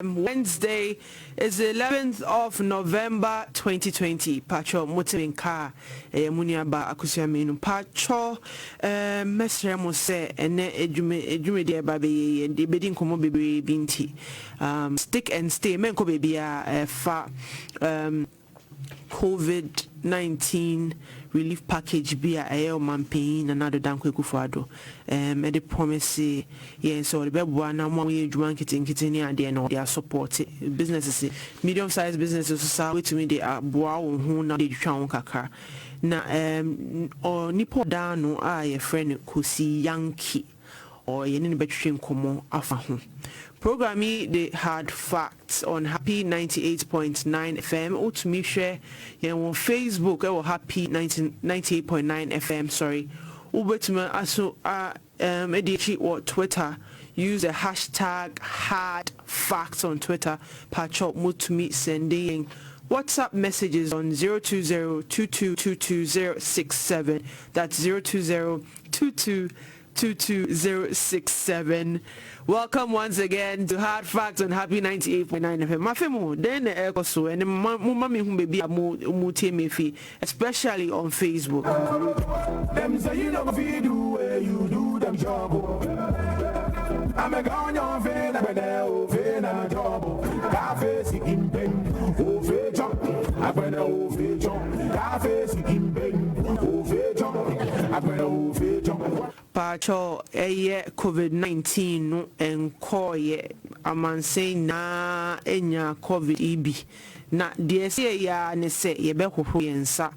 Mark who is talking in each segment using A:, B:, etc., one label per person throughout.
A: Wednesday is the 11th of November 2020. Pacho Mutiminka Muniaba Akosua Manu Pacho Mestre Mose ene ejume de baby and the bedding komo baby binti stick and stay menko baby fa COVID-19 relief package be a campaign another dan kweku fado e de promise yen so the bebo na mo ye djuman kitini ade na they support businesses medium sized businesses so with me they are boa wo hu na de twa won kakra na nipo da no a ye friend Kosi Yankee or yen ni betwe nkomo afa ho. Programming they had facts on Happy 98.9 FM. Or to me share on Facebook or Happy 98.9 FM. Sorry. Ubetuma also or Twitter. Use the hashtag hard facts on Twitter. Patch up to me sending WhatsApp messages on 020-2222-067. That's 020-2222-067. Welcome once again to Hard Facts on Happy 98.9 FM. Mafemo, then Akosua and mommy who may be a mutemefi, especially on Facebook. Them say you know if you do where you do them job. I'm a gone your vein, I'm a vein a job. Cafe seeking pen, over jump. I'm going to over jump. Cafe seeking pen, over jump. I'm going to over jump. Pacho COVID-19 no enkoye amanse na enya COVID ibi na de se ya ne se ye be hoho yensa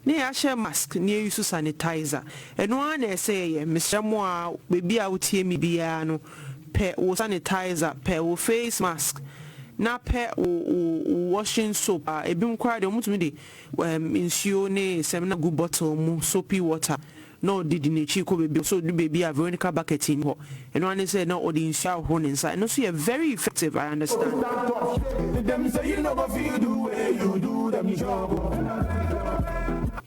A: ne ya share mask ne use sanitizer eno an se ye misramo a bebi a wotie mi bia no pe wo sanitizer pe wo face mask na pe washing soap ebim kwa de mutumi de nsuo ne semna good bottle mu soapy water. No, did in a chico baby, so the baby a Veronica bucket in ho. And one said no, or the inside horn inside. And also, very effective, I understand.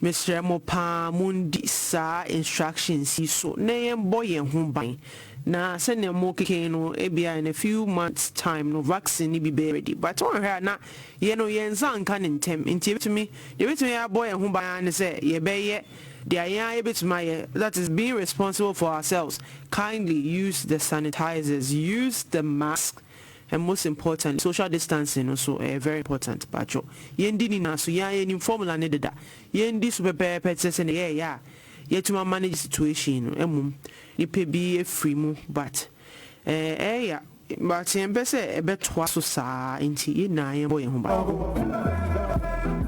A: Mr. Mopa Mundi sa instructions, so name boy and home buying. Na send them more keno ebia in a few months time no vaccine be ready but on her na ye no yensan kan intem inti to me the bit me boy and home buy and say ye be ye the aya bit my that is being responsible for ourselves. Kindly use the sanitizers, use the mask, and most important social distancing also very important. Pacho yendi ni na so ya any formula ne da yendi super pet say yeah yet to manage situation emum nipa bi free mu but yeah but empese e betwa so saa nti ye na ye boy ho ba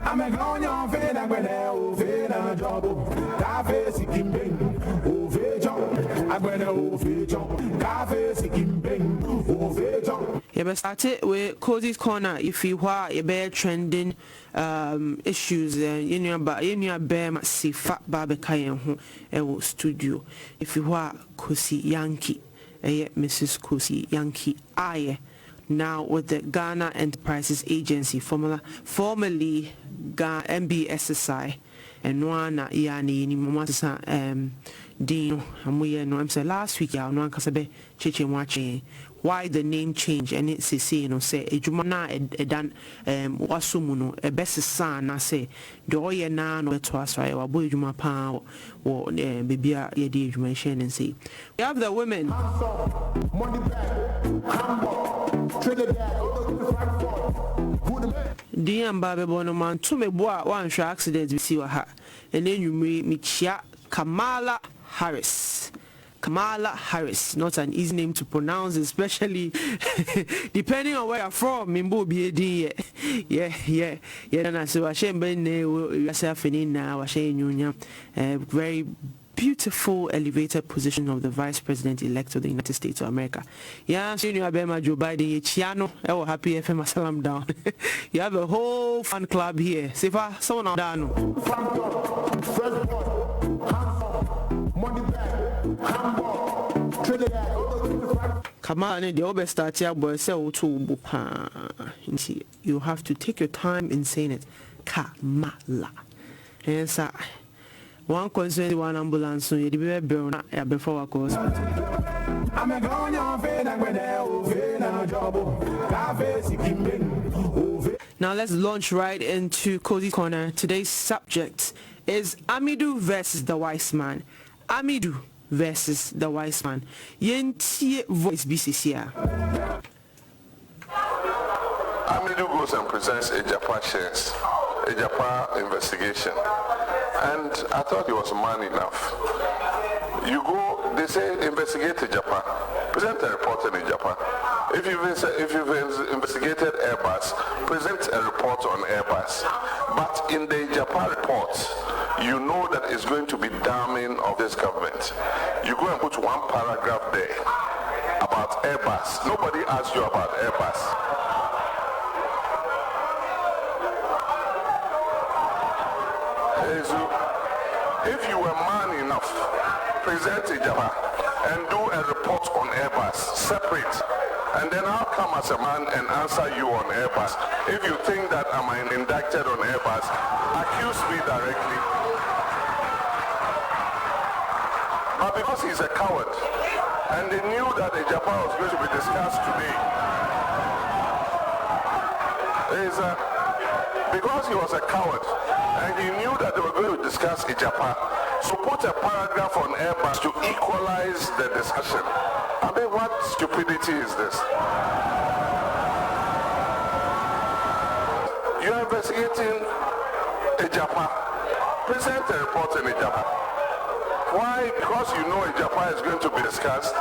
A: I'm a gone on fade and when over na job cafe sikim beng over job I'm going over job cafe sikim beng over job. You be started with Cozy's Corner if you are you be trending issues in your bear see fat barbecue ho studio if you are Kosi Yankee Mrs. Kosi Yankee aye now with the Ghana Enterprises Agency formerly MBSSI and one yani ni mama sa Dino amuye no I'm say last week ya no ankasabe cheche watching why the name change and it's say no say ejuma na edan wasumu no ebesesa na say de oye na no beto asrai wa boy ejuma pa wo bibia ye de ejuma share and say we have the women Diam babe bono man to me boa one sure accident we see wa ha and then you me chia Kamala Harris, not an easy name to pronounce, especially depending on where you're from. Mimbo be yeah. And I say, I shame Ben yourself in now. I say Union, very beautiful elevated position of the Vice President-elect of the United States of America. Yeah, so you know, Joe Biden, Chiano, happy FM, salam down. You have a whole fan club here. See if someone down. Come on, the over start here, boy. Say to you have to take your time in saying it. Kamala. Yes, one concern, one ambulance, so you be burn before I go hospital. I'm a gone on fade and when I job. Now let's launch right into Cozy Corner. Today's subject is Amidu versus the wise man. Amidu versus the wise man. Yentie voice BCCA.
B: Amidu goes and presents a Japan shares, a Japan investigation. And I thought he was man enough. You go, they say investigate Japan, present a report in Japan. If you've investigated Airbus, present a report on Airbus. But in the Japan report, you know that it's going to be damning of this government. You go and put one paragraph there about Airbus. Nobody asked you about Airbus. If you were man enough, present a Japan and do a report on Airbus, separate. And then I'll come as a man and answer you on Airbus. If you think that I'm indicted on Airbus, accuse me directly. But because he's a coward, and they knew that the Japan was going to be discussed today, because he was a coward, and he knew that they were going to discuss in Japan, so put a paragraph on Airbus to equalize the discussion. I mean, what stupidity is this? You are investigating a Japan. Present a report in a Japan. Why? Because you know a Japan is going to be discussed.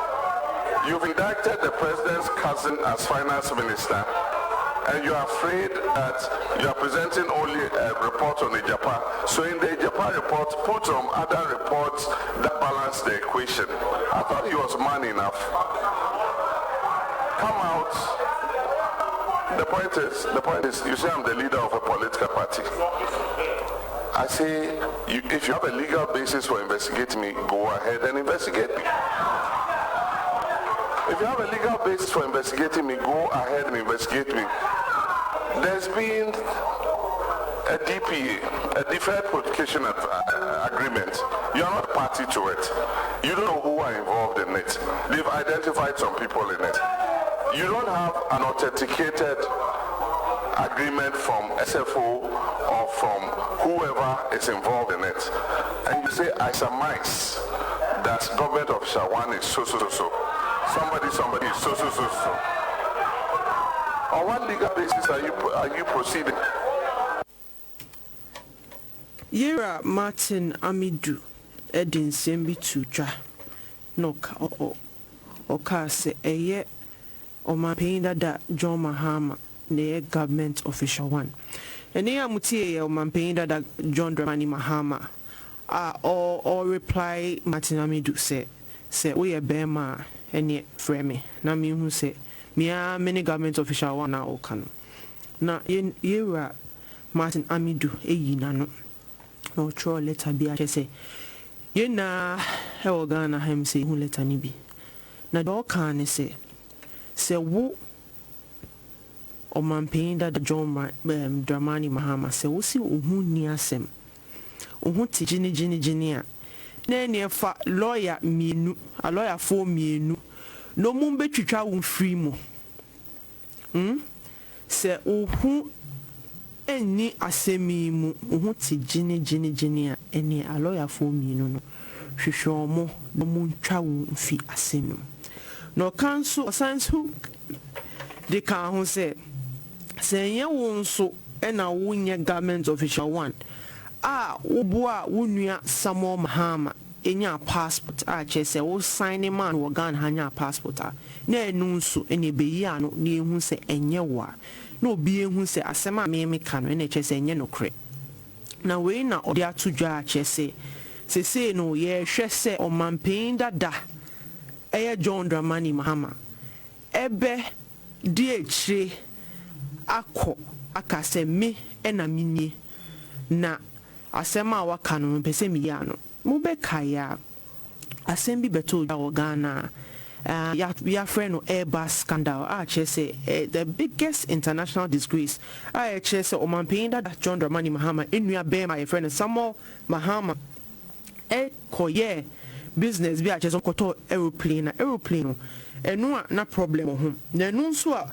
B: You've indicted the president's cousin as finance minister, and you are afraid that you are presenting only a report on the Japan. So in the Japan report, put some other reports that balance the equation. I thought he was man enough. Come out. The point is, you say I'm the leader of a political party. I say, if you have a legal basis for investigating me, go ahead and investigate me. If you have a legal basis for investigating me, go ahead and investigate me. There's been a DPA, a deferred prosecution agreement. You're not party to it. You don't know who are involved in it. They've identified some people in it. You don't have an authenticated agreement from SFO or from whoever is involved in it. And you say, I surmise that government of Shawan is so. Somebody is so. On what legal basis are you proceeding?
A: Yera Martin Amidu Edin Sembi Tuja Noka Oka se eye Oma Painda da John Mahama ne government official one. And here mutie Oma Painda da John Dramani Mahama or reply Martin Amidu say we a bema any frame na me who say me a many government official one na okano na yera Martin Amidu eyina no no tro letter bi a say ye na he Ghana hem say hu letter ni bi na do kan say wo o man pain that John Dramani Mahama say wo si ohun ni asem ohun ti gini a na ne fa lawyer mienu a lawyer for mienu no mun betwitwa wo free mu se ohun eni asemi mu ohun ti gini a eni a lawyer for mienu no hwehwe omo no mun twa wo fi asemi no kanso sanso de kan ho se ye wo nso ena wo nye government official one wo boa wo nua Samuel Mahama enya passport chese wo sign man wo Ghana hanya passport na enu nso ene beyi ano na ehu se enye wa na obi ehu se asema me ka no ene chese enye no kre na we na odi atudwa chese sese no ye hwe se o manpen dada eye John Dramani Mahama ebe di echire akọ akase me ena minie na asema waka no mpese mi ya no mo be kaya asem bi beto wa Ghana ya friend no Airbus scandal chese the biggest international disgrace chese o manpen that John Dramani Mahama enua be my friend Samuel Mahama koye business bi chese koto aeroplane no enu na problem ho na enu so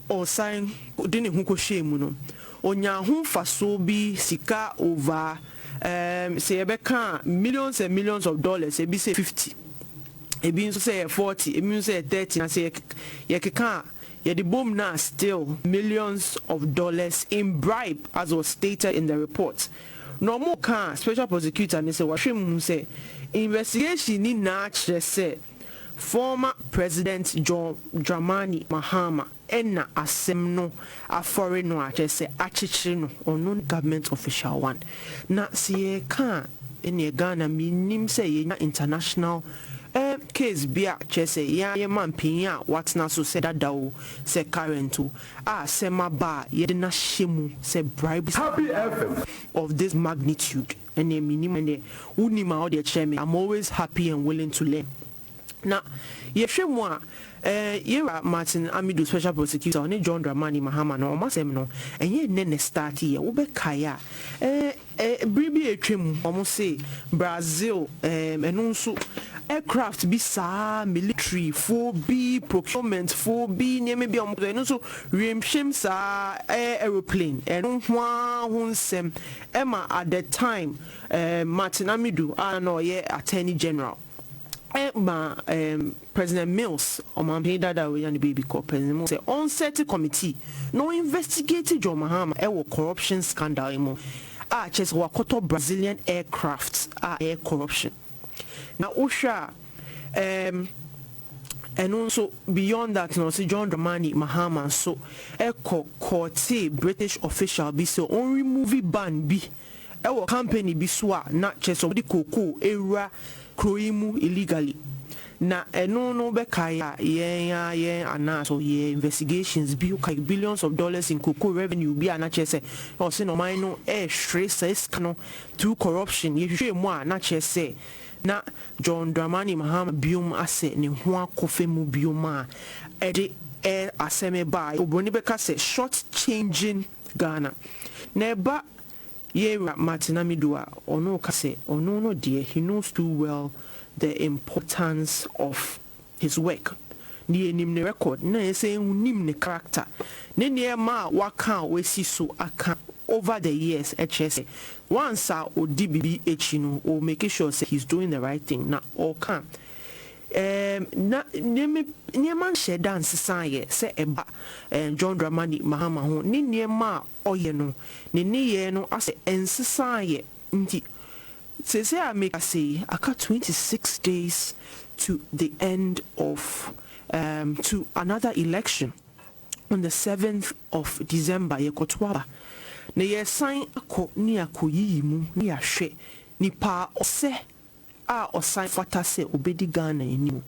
A: or sign didn't who shame no onya ho faso bi sika over say ebeka millions and millions of dollars, ebi say 50, ebi nso say 40, ebi nso say 30, and say yekeka the boom now still millions of dollars in bribe, as was stated in the report. No more can special prosecutor and say what say investigation ni na say former President John Dramani Mahama ena asem no a foreign no say achichiri no ono government official one na see can in Ghana minim say ye international case bia chese ya man pinya what na so said that say current sema ba ye de na shemu say bribe Happy FM of this magnitude and a minimum and unima or the chairman. I'm always happy and willing to learn. Now ye shemu Yera Martin Amidu special prosecutor on John Dramani Mahama no masem no enye nene start ye wo be kaya bribi etwem omo say Brazil eno nso aircraft bi sa military for bi procurement for bi ne me bi omo eno nso remhwem sa aeroplane eno hwa hunsem ema at the time Martin Amidu no ye attorney general President Mills or Dada we and baby called President Mills say on set committee no investigated John Mahama corruption scandal just wakoto Brazilian aircrafts air corruption. Now Usha and also beyond that no see John Dramani Mahama so court British official be so on movie ban be company be swa not just of the cocoa era kroimu illegally na no be kaya ana so ye investigations bi like billions of dollars in cocoa revenue bi ana chese o se no man no stress no through corruption ye hwe mu ana chese na John Dramani Mahama biom ase ne ho akofe mu biom a ede aseme ba obroni be ka se short changing Ghana na ba Yera Martin Amidu ono kase ono no dear he knows too well the importance of his work. Ni enim ne record na say unim ne character. Ne ne ma waka we si so aka over the years HS. Once odi bibi echino or make sure say he's doing the right thing na or can. Na man she dance say eba John Dramani Mahama ho ni niema oye no ni ye no ase ensesa ye nti say I make I say aka 26 days to the end of to another election on the 7th of December ye kotwa na ye sign akọ ni akoyi mu ni ahwe ni pa ose osan fata se obedi Ghana enimu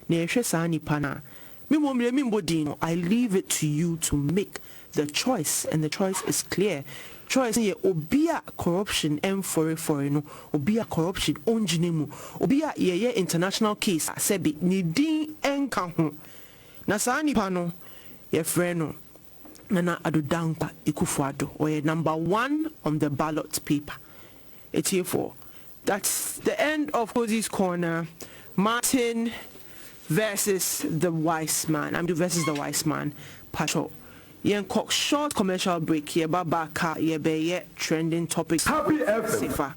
A: na ehwe saa nipa na mimbo I leave it to you to make the choice, and the choice is clear. Choice ye obia corruption for no obia corruption onjinemu obia ye international case sebi ni din enka ho na saa nipa no ye frɛ no Nana Adodankwa Ikufuado or number 1 on the ballot paper. It's here for. That's the end of Cozy's Corner. Martin versus the wise man. I'm versus the wise man. Patrol. Yen cock short commercial break here. Babaka ye trending topics. Happy FM.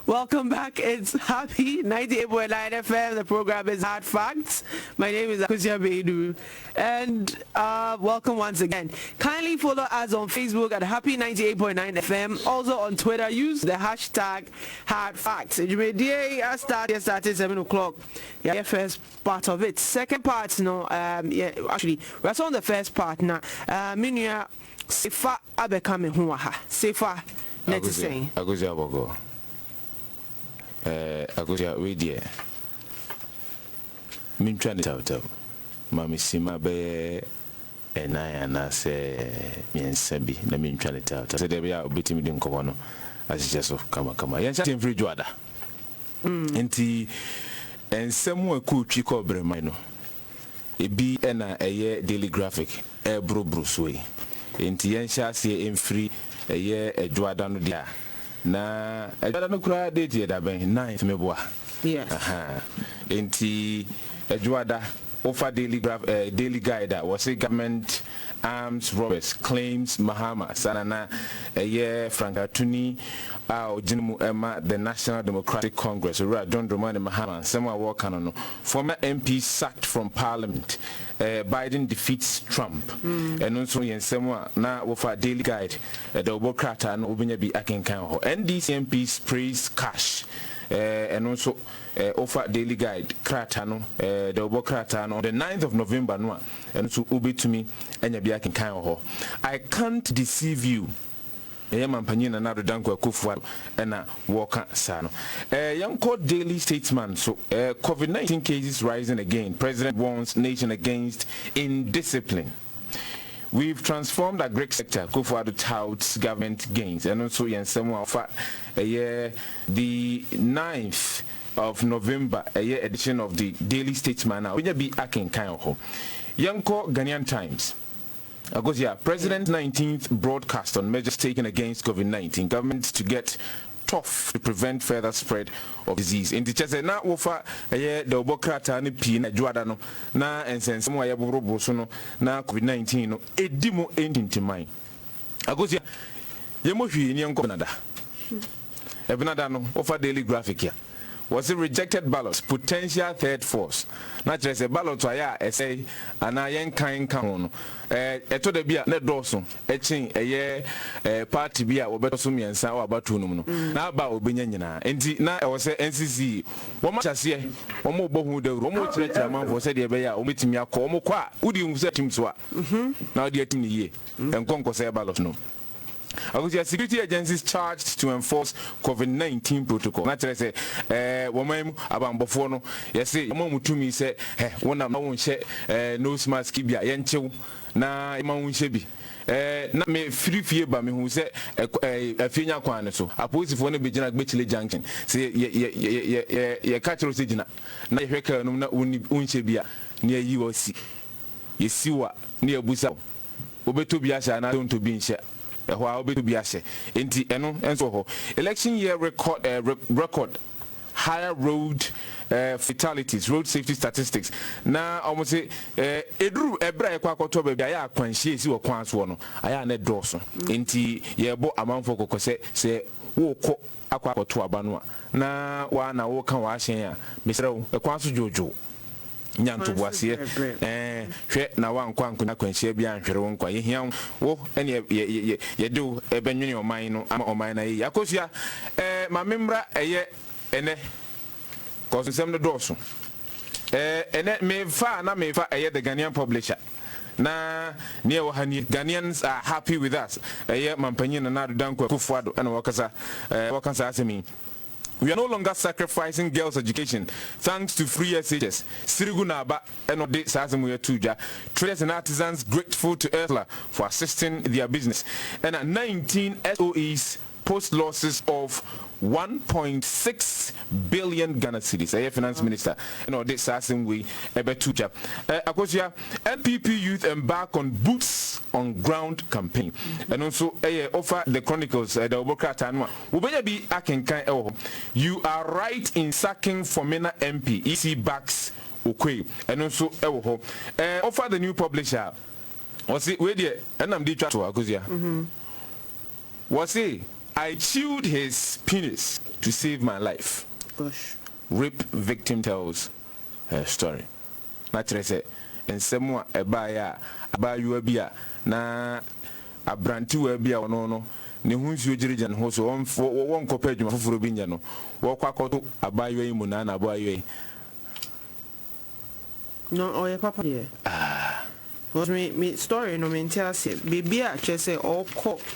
A: Welcome back. It's Happy 98.9 FM. The program is Hard Facts. My name is Akosua, and welcome once again. Kindly follow us on Facebook at Happy 98.9 FM. Also on Twitter, use the hashtag Hard Facts. I started 7 o'clock. Yeah, first part of it. Second part, actually, we're on the first part now. Minya Sefa Abekame Huaha. Sefa Netising.
C: Akosua Bogo. Akosua radio min trying to tell mama sima be na say miensabi na min trying to tell say there be obetimi din komo no as just of kama yan chat free joada enti ensem aku twi ko brema no ebi na eye daily graphic brobro so enti yan sha se emfiri eye joada no dia na ajada no kura date da ben 9th meboa
A: yes
C: enti ejuada offer daily guide that was a government arms robbers claims Mahama sanana Frankatuni ojinmu ema the National Democratic Congress John Dramani Mahama sema workano former MP sacked from parliament. Biden defeats Trump and also yensema na offer daily guide the obokrata no obinya bi akenkan ho NDC MPs praise cash and also offer daily guide krata no the obokrata no the 9th of November no and so obi to me enya bi akenkan ho. I can't deceive you. Mampanyina na Danko Akosua na Walker Sano. Young court daily statesman. So COVID-19 cases rising again. President warns nation against indiscipline. We've transformed our Greek sector. Akosua touts government gains. And also the 9th of November, a year edition of the Daily Statesman. Now, we be akin kind Young court Ghanaian Times. Akosua, President's 19th broadcast on measures taken against COVID-19. Governments to get tough to prevent further spread of disease. In the chest, na wofa the obokrata ni pi na juada no na ensense mo ayeboro so no na COVID-19 no edimo entintimai. Akosua, yemo hwi ni enko nada. Ebnada no offer daily graphic here. Was it rejected ballots, potential third force? Not just a ballot to a say, and I ain't kind count. To the beer, net dorsum, etching a year party beer or better sumi and sour about tunum. Now about Binyana, and now I was a NCC. What much I see, one more bohu the Romo Church amount for said the Baya, omitting your como qua, would you set him swap? Now the 18 year, and conquer say ballot no. Akosua, security agencies charged to enforce COVID-19 protocol. Naturally, say, woman about before no, yes, say, mom to me say, one of my own share, nose mask, kibia, yencho, na imam shebi. Na me free fear by me who say a fina quan so. I pose if one be Jana Betchley Junction. Say, ye catch Rosina. Na heka no unshebia near you or see. Ye see what near Busa. Obeto biasha and I don't to be in share. Election year record higher road fatalities, road safety statistics. Now almost say edru ebra kwa koto be aya kwanhie si wo kwanso no aya na doso enti yebo amanfo kokose se wo ko akwa koto aba no na wa na wo kan wa hyen a mesrew kwanso jojo nyanto boase hwe na wankwa nkuna kwanhia bia nhwere wo nkwa yehia wo ene ye do ebenwene oman no ama oman na yi Akosua ma memra eye ene kosensem no doso ene me fa eye the Ghanaian publisher na near wahani Ghanaians are happy with us eye mampanyin na Danko Akosua and wakasa asemi. We are no longer sacrificing girls' education thanks to free SHS. Sirigunaba and Ode Sasamuya Tuja. Traders and artisans grateful to Earthla for assisting their business. And at 19 SOEs post losses of 1.6 billion Ghana cedis. A finance minister and Ode Sasamuya Tuja. Akosua, NPP youth embark on boots on ground campaign. And also offer the chronicles the Obokratanwa. Ubeya akenkan you are right in sacking Fomena MP. EC backs okay. And also offer the new publisher. Was it wait there? And I'm the to Akosua. Was it I chewed his penis to save my life.
A: Gosh.
C: Rape victim tells her story. Naturally say, and someone a buyer, na abranti wabia no. Ne hunsu ejirijan ho so won kopɛ adwuma foforo bi nya no wɔkɔ akɔto abayo yi mu na abayo
A: no oye papa here was me story no me tell say baby a che say okoje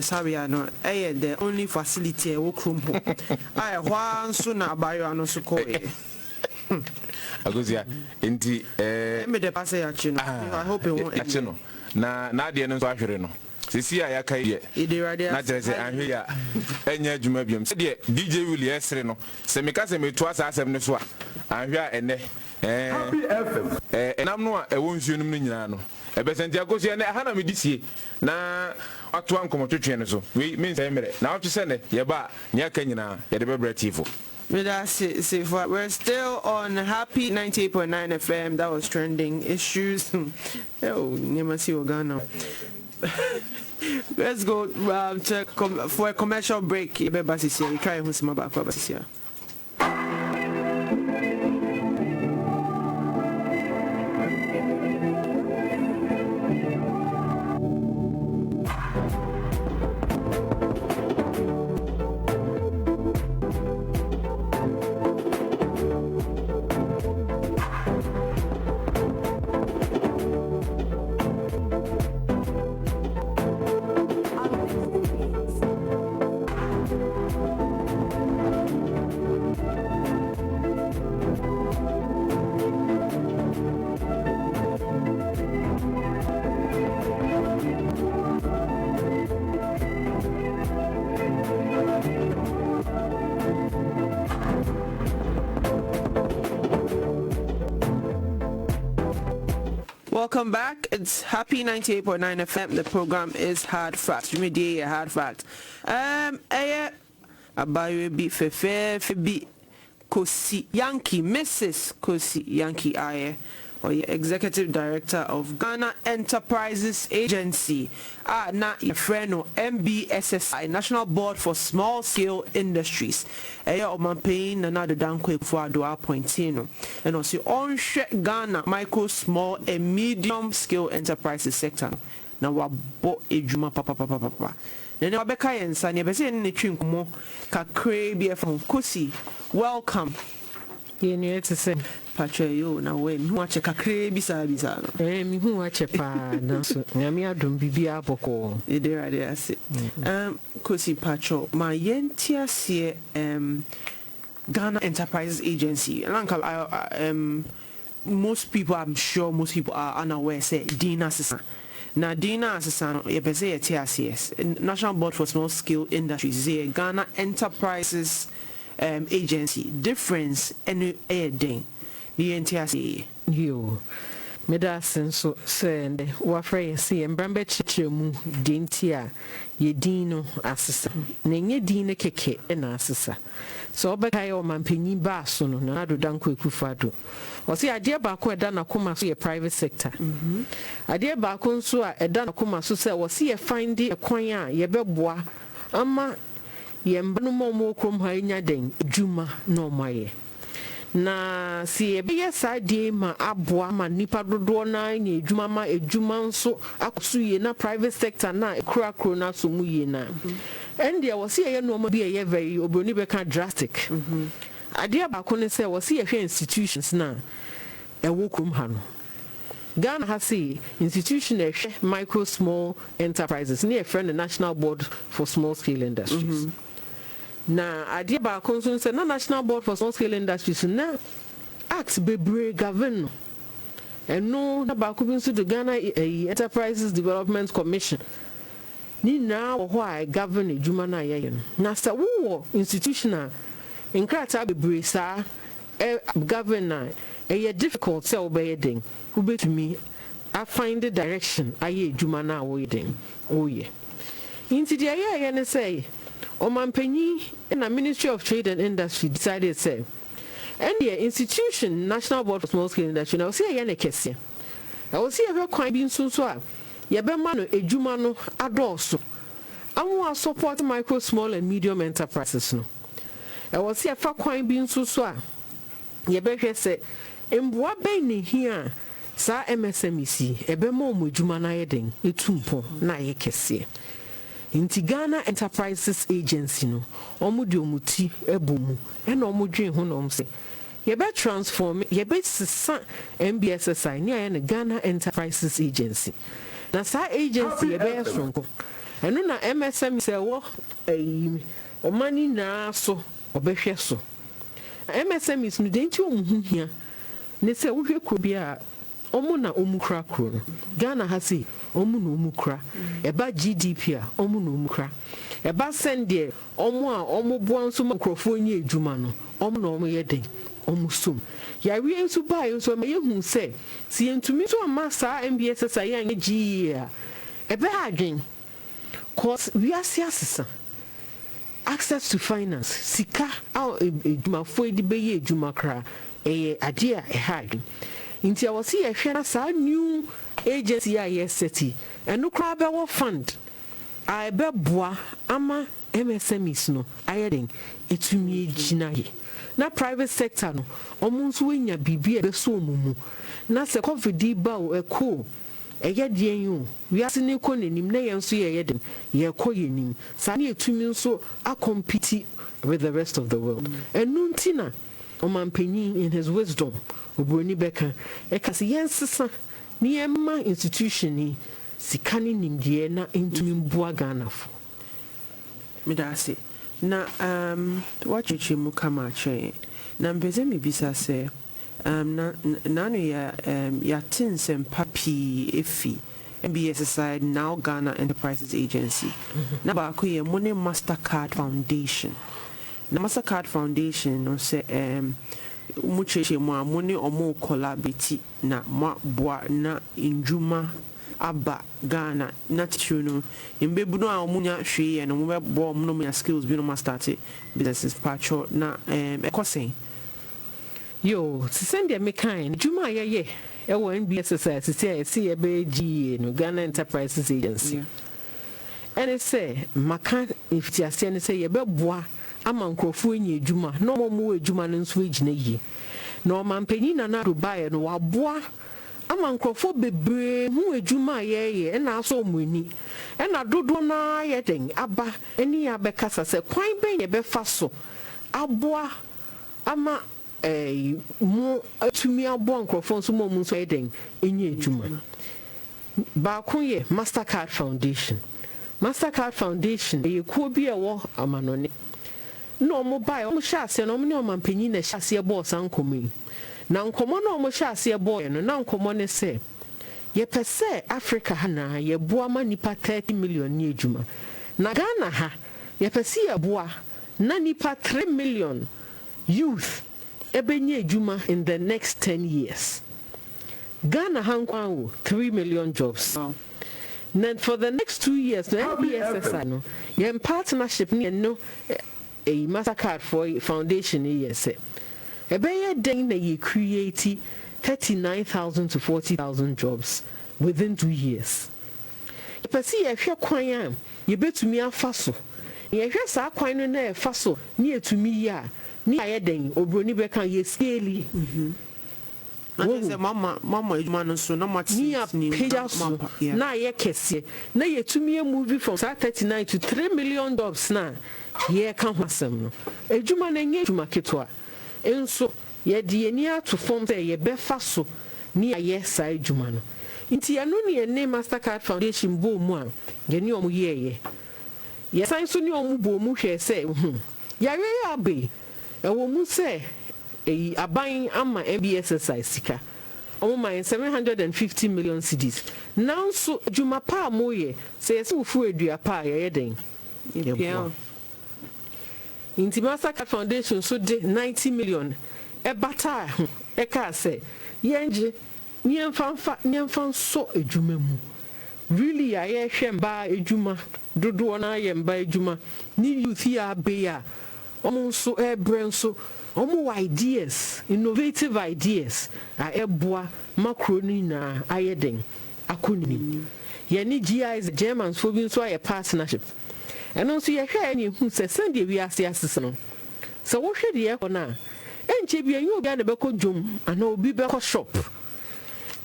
A: sabia no the only facility e wo krom ho ai hwa nso na abayo ano so ko e
C: Akosua enti
A: me de pass ya chi no I hope it won't
C: achi no na de no so ahwere no sisi aya kai de na tere se ahwe ya enya adwuma biam se de DJ Willie esre no se meka se metu asa asem ne so a ahwe a ene Happy FM enam no a ewo nsuo nim no nyina no ebesenti Akosua ne ha na me disie na ato ankomo twetwe ne so we me nsɛ mere na wotu se ne ye ba nya ka nyina ye de bebre tifo.
A: We're still on Happy 98.9 FM. That was trending issues. Oh, never see Ghana. Let's go for a commercial break. We try and some back. Welcome back. It's Happy 98.9 FM. The program is Hard Facts. You may do Hard Facts. Abayo bi fefe bi Kosi Yankee, Mrs. Kosi Yankee Aye, or Executive Director of Ghana Enterprises Agency. Na your friend MBSSI, National Board for Small Scale Industries. Omanpain na the dankwe for do appointino. And also on Ghana micro, small and medium scale enterprises sector. Na wabo ejuma papa. Then Abeka and Sanya Bese in the Trinkumo Kakre BF Kosi. Welcome.
D: You know to say
A: Patrayo na we mi wa cheka kre bisa no
D: mi hu wa chepa na so nyame adom bibia boko
A: e dey right there say Kosi Patro ma yentia se Ghana Enterprises Agency and uncle most people, I'm sure most people are unaware say Dina Sisa na Dina Sisa no ye pese TSCS National Board for Small Scale Industries say Ghana Enterprises Agency difference any thing the NTSA
D: yo meda senso send wa frey see mbrambe chichemu dintia ye dino asesa na nye dine keke na asesa so obeka ye o mampanyi ba so no na do danko ekufado o se ade ba ko eda na koma so ye private sector ade ba ko nso a eda na koma so se wo se ye find e kwan a ye beboa ama ye mbano mo krom ha nya den djuma no maye na si ebe ye sadie ma aboa ma nipa dodo na nya djuma ma edjuma nso akoso ye na private sector na ekura kro na so mu ye na and there was ye no ma bi ye very obroni be ka drastic ade ba ko ne se was ye hwe institutions na e wo krom ha no Ghana has a institution micro small enterprises near friend the National Board for Small Scale Industries. Na idea ba concern say na National Board for Small Scale Industries na act bebre govern and no na ba ko bin so the Ghana Enterprises Development Commission ni na why govern adwuma na ye na sa wo institutional in krata bebre sa governor a difficult say obey ding who to me I find the direction aye adwuma na wo den oye inti dia ye ne say Omanpanyi in the Ministry of Trade and Industry decided say and the institution National Board for Small Scale Industry now see a kese I will see a kwan bi nso so a ye be ma no adwuma no adoso amu support micro, small and medium enterprises no. I was here for kwan bi nso so a ye behwe se mboa ben ne hia sa MSMEC ebe mo adwuma na yeden etumpo na ye kese. Inti Ghana Enterprises Agency no omu de omuti ebomu e na omu dwen ho no se ye be transform ye be sisa MBSSI ni aye ne Ghana Enterprises Agency na sa agency ye be sonko eno na MSM se wo omani na so obehwe so MSM is no denti omu hia ne se wo hwe kro bia omu na omu kra kro no Ghana ha se omu na omu kra eba GDP a omu na omu kra eba sende omu a omu boa nso makrofo nyi edwuma no omu na omu yeden omu som ya wi enso ba enso ma yehu se si entumi so ma sa MBS sa ya ngi a ebe adwen cause we are siasesa access to finance sika a edwuma fo edi be ye edwuma kra ade a ehadwen inti a wasi ehwe na sa new agency a yes city eno kra be wo fund a be boa ama MSMEs no ayeden etumi ginaye na private sector no omunso wenya bibia be so omumu na se covid ba o eko eye dien yu wi ase ne ko nanim na ye nso ye yedem ye ko yenim sa na etumi nso a compete with the rest of the world enu ntina omampanyin in his wisdom obroni beka ekase yensesa ni emma institution ni sikani nimdie na entumi mboa Ghana fo
A: midase na wachichi mu kama che na mbeze mibisa se na no ya tinsem papi efi MBSSI now Ghana Enterprises Agency na ba ko ye money Mastercard Foundation na Mastercard Foundation no se mucheche mu amone omo collaborate na ma boa na injuma aba Ghana na tituno imbebu no a omunya hwe no mo be bo mo no skills bi no ma start businesses pacho na ekosen yo send me kind juma ye e wo NBSSI see e be GE no Ghana Enterprises Agency and it say maka if ti ase ne say ye be boa ama nkrofo enye juma no mo ejuma no nso egina yi no mampanyi na na Dubai no waboa ama nkrofo bebre hu ejuma ye na aso omuni e na dodo na ye den aba eni ya be kasa se kwan ben ye be fa so aboa ama mu atumi aboa nkrofo nso mo nso ye den enye ejuma ba ko ye Mastercard Foundation ye ko bi e wo amanone no mo buy o mo shase no mo ne o mampanyi na shase bo san komi na nkomo no mo shase bo no na nkomo ne se ye pese Africa ha na ye boa ma nipa 30 million ni ejuma na Ghana ha ye pese ye boa na nipa 3 million youth ebenye ejuma in the next 10 years Ghana ha nkwan 3 million jobs. Then for the next 2 years no MBSSI no ye partnership ni no a Mastercard for foundation yes ebeye den na ye create 39,000 to 40,000 jobs within 2 years pesi ye hwe kwan a ye betumi afa so ye hwe sa kwan no na e fa so ni etumi ya ni aye den obroni be kan ye scale and mama ejuma no so na mati ni
D: na ye kese na ye tumi movie from 39 to 3 million jobs na ye kan hwasem no ejuma na nye ejuma ketwa enso ye de ni ato form say ye befa so ni aye sa ejuma no nti anu ne ne Mastercard Foundation bo mu a ye ni omu ye san so ni omu bo mu hwe say ya we ya be e wo mu say aban ama MBSSI sika omo man 750 million cedis now so ejuma pa moye say yes ufu edua pa ye den Inti Mastercard Foundation so de 90 million e bata e ka say yenje nyemfa so ejuma mu really ya ye hwe mba ejuma dodo na ye mba ejuma ni youth ya be ya omo so e brand so omo ideas innovative ideas a eboa macroni na ayeden akoni ye ni GI is Germans for being so a partnership and also you hear any who says send you as the assassin. So what should you have now? And Jibby and you get a beko jum and no be beko shop.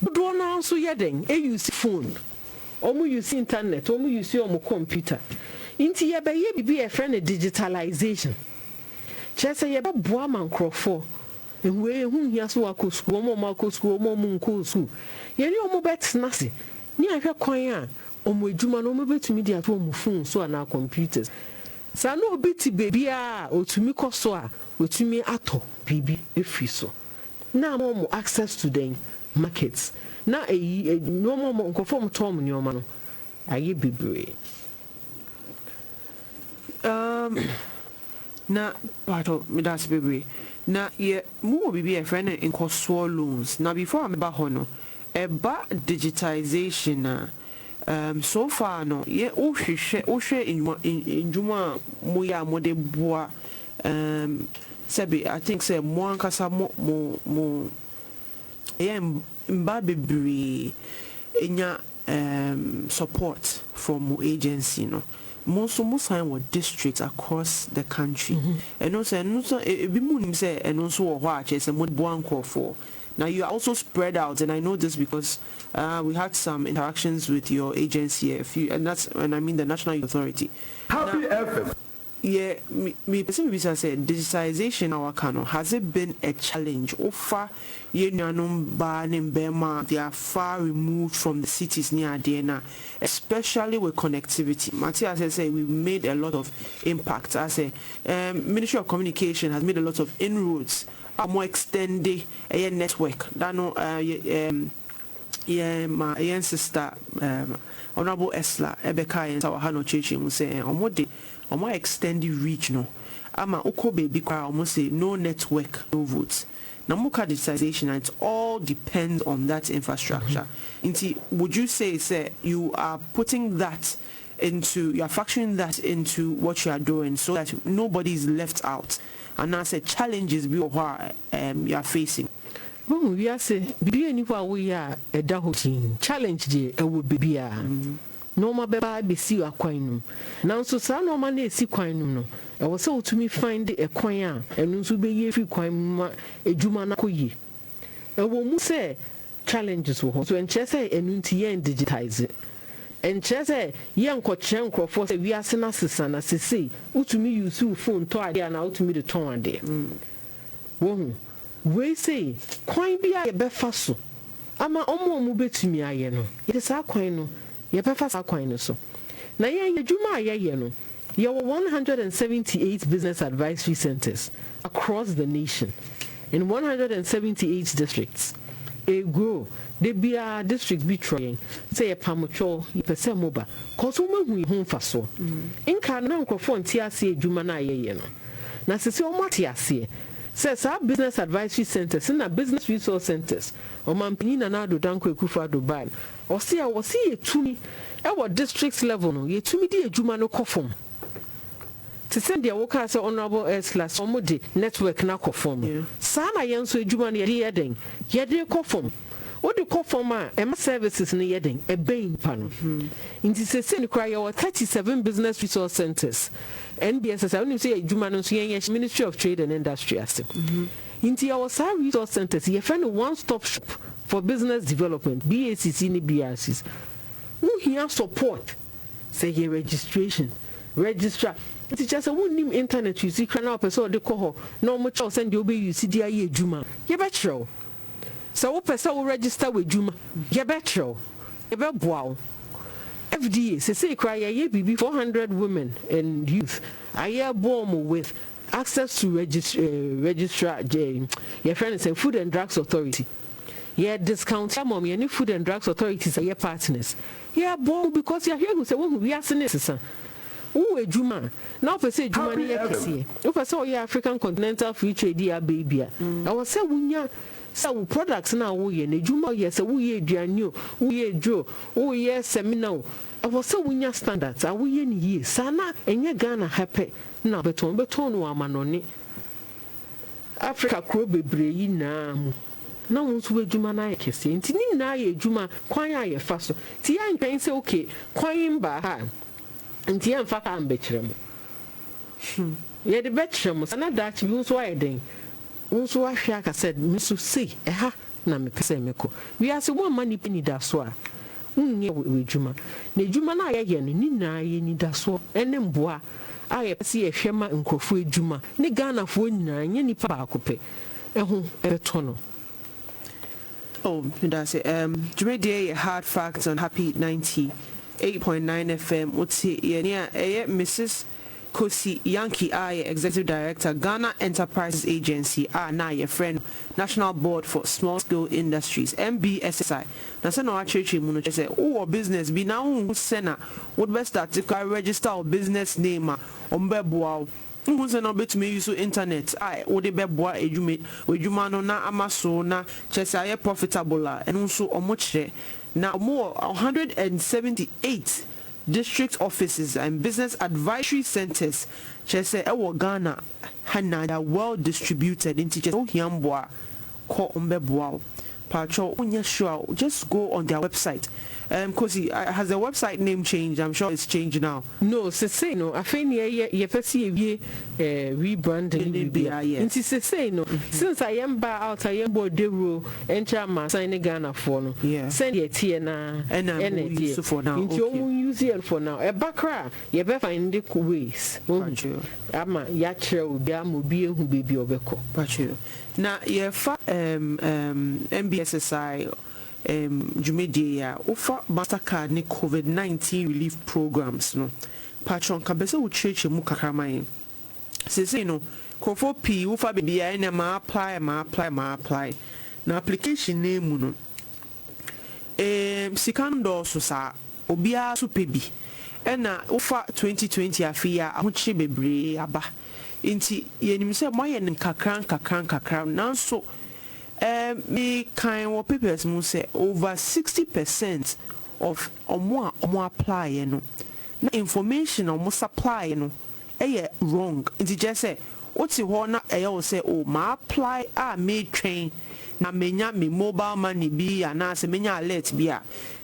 D: But don't also yeding, a use phone. Omu use internet, omu use your computer. Into your baby be a friend of digitalization. Chesa yeba boaman crofo. And where whom he has walked school, more school, more moon school. Yenny omo bet nasi. Near her choir, omo juma no move to media to omo phone so on our computers. Sano biti baby or to me kosoa, or to me ato, baby, if you so. Now more access to them markets. Now a no more conform Tom in your man. Are you be
A: na pato me das baby na ye mu be a friend in Akosua loans na before I'm ba hono eba digitization so far no ye o hwehwe in juma mo ya mo de boa sebi I think say mo ankasa mo ye mba bebre enya support from agency no most sign were districts across the country. And also be moon say and also watch as a mod one call for. Now you are also spread out, and I know this because we had some interactions with your agency and that's when I mean the National Authority.
E: Happy FM.
A: Yeah, me person said digitization our cano has it been a challenge? Ofa ye nyanum ba bema they are far removed from the cities near Adena, especially with connectivity. Matthias has said we made a lot of impact. As a Ministry of Communication has made a lot of inroads, a more extended a network. That no my sister Honorable Esla Ebeka and our Hano Church will say on what day on my extended reach no ama uko baby kwa almost say no network no votes now muka digitization and it all depends on that infrastructure. Would you say you are putting that into, you are factoring that into what you are doing so that nobody is left out, and that's a challenges you are facing?
D: Well, we are say be anywhere we are a dahotin challenge the would be no ma beba be see akwan now so sa no ma na si kwan no e wo se otumi find a kwan a enu so be ye fi kwan ma ejuma na koyi e wo mu se challenges wo so enche se enu nti ye digitize enche se ye nkokye nkrofo se wi ase na sesa na sese utumi use phone to ade na utumi de ton ade wo we say kwan bia ye befa so ama omo betumi aye no ye sa kwan no ye befa sa kwan no so na ye adwuma aye no ye 178 business advisory centers across the nation in 178 districts. A grow they be a district be trying say a pamucho ye pese moba cause woman hu ho fa so inka na nkrofo ntia ase adwuma na aye no na sese o mate ase says our business advisory centers and business resource centers or mampini na do danko ekufa do ban or see I was see tumi our district level no ye tumi di adwuma no kofom to send the worker say honorable s class omode network na kofom sa na yen so adwuma no ye den ye de kofom o de kofom a em services no ye den e ben pa no inti se se ni kra ye 37 business resource centers NBS I only say adwuma no so yen Ministry of Trade and Industry ase inti our resource centers ye friend one stop shop for business development BACC ni BRCs who here support say your registration registrar it's just a one name internet you see crana person de ko ho no mo chow send you be you see dia ye adwuma ye betro so wo person wo register with adwuma ye betro ye be boa FDA say cry ye bibi 400 women and youth aye born with access to registrar your friend say Food and Drugs Authority. Yeah, discount mom any Food and Drugs Authorities are your partners. Yeah, born because you're here who say we are senators. Oh, Juma. Now per se Juma ni yakisi. If I saw your African Continental Free Trade baby. I was say wunya so products now we ne Juma yes we aduanyo we dro we seminar. I was so wunya standards are we in ye sana enye Ghana happy na beton no amanoni Africa kro bebre yi na mu na wonso adwuma na yakisi nti ni na ye adwuma kwan aye fa so ti ya nkan say okay kwan ba ha nti yɛn fa ka mbɛkyerɛ mu yɛde bɛkyerɛ mu sana daakye bi nso ayɛ den nso ahwɛ aka sɛ nso sei ɛha na mepɛ sɛ mekɔ wiase wo ama nipa nida so a wonyɛ w'adwuma na adwuma no a yɛyɛ no ne nyinaa yɛ nida so ɛne mboa a yɛpɛ sɛ yɛhwɛ ma nkurɔfoɔ adwuma ne ghanafoɔ nyinaa nyɛ nipa baako pɛ ɛho ɛbɛtɔ no.
A: Oh, that's it. Jumede hard facts on Happy 98.9 FM. What's it? Yeah, Mrs. Kosi Yankee, Executive Director, Ghana Enterprises Agency, now your friend, National Board for Small Scale Industries, MBSSI. Now, say no, actually, Manu say, oh, business be now who sena would best start to register our business name on Bebo. Who say no bet me use internet? I would be boa edume with Jumano na amaso na chesa profitable and also much now more 178 district offices and business advisory centers chese ewo Ghana hana well distributed into just hiamboa ko ombeboa pacho unya sure just go on their website. Kosi, has the website name changed? I'm sure it's changed now.
D: No, say no. I think you first rebranding. Inti say no. Since I am out, I am board the rule and chama sign Ghana for no.
A: Yeah.
D: Send your tea na
A: and use for now.
D: Into use it for now. A bakra, you better find the ways. Ama yachre ubiamu biye hu baby obeko.
A: Pacho. Now yeah, MBSSI. Jumedia offer Mastercard ni COVID-19 relief programs no patron kabese wo church mu kakramai say no kofo p offer bibia na ma apply na application name no sikando so sa obia so pebi na offer 2020 afia ahoche bebre aba inti yenim se moye nim kakran nanso me kind of papers mu say over 60% of omo apply no na information omo supply no wrong. It just say what's ho na say oh ma apply me train na menya me mobile money bi ana se menya alert bi a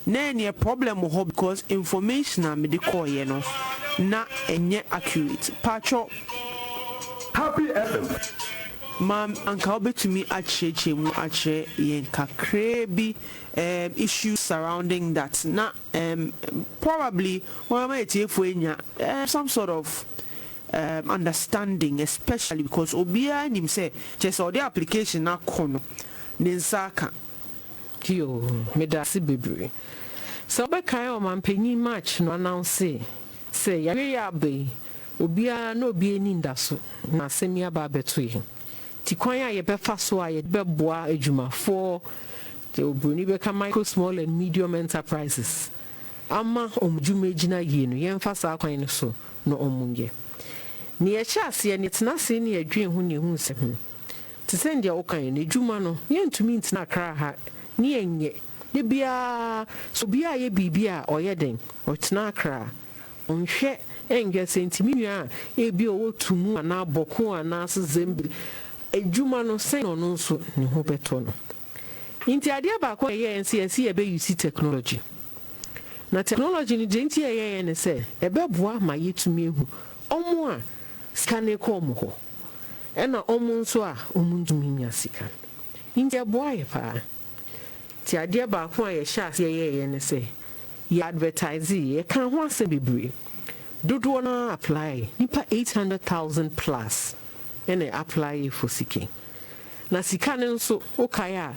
A: na any problem ho because information na me de call no na enye accurate patcho
E: Happy FM.
A: Ma'am, Uncle Betumi Ache mu Ache yen kakrebi issues surrounding that. Na probably some sort of understanding, especially because Obia nim say just all the application na kono ninsaka.
D: Yo, medasi bebre. So be kai o man penyi match no announce say ya be Obia no bi eni ndaso na semia ba betu ti kwan a ye befa so a ye beboa adwuma for the obroni beka micro small and medium enterprises ama omdwuma gina ye no ye mfa sa kwan no so no omunye ni ye chase ne tena se ne adwen hu ne hu se hu ti se ndia wo kan ne adwuma no ye ntumi ntina kra ha ne enye de bia so bia ye bibia oye den o tena kra onhwe engwe sentimi nua e bi o tumu ana boko ana zembi ejuma no sen no nso ne ho beto no inti ade ba ko ye NCNC e be use technology na technology ni denti ye ne se e be boa ma yetumi ehu omo a scanne ko mo ho e na omo nso a omo ndumi nya sika inti boa ye pa ti ade ba ko ye sha ye ne se ye advertise ye kan ho ase bebre dodo na apply nipa 800,000 plus and apply for seeking. Na sikane nso okaya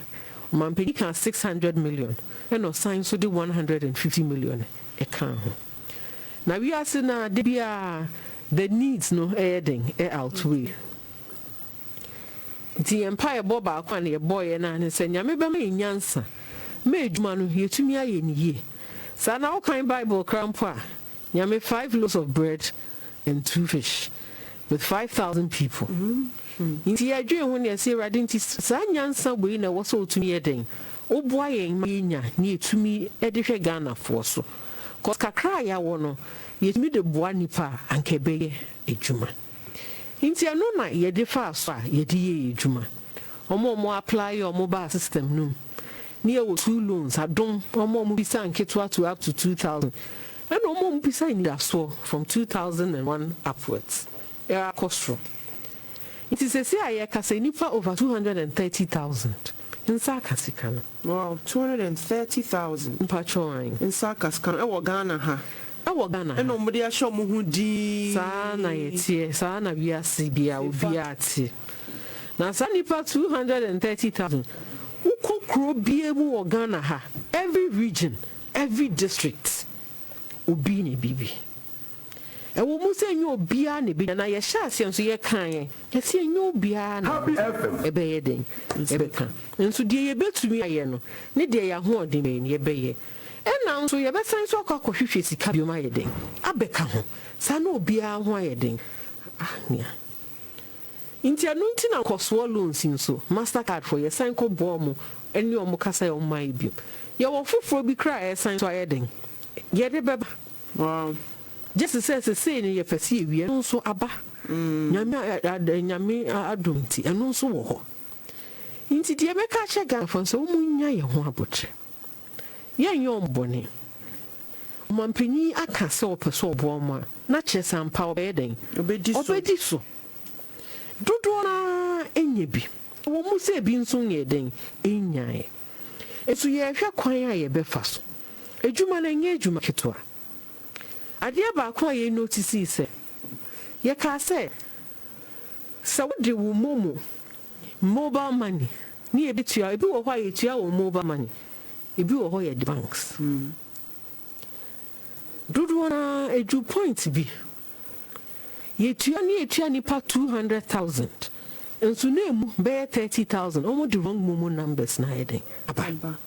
D: mampedi kan 600 million and no sign so the 150 million e kan ho. Na we are na de bia the needs no adding outweigh. The empire boba kwa na boy na ne se nyame be ma nyansa ma edwuma no yetumi aye ni ye. Sa na okan Bible krampo a nyame 5 loaves of bread and 2 fish with 5,000 people. Inti ya dwe hu ne se rade nti sa nyansa we na wo so otumi eden. Oboa yen ma nya ne etumi ede hwe Ghana fo so. Cause kakra ya wo no yetumi de boa nipa ankebe ejuma. Inti anu na ye de fa so a ye de ye ejuma. Omo apply your mobile system no. Near 2 loans adom omo bisa nketo to up to 2,000. And no more beside that so from 2001 upwards. Yeah, Akosua. It is a say I can say nipa over 230,000 in Sakasikano.
A: Wow, 230,000
D: in Pachoine
A: in Sakasikano. Ewa Ghana ha.
D: Ewa Ghana.
A: And nobody a show mu di.
D: Sana yeti, sana biya sibia ubiati. Na sa nipa 230,000. Uko kro biemu Ghana ha. Every region, every district. Ubi ni bibi. E wo mu se nyo bia ne bi na ye sha ase nso ye kan ye se nyo bia na e be ye den e be kan nso die ye betumi aye no ne die ya ho ode me ye be ye e na nso ye be san so akɔhwehwɛ sika bi ma ye den abeka ho sa na obia ho aye den nia inti anu nti na Akosua loans nso Mastercard for ye san ko bo mo eni omo kasa ye omai bi ye wo foforo bi kra ye san so aye den ye de beba.
A: Wow.
D: Just say in your perceive, you also abba. Nyame adumti, and also wo. Inti the America check for so munya ye ho abotre. Ye yon boni. Mampini aka se opeso booma, na chesam power beden. Obedi so. Dodo na enye bi. Wo mu se bi nso nye den enyae. Esu ye hwe kwan a ye befa so. Ejuma na nye ejuma ketwa. Adia ba kwa ye notice se ye ka se so de wo momo mobile money ni ebitua ebi wo hwa ye tua wo mobile money ebi wo ho ye the banks dudu na eju point bi ye tua nipa 200,000 enso na emu be 30,000 omo the wrong momo numbers na yeden aba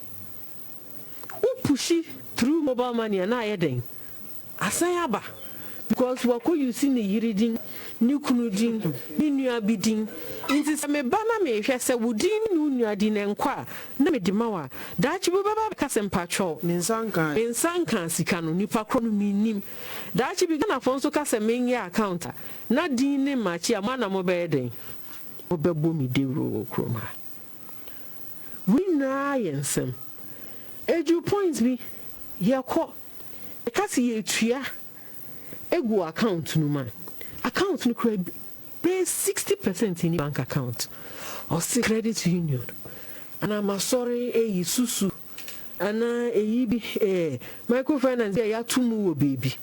D: o pushi through mobile money na yeden asayaba because wako you see ni yiridin ni kunudin ni nuabidin inti se me bana me hwe se wudin ni nuadin enkwa na me dimawa daachi bi baba ka se mpacho mensankan sika no nipa kro no minim daachi bi na fon so ka se menye account na din ne machi amana mo be den obebo mi dewro kroma we na yensem eju points bi yekọ kasi ye tua egu account no man account no pay 60% in bank account or credit union and I'm sorry susu ana bi microfinance ya tumu wo baby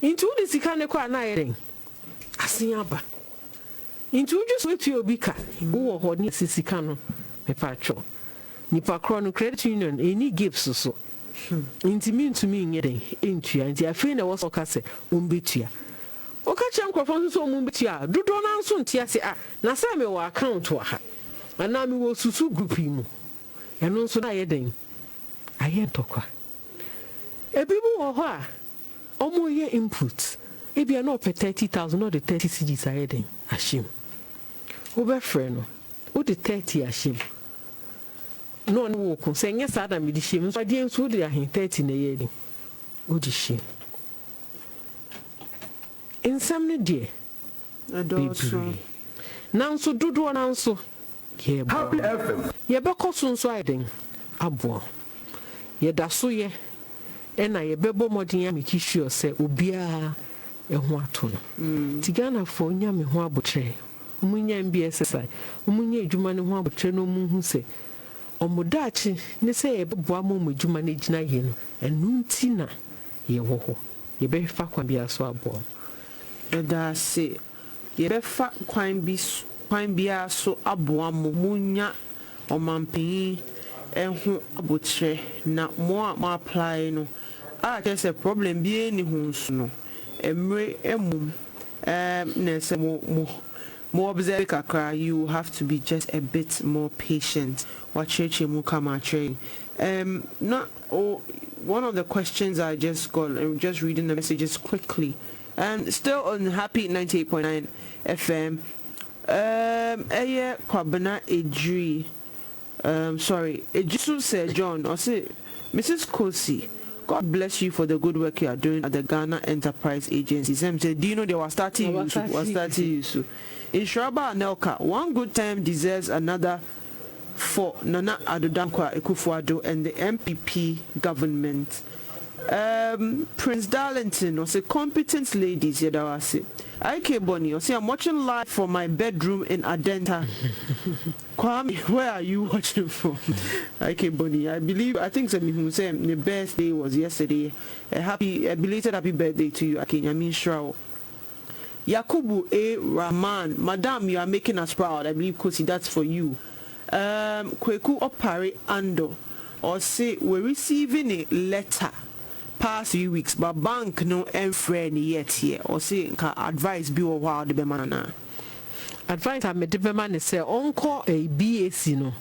D: into the sika ne kwa na yeren asiaba into just wait you obi ka wo ho ni sika no me patcho nipa kro no credit union any gifts so intimi ntumi nyeden entua nti afei na woso ka se ombetua okacha nkrofon so ombetua dodo na nso ntia se na sa me wo account wa ha ana me wo susu group mu eno nso na yeden aye tokwa ebibu wo ho a omo ye input ebia na op 30,000 no the 30 cedis ayeden ashim obe frɛ no o the 30 ashim no no wo ko senye sada mi di shim so ade nso di ahen 30 na ye di o di shim ensam ne die adoso nanso dodo nanso ye
E: Happy FM
D: ye be koso nso aden abo ye da so ye na ye be bo modin amiki sure se obia ho ato no tigana fo nya me ho abotre munya mbi exercise munya edwuma ne ho abotre no mu hu se omudachi ne se ye boa mo edwuma ne gina ye no enu ntina ye wo ho ye be fa kwa bia so abo
A: da se ye be fa kwan bia so abo mo munya omampen ehun abotre na mo apply no just a problem bi ni hu nso no emre emum na se mo observe kakra, you have to be just a bit more patient. What church mu come train. Not one of the questions I just got, I'm just reading the messages quickly. Still on Happy 98.9 FM. Kwabena Ejri. Sorry, Ejisu said John, or say Mrs. Kosi. God bless you for the good work you are doing at the Ghana Enterprise Agency. Sam said, do you know they were starting you? In Shraba Nelka, one good time deserves another for Nana Adodankwa Ekufuado and the MPP government. Prince Darlington or say competent ladies yedawase. IK Bonnie or say I'm watching live from my bedroom in Adenta. Kwame, where are you watching from? IK Bonnie, I think some say the birthday was yesterday. A belated happy birthday to you, Akin Yamin Shrao. Yakubu A. Rahman, Madam, you are making us proud. I believe, Kosi, that's for you. Kweku Opare Ando, or say we're receiving a letter past 3 weeks, but bank no friend yet here, or say advice be a while the bemana.
D: Advice I made the bemana say, on-call a BAC no.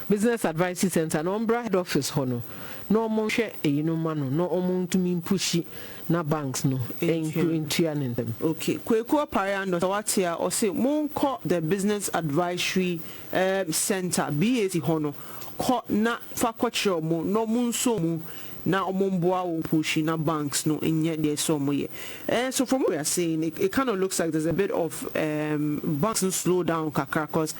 D: Business Advice Center, no head office hono. No more share a manu, no amount to mean pushy, na banks no, including them. Okay,
A: Kweko Pariando, what's here, or say, won't call the Business Advisory Center, BAC hono, call na fakwacho mo, no moon so mo. Now Momboa pushing na banks no and yet there's some way. So from what we are saying, it kind of looks like there's a bit of banks and slow down because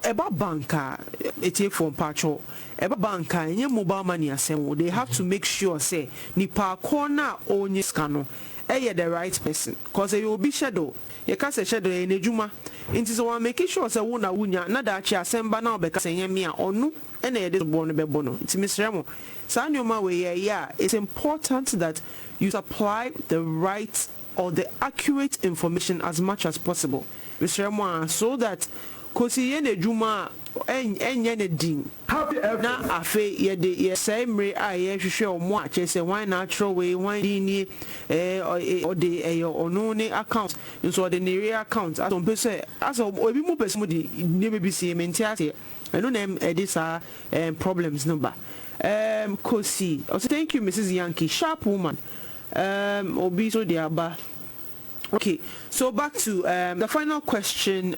A: about banker it's a from patrol. About banker and mobile money they have to make sure say nipa corner own scano the right person because they will be shadow. You can't say shadow in a juma. Into so one making sure say wona wunya na da chi asemba na obeka say yemia onu ene yede bono be bono nti misremo sa nyoma we yeah it's important that you supply the right or the accurate information as much as possible misremo so that kosi ye na juma enye ne din na afe ye de ye say mre a ye hwehwe omo a che say why natural way why din ni or the onu ne account so the area account as on say as obi mu person di ne be see menti I know them these are problems number kosi also thank you Mrs. Yankee sharp woman obi so diaba. Okay, so back to the final question.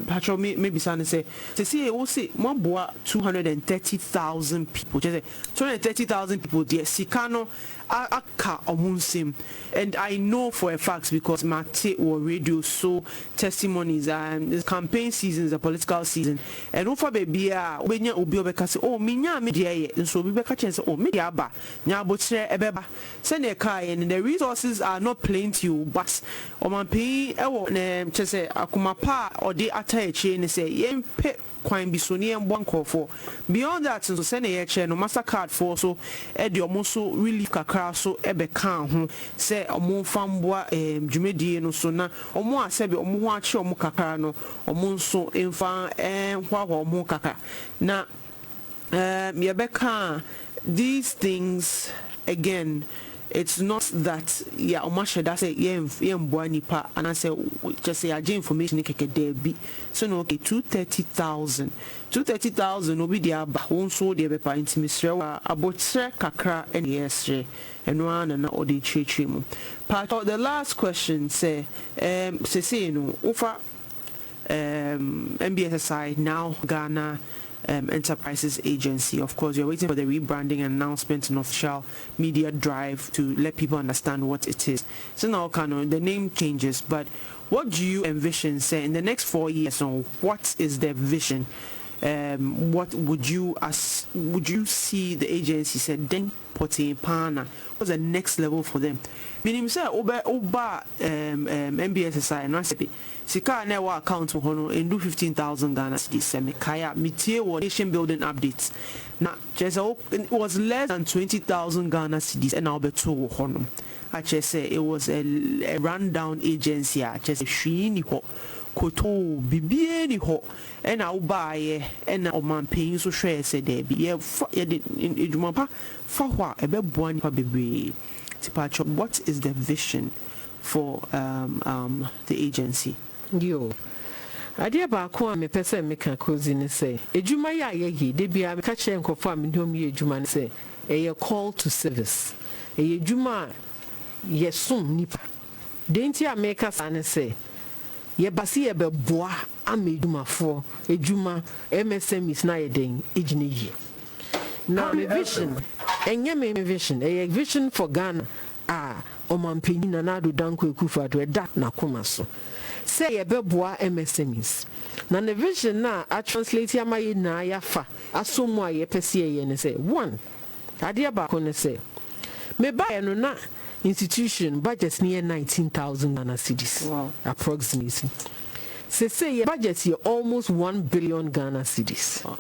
A: Patrol maybe Sana say to see we'll say more 230,000 people. Just 230,000 people. Dear Sikano aka omunsim, and I know for a fact because Mate or radio so testimonies and the campaign season is a political season. And over baby when you obi obeka say oh minya media and so we beka chance oh media ba nya botre ebeba send a car and the resources are not plain to you but omanpi ewo ne chese akumapa or the attach and say yempe kwan bisoni embo for beyond that so send a chair no mastercard for so e de omo so relief kakra so ebeka ho say omo famboa dwumedie no so na omo asebe omo ho ache omo kakra no omo so emfa hwa omo kakra na yebeka these things again. It's not that omashe that say yemboa nipa and I say just say aje information keke there be so no okay 230,000 obi dia ba won so de be pa intimisre wa abotre kakra and yesre eno na odi chechwe mu part of the last question say say no over MBSSI now Ghana Enterprises Agency. Of course, you're waiting for the rebranding and announcement and official media drive to let people understand what it is. So now, the name changes, but what do you envision, say, in the next 4 years? So, what is the vision? What would you see the agency said then putting pana? What's the next level for them? Meaning, say, oba MBSSI and I said. Sika na wa account hono and do 15,000 Ghana cedis semi kaya mitie wa nation building updates na just it was less than 20,000 Ghana cedis and now beto hono I just say it was a rundown agency I just hwi ni ho koto bibie ni ho and na ubaye and na oman paying so hwe say there be ye de edwuma pa fa ho a ebeboa ni pa bebre tipacho. What is the vision for the agency?
D: Yo, idea ba ko me pese me kan kozi ne say ejuma ya ye de bia me ka kire nkofo am ndom ye ejuma ne say e call to service e ejuma ye sum nipa denti America san say ye basi ye be boa am ejuma fo ejuma MSMs na ye den ejine yi na me vision enye me vision e vision for Ghana omampenyi na nado danko ekufa do that na koma so say ye beboa MSMEs na the vision na a translate amaye na ya fa asomu a ye pese ye ne say one ade ba ko ne say me buy no na institution budget near 19,000 Ghana cedis.
A: Wow.
D: Approximately. Say your budget here almost 1 billion Ghana cedis.
A: Wow.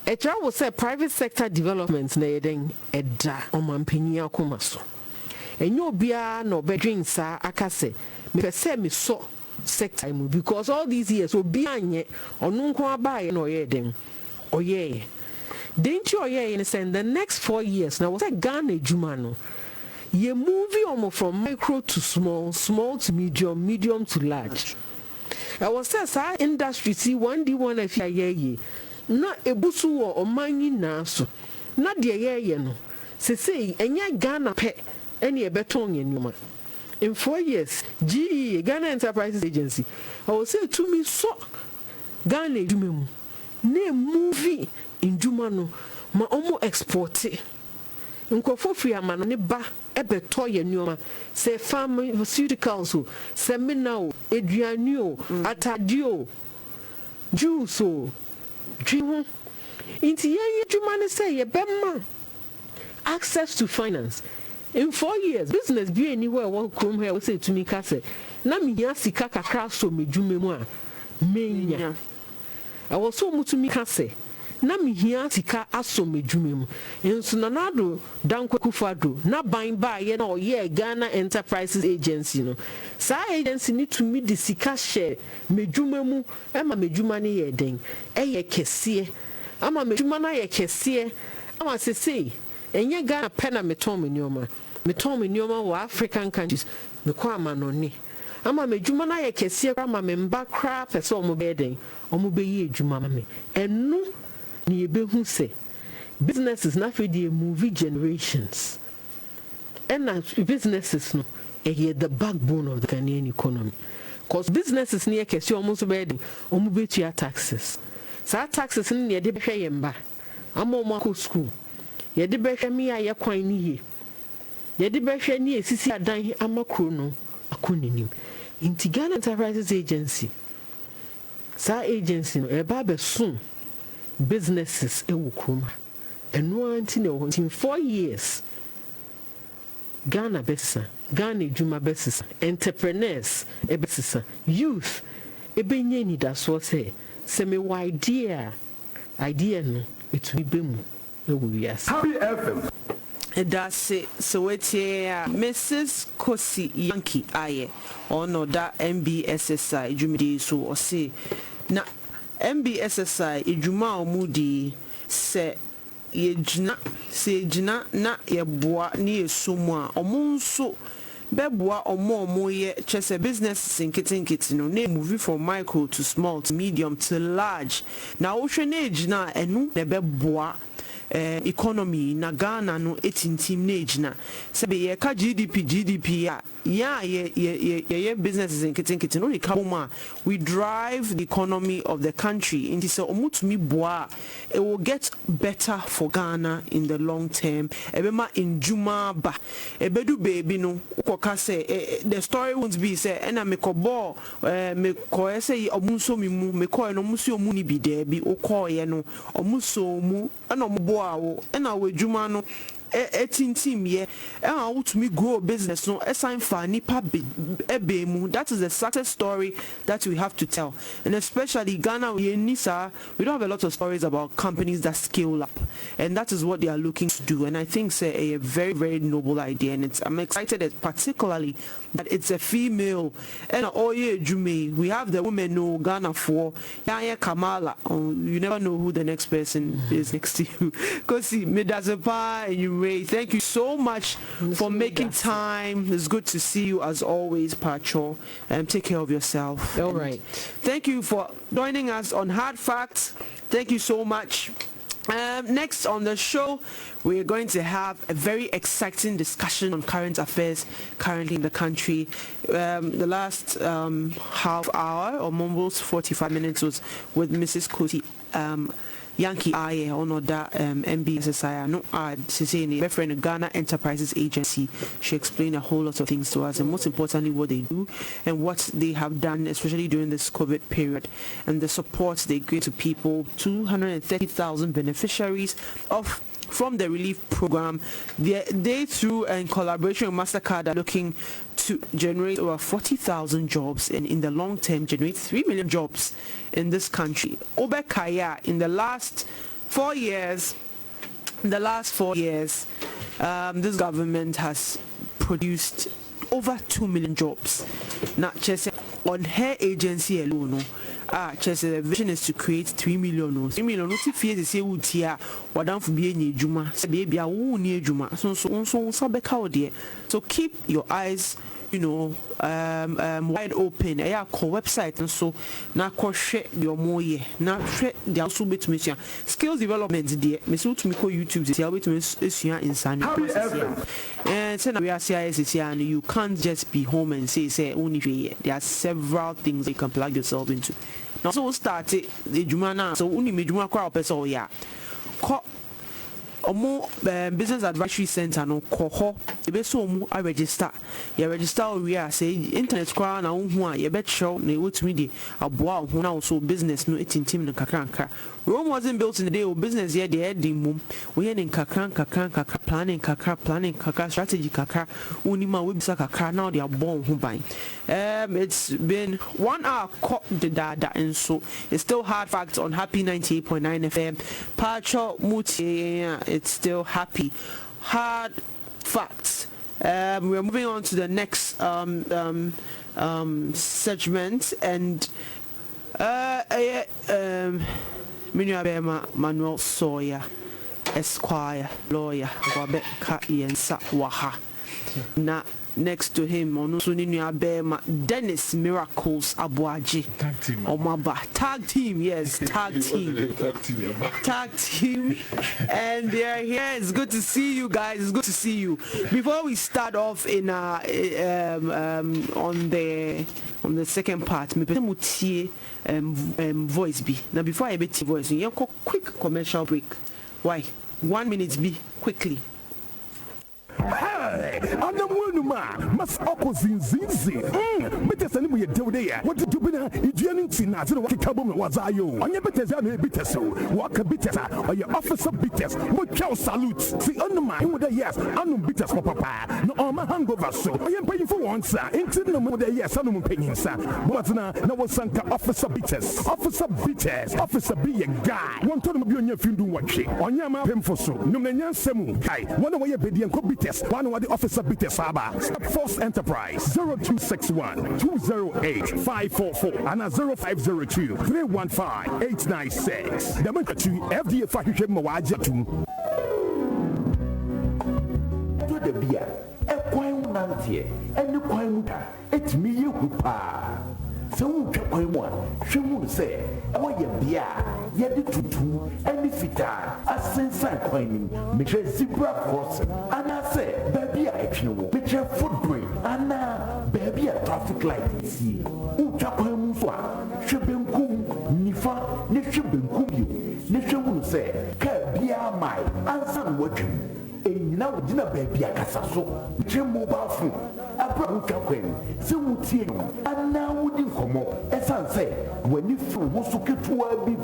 D: A child will say private sector development na yeden eda omampani akoma so. Enyo bia no bedwin sa akase me pese me so sector mu because all these years obi anye onu nko abaye no yeden oye. Didn't you oye in say the next 4 years now was a Ghana ejuma no. Ye movie almost from micro to small, small to medium, medium to large. I was says our industry see 1D1 if ye na ebusu wo omanyi na so na de ye no say enya Ghana pe ene e beton ye nyuma in 4 years GE Ghana Enterprises Agency I will say to me so Ghana ejumemu na movie in juma no ma omo export it nkofo free amano ne ba ebeto ye nyoma say pharmaceuticals o seminal eduane o atade o juice o dwi inti ye dwuma ne say ye bema access to finance in 4 years business bi anywhere won krom here we say to me ka say na me hia sika kakra so me dwuma mu a menya I was so much to me ka say na me hia sika aso me dwuma mu enso na nado dankwaku fado na ban ba ye na oye Ghana Enterprises Agency no sa agency need to me the sika share me dwuma mu e ma me dwuma ne ye den e ye kese ama me dwuma na ye kese ama sesei enye Ghana pena me ton me nyoma wo African countries me kwa amanoni ama me dwuma na ye kese kra ma me mba kra pese omo be den omo be ye dwuma ma me enu ni ebehu say businesses na fe dey movie generations and businesses no the backbone of the Ghanaian economy because businesses near kesi almost be omu betua taxes sa taxes ni ye de behwe yemba ama omo akọ school ye de behwe mi aye kwan ni ye de behwe ni esisi adan amakro no akonenim inti Ghana Enterprises Agency sa agency no e ba be soon businesses ewukroma eno anti ne in 4 years Ghana besa Ghana ejuma besa entrepreneurs ebesa youth ebenye ni da so say me idea no etumi bemu ewu yes
E: Happy FM.
A: That's it. So it's Mrs. Kosi Yankee Aye on that MBSSI Jumidi so or say na MBSSI ejuma omudi se yejina na yeboa ni esomu a omonso beboa omo ye chese business nkiti no na move from micro to small to medium to large na wo hwe na ejina enu na beboa economy na Ghana no etintim na ejina sebe ye ka GDP ye businesses nkiti no ni kaboma we drive the economy of the country into so omutumi boa it will get better for Ghana in the long term ebema injuma ba ebedu baby no ukoka say the story won't be say ena mekobo meko say omunso mi mu meko no muso mu ni bi de bi ukoye no omuso mu ana ombo awo ena wedwuma no etintim ye utumi grow business no esan fa nipa ebemu. That is the success story that we have to tell, and especially Ghana we don't have a lot of stories about companies that scale up, and that is what they are looking to do. And I think it's a very, very noble idea, and I'm excited particularly that it's a female and we have the women no Ghana for Kamala. You never know who the next person is next to you. Kosi Medazepa and you Ray, thank you so much for making time. It's good to see you as always, Pacho. Take care of yourself.
D: All right.
A: Thank you for joining us on Hard Facts. Thank you so much. Next on the show, we're going to have a very exciting discussion on current affairs currently in the country. The last half hour or almost 45 minutes was with Mrs. Kosi Yankee Aye on that MBSSI no my friend Ghana Enterprises Agency. She explained a whole lot of things to us, and most importantly what they do and what they have done, especially during this COVID period, and the support they give to people. 230,000 beneficiaries of from the relief program. They through in collaboration with MasterCard are looking to generate over 40,000 jobs and in the long term generate 3 million jobs in this country. Obekaya, in the last 4 years, this government has produced over 2 million jobs. Not just on her agency alone. Just the vision is to create 3 million. 3 million. Not if you say utia, or down for being a juma, baby, I won't need juma. So keep your eyes, wide open. I have website and so now share your more ye. Now share the also bit mission skills development. Dear, Miss Utumiko YouTube. See how it is here in San and so we are CIS and you can't just be home and say only there are several things you can plug yourself into. Now so start it the Jumana so only me Juma crowd person yeah. More business advisory center no koho ebe so mu a register we are say internet kwa na hu a ye bet show na wotumi di aboa hu na so business no etintim no kakranka. Rome wasn't built in the day of business here the heading mum we had in kakran planning kakra strategy kakra unima website kakra now they are born hu ban. It's been 1 hour caught the data and so it's still hard facts on Happy 98.9 FM. Pacho Muti, it's still happy. Hard facts. We're moving on to the next segment and Manu Sawyer, Esquire, lawyer, Robert Kayensa Waha. Na next to him, Dennis Miracles Abuaji. Tag team, yes, tag team. And they're here. It's good to see you guys. It's good to see you. Before we start off in on the second part, voice be. Now before I bet voice, you quick commercial break. Why? 1 minute be quickly.
E: Hey, I'm the one mas Okozinzi. Better send me a day. What did you be? It's what Kabum was I you. On your bitters and bitters, walk a bitters, or your officer bitters. What cow salutes? See, on the mind with the yes, I'm bitters for papa. No, I'm a hangover, so I am paying for one, sir. Into the moment, yes, I'm paying, sir. What's now? No one sank officer bitters. Officer be a guy. One time be on your field watching. On your map, him for so. No, Semu. Hi, one away a baby and bitters. One of the officer bitters, Saba. Force Enterprise 0261 208 544 and 0502 315 896. The Mankatu FDA Fahishem Mawajatu. To the beer, a quine nantie, and the quine, it's me you pa. So, one, she would say, oh, yeah, beer, yet the tutu, and the fita, a sense of coining, make a zebra crossing, and I say, baby, I know, make a footprint, and now, baby, a traffic light is here. Uchapamuswa, Shibim Kum, Nifa, Nishibim Kumu, Nisha will say, Kabia, my answer watching. Now, dinner baby, I got so, Jim mobile phone, a broken queen, so and now wouldn't come up. As I say, when you flew, was to get to a be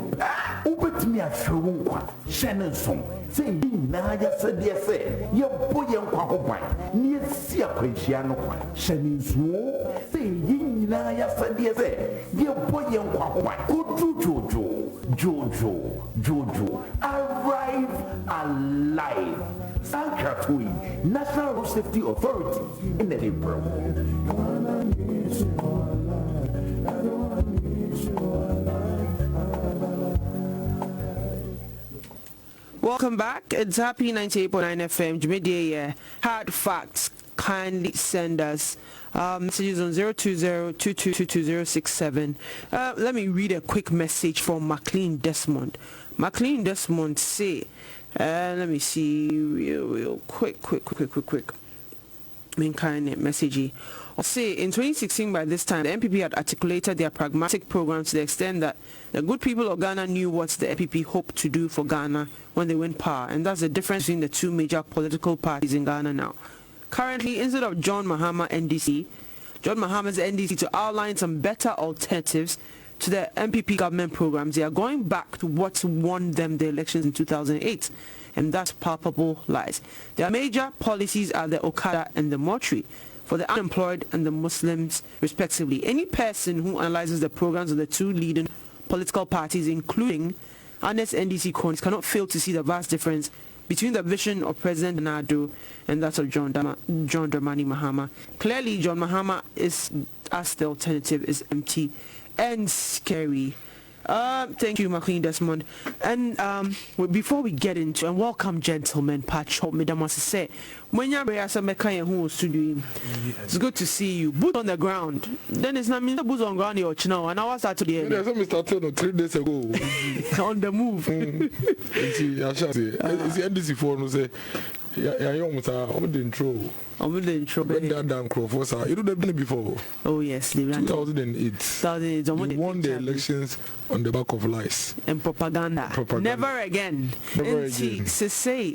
E: open to me a show, Shannon song, saying, now, yes, yes, your boy and Quahobai, near Sia Quachiano, Shannon swore, saying, now, yes, yes, your boy and Quahobai, Jojo, arrive alive. Sankatui, National Road Safety Authority in the April.
A: Welcome back. It's Happy 98.9 FM. Jumedia, hard facts. Kindly send us messages on 020-2222-067. Let me read a quick message from McLean Desmond. McLean Desmond say, let me see real quick. Main kind of message. I'll say in 2016, by this time, the MPP had articulated their pragmatic program to the extent that the good people of Ghana knew what the MPP hoped to do for Ghana when they win power, and that's the difference between the two major political parties in Ghana now. Currently, instead of John Mahama's NDC to outline some better alternatives to the MPP government programs, they are going back to what won them the elections in 2008. and that's palpable lies. Their major policies are the Okada and the mortuary for the unemployed and the Muslims, respectively. Any person who analyzes the programs of the two leading political parties, including honest NDC cronies, cannot fail to see the vast difference between the vision of President Nadu and that of John Dramani Mahama. Clearly, John Mahama is, as the alternative, is empty and scary. Thank you, McQueen Desmond. And before we get into, and welcome, gentlemen, Pacho, Madam say, when you're studio, it's good to see you. Boots on the ground. Then it's not mean the boots on ground or now. And I was at the end.
F: There's something started 3 days ago.
A: On the move.
F: It's the NDC for no say. Yeah, you almost are on the intro.
A: I'm the intro.
F: That damn Crawford, sir. You have done it before.
A: Oh yes, they ran
F: 2008. You won the elections on the back of lies
A: and propaganda. Never again.
F: Never again.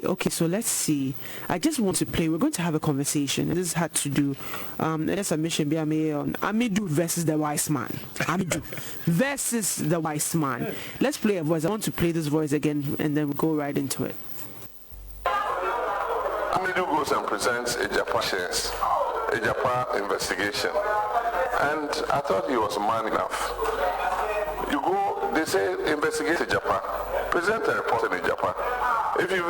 A: Okay, so let's see. I just want to play. We're going to have a conversation. This had to do. There's submission be on Amidu versus the wise man. Amidu versus the wise man. Let's play a voice. I want to play this voice again, and then we'll go right into it.
B: Amidu goes and presents a Japan investigation, and I thought he was man enough. You go, they say investigate Japan, present a report in Japan. If you've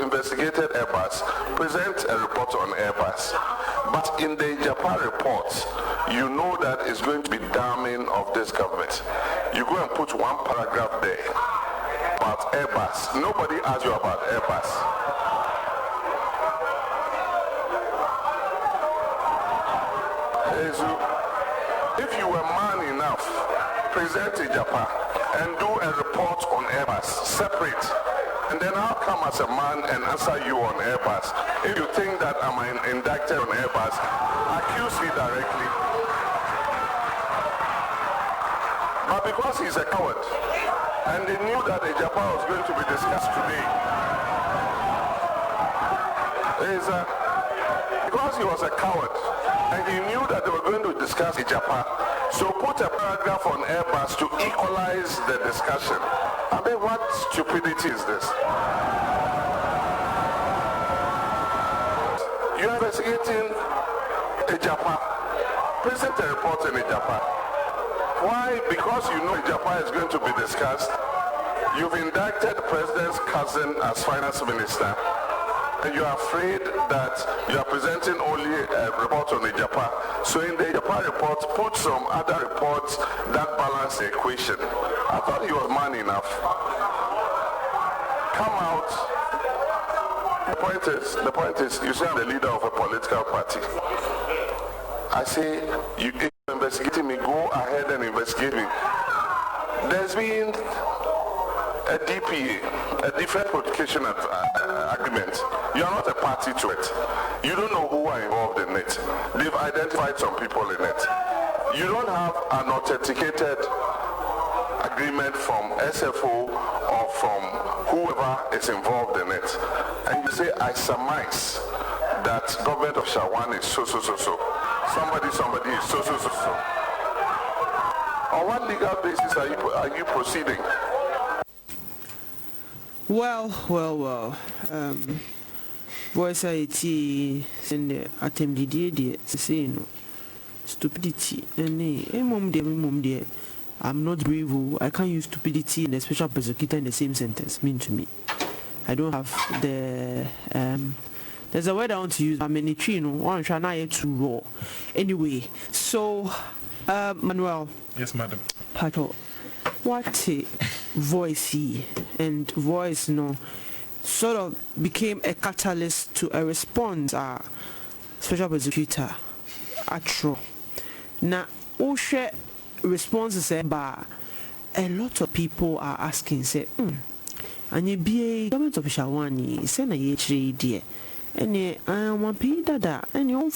B: investigated Airbus, present a report on Airbus. But in the Japan report, you know that it's going to be damning of this government. You go and put one paragraph there about Airbus. Nobody asks you about Airbus. If you were man enough, present to Japan and do a report on Airbus, separate. And then I'll come as a man and answer you on Airbus. If you think that I'm indicted on Airbus, accuse me directly. But because he's a coward, and they knew that the Japan was going to be discussed today, because he was a coward, and he knew that they were going to discuss in Japan, so put a paragraph on Airbus to equalize the discussion. I mean, what stupidity is this? You're investigating a Japan. Present a report in a Japan. Why? Because you know Japan is going to be discussed. You've indicted the president's cousin as finance minister. And you are afraid that you are presenting only a report on the Japan. So in the Japan report, put some other reports that balance the equation. I thought he was man enough. Come out. The point is, you say I'm the leader of a political party. I say, if you're investigating me, go ahead and investigate me. There's been a DPA, a Deferred Protection Agreement. You are not a party to it. You don't know who are involved in it. They've identified some people in it. You don't have an authenticated agreement from SFO or from whoever is involved in it. And you say, I surmise that government of Shawan is so. Somebody is so. On what legal basis are you proceeding?
A: Well. Voice IT send the attempt say no stupidity and mom dear. I'm not brave. I can't use stupidity and the special prosecutor in the same sentence. Mean to me. I don't have the there's a word I want to use. I'm in a tree, one try not too raw. Anyway, so Manuel.
C: Yes, madam.
A: Pato, what voice he and voice sort of became a catalyst to a response. Special prosecutor atro. Now, Oshe responses about a lot of people are asking, say, and you be a government official one, send a HA dear. And I want pay dada, and you on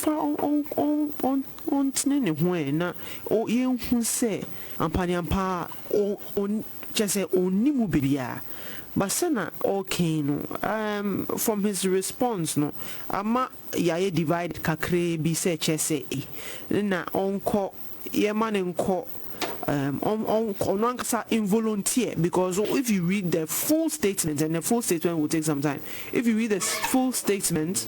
A: na or you who say, Ampanyampa on just say, only mubia. But Sena okay no from his response no ama yaye divide kakre bi se chese na onko ye man nko involunteer, because if you read the full statement, and the full statement will take some time, if you read the full statement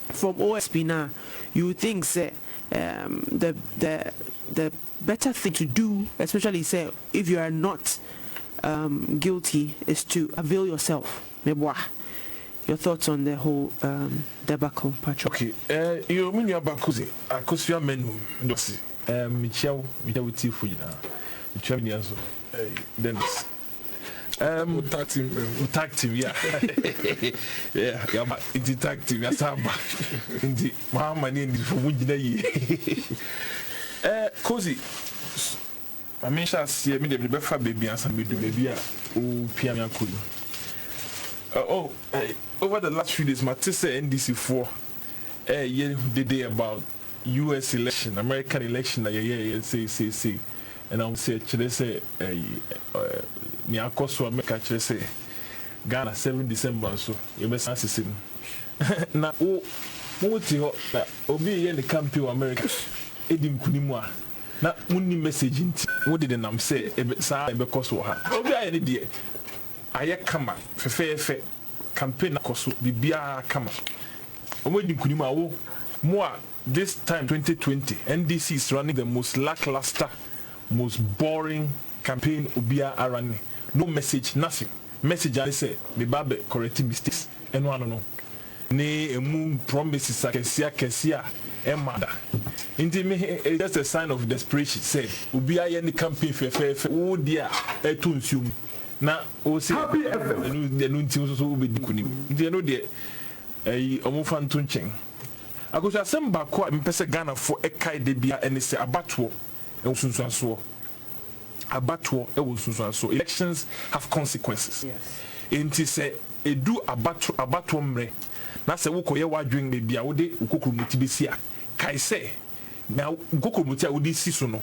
A: from OSP now, you would think say the better thing to do, especially say if you are not guilty, is to avail yourself. Your thoughts on the whole debacle, Patrick?
F: Okay, you mean you're Akosua Manu, Michelle Tifuna, Michelle Dennis. Tag team, yeah. Yeah, it's tag team, yes, I'm in the Mama name for Wujina. Cozy, I mean, shall see me the Befa baby and some baby, oh, Piano Kulu. Over the last few days, my sister NDC4 the day about US election, American election, say, and I'm say, Akosua America, say, Ghana 7 December, so you must answer. Now, Obi in the campaign of America, Edim Kunimwa. Now, only message what did the say, because Obi, I need it. I come for campaign Akosua bibia kama omodi kunima wo more this time 2020 NDC is running the most lackluster, most boring campaign obia arani. No message, nothing. Message I say me babe correcting mistakes and no ne emu promises kesia emada inti me it's just a sign of desperation. Say obia ye ni campaign fe wo dia etu nsium na o se the no nti so be dikunim nti no de omofa nto nchen Akosua semba ko mpese Ghana for ekai de bia ene se abatwo esunsuaso elections have consequences.
A: Yes.
F: Inti se edu abatwo mre na se wo koye wadwen be bia wo de ukokromuti besia kai se na ukokromuti a wo de si so no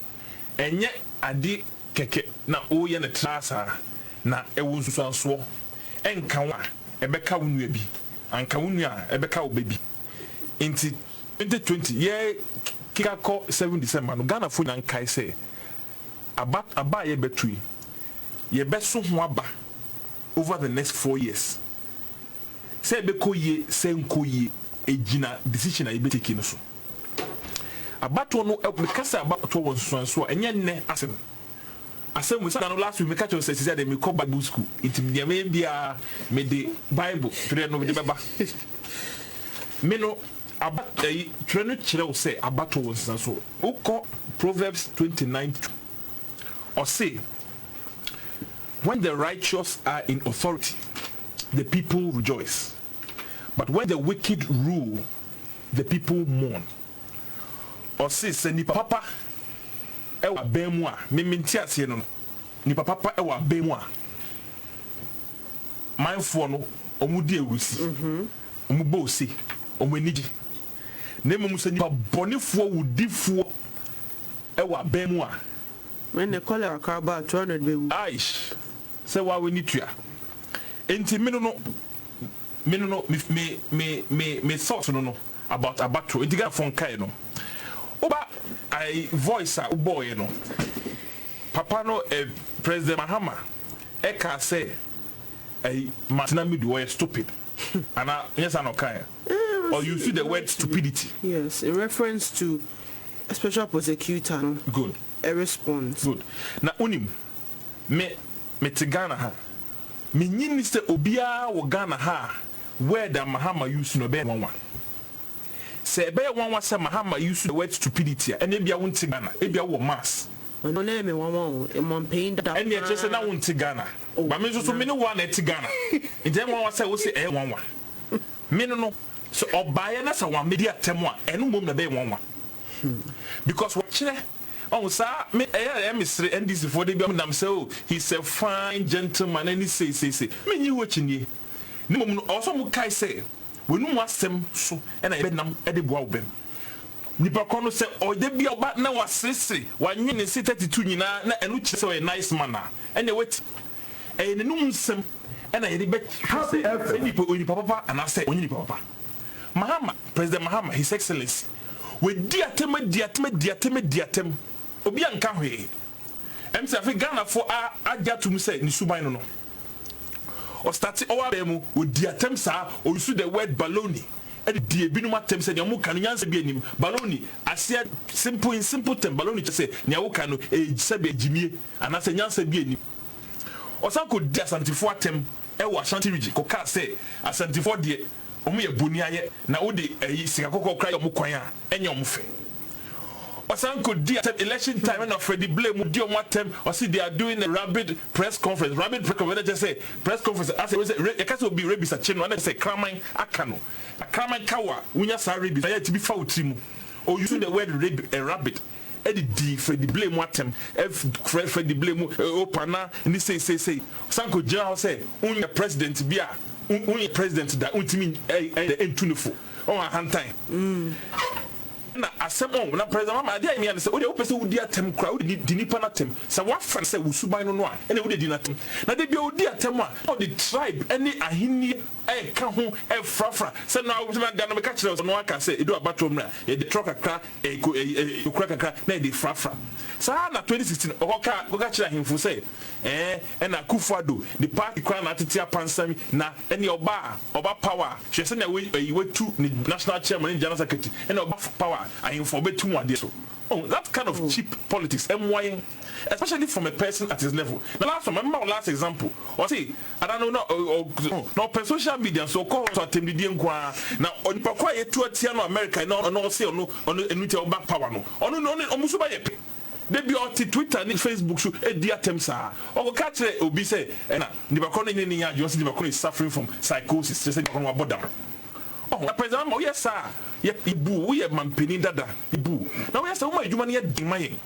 F: enye ade keke na o ye ne trasa na ewo nsusuanso enka wa ebeka wonua bi anka wonua ebeka wo baby inti 2020 ye kikako 7 December no Ghana fo nan kai say aba ye betui ye beso ho aba over the next 4 years say bekoye senkoye ejina decision ayi beteki no so abato no because abato won so enye ne asem we say no last week me catch us say dem me call Bible school itim dia me bia me the Bible tire no me beba me no abato tire no kire wo say abato won so uko Proverbs 29 or say when the righteous are in authority the people rejoice, but when the wicked rule the people mourn. Or say nipa papa ewa bemu a me menti ase no nipa papa ewa bemu a mindful no omudi ewusi omubo osi omenigi na memu se nipa bonefo wudifo ewa bemu a
A: when they call our car about 200 be
F: aish say why we need to enti me thought no about to enti ga fon kai no oba I voice a boy no papa no President Mahama eka say Martina Midu was stupid and yes and okay or you see the word stupidity.
A: Yes, in reference to a special prosecutor. No?
F: Good.
A: A response.
F: Good. Na unim me tigana ha me nyini se obia wo Ghana ha where the Mahama use no be one say be one say Mahama use the word stupidity and e bia won Ghana e bia wo mass
A: no na me one e mon pain that
F: and you say na won Ghana but me so me no one e Ghana in dem one say wo say e one me no so obaye na say one media temo a eno mom na be one because what chire oh sir me Mr. NDC for the nam say oh he's a fine gentleman and he say me nyi wo chinie ni mom also mo kai say we no asem so e na nam e de boa obem nipa kono say o de bia oba na wasese wanwe ne 32 nyina na enu chi say nice man and wait e ne num nsem e na ye de be say nipa papa and I say onyi nipa papa Mahama President Mahama His Excellency we diatem obi anka hwe I'm saying Ghana for a get to say ni suban no or start our bemu with the attempts or use the word baloney and the binuma attempts and yamu can answer be him baloney I said simple in simple term baloney to say nyawukano a sabe jimmy and I say answer be him or some could des anti-4 attempt ewa Ashanti region koka say Ashanti-4 de omu ye buniaye na odi sikakoko kra yomu kwan a enye omu fe Osanko di at election time and Freddie blame di omu atem or see they are doing a rapid press conference just say press conference as it can be rebisa chino and say kraman akano a kraman kawa unya sa rebisa ya tibi fa utrimu or using the word rabbit Eddie Freddie blame atem Freddie blame opana ni say Sanko general say unya president bia unya president da untimi entunufo on a hand time na asem on na president mama dey me say o dey opese wo di atem kra wo di nipa na atem say wa fa say wo suban no a ene wo dey di na atem na dey bi o di atem a o the tribe any ahini ka ho frafra say na wo ma ga na me ka kire no aka say edu abato mra e dey truck akra kura kakra na e dey frafra sa na 2016 o ka kire ahimfo say na Akosua the party kra na tete apansami na ene oba power hwe say na we tu ni national chairman and general secretary ene oba power I inform too much. So, that kind of cheap politics, especially from a person at his level. The last example, or say, I don't know, no, per social media, so call to attend the DNQ. Now, on Paquay to Tiano America, no, say, no, on the back power, no, on Musuba. They be on Twitter and Facebook show a dear temsa. Or catch it, Obi say, and Nibakon in India, Johnson Nibakon is suffering from psychosis, just like on about them. Oh, president, oh yes, sir. Ibu, we have man penny dada. Ibu. Now yes, my human yet demanding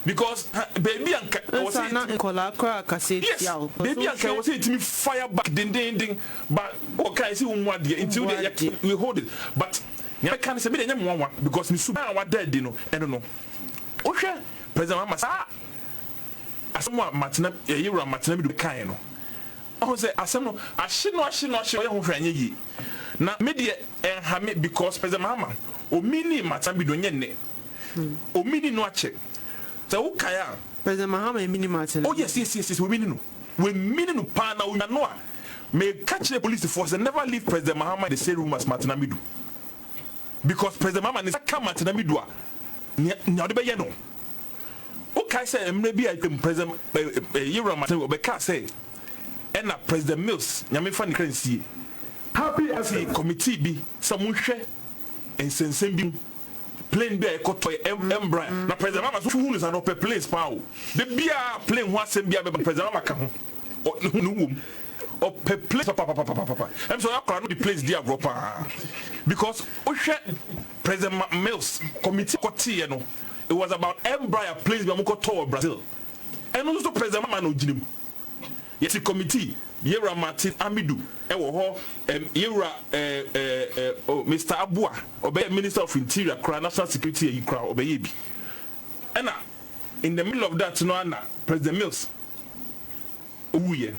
F: because baby Anka was not in Colacra cassette. Yes, baby Anka was saying to me fire back ding, but okay, I see one day until we hold it. But I can't say anyone because Miss Suban was dead, you know. I don't know. Okay, President Mama, as someone Martina, you are Martina with the kind. I say, as someone, I should not show you. Na media hame because President Mahama o mini matambi do nyenne o mini no ache so wo kaya
A: President Mahama mini matambi
F: oh yes we mini no pa na we no a may catch the police force and never leave President Mahama in the same room as Martin Amidu because President Mahama is come Martin Amidu nya de be ye no o kai say emre bi a President Yura Martin o be ka say and President Mills nyame fa ne kransie happy as a committee be some hwe ensensem bi plane be e koto embra na president mama so hu no pe place pa o de bia plane ho asem bia be president mama ka ho no wom o pe place papa em so akra no the place dia gro pa because o hwe president Mills committee kotie no it was about embra place be amko to Brazil and also president mama no ginim yes the committee Yera Martin Amidu ewo ho Yera Mr. Abua obey Minister of Interior National Security yi kra obey bi ena in the middle of that no ana President Mills uye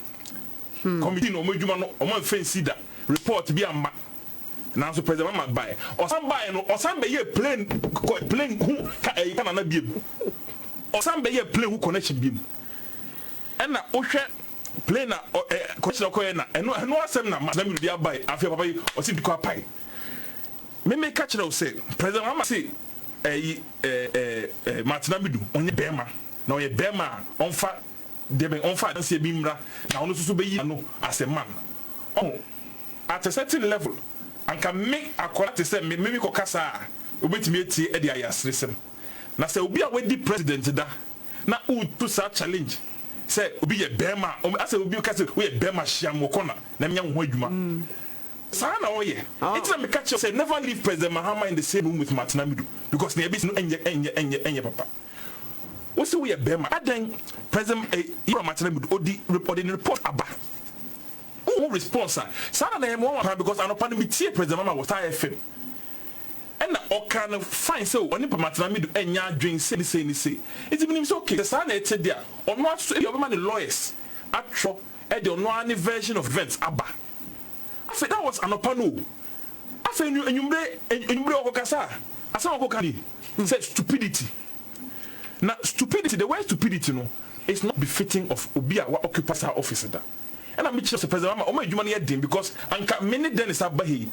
F: committee no modwuma no o man fancy da report bi amba na so President Mama buy osan buy no osan be ye plane who ka na biem osan be ye plane who connection biem ena o hwe plane na connection ko na eno asem na madam di abai afia papa yi o si di ko apai me catch na o say President Mama say Martin Amidu onye bema na onye bema onfa debe onfa dan se bi mra na ono so be yi no as a man at a certain level and can make akola to say me ko kasa obetimi eti e dia yasresem na say obi a wedi president da na o to sa challenge say obi ye bema I say obi ka say we ye bema hia mo kona na nya ho adwuma sa na o ye it's na me catch say never leave President Mahama in the same room with Martin Amidu because na be no enye papa we say we ye bema adan President Martin Amidu odi report aba who response sa na em one because anopa no metie President Mama was FM and o can find so oni Martin Amidu enya adwen say it means okay the sa na ete dia ono aso e obema the lawyers atro e the ono any version of events aba afi that was anopa no afi enyumre okokasa asa okokani say stupidity na stupidity the word stupidity no it's not befitting of Obia what occupies our office. And I'm sure President Mama, my money at because Anka many Dennis Abahi,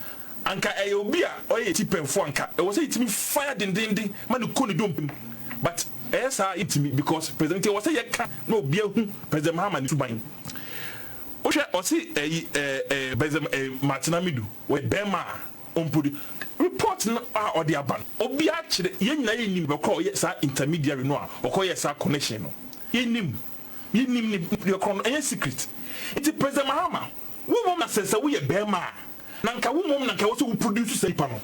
F: Anka Obia, or a tip and Franca. It was a me fired in Dindi, Manu couldn't do him. But as I eat me because President was a no beer, President Mama to buy. Osha, or see a Martinamidu, where Bema Umpudi. Reports or the aban. Obiach, yen name, call yes, intermediary no, or call yes, connection. Yen your con any secret. It's President Mahama. Woman says we a Bema. Nanka woman Nanka also produce a panel.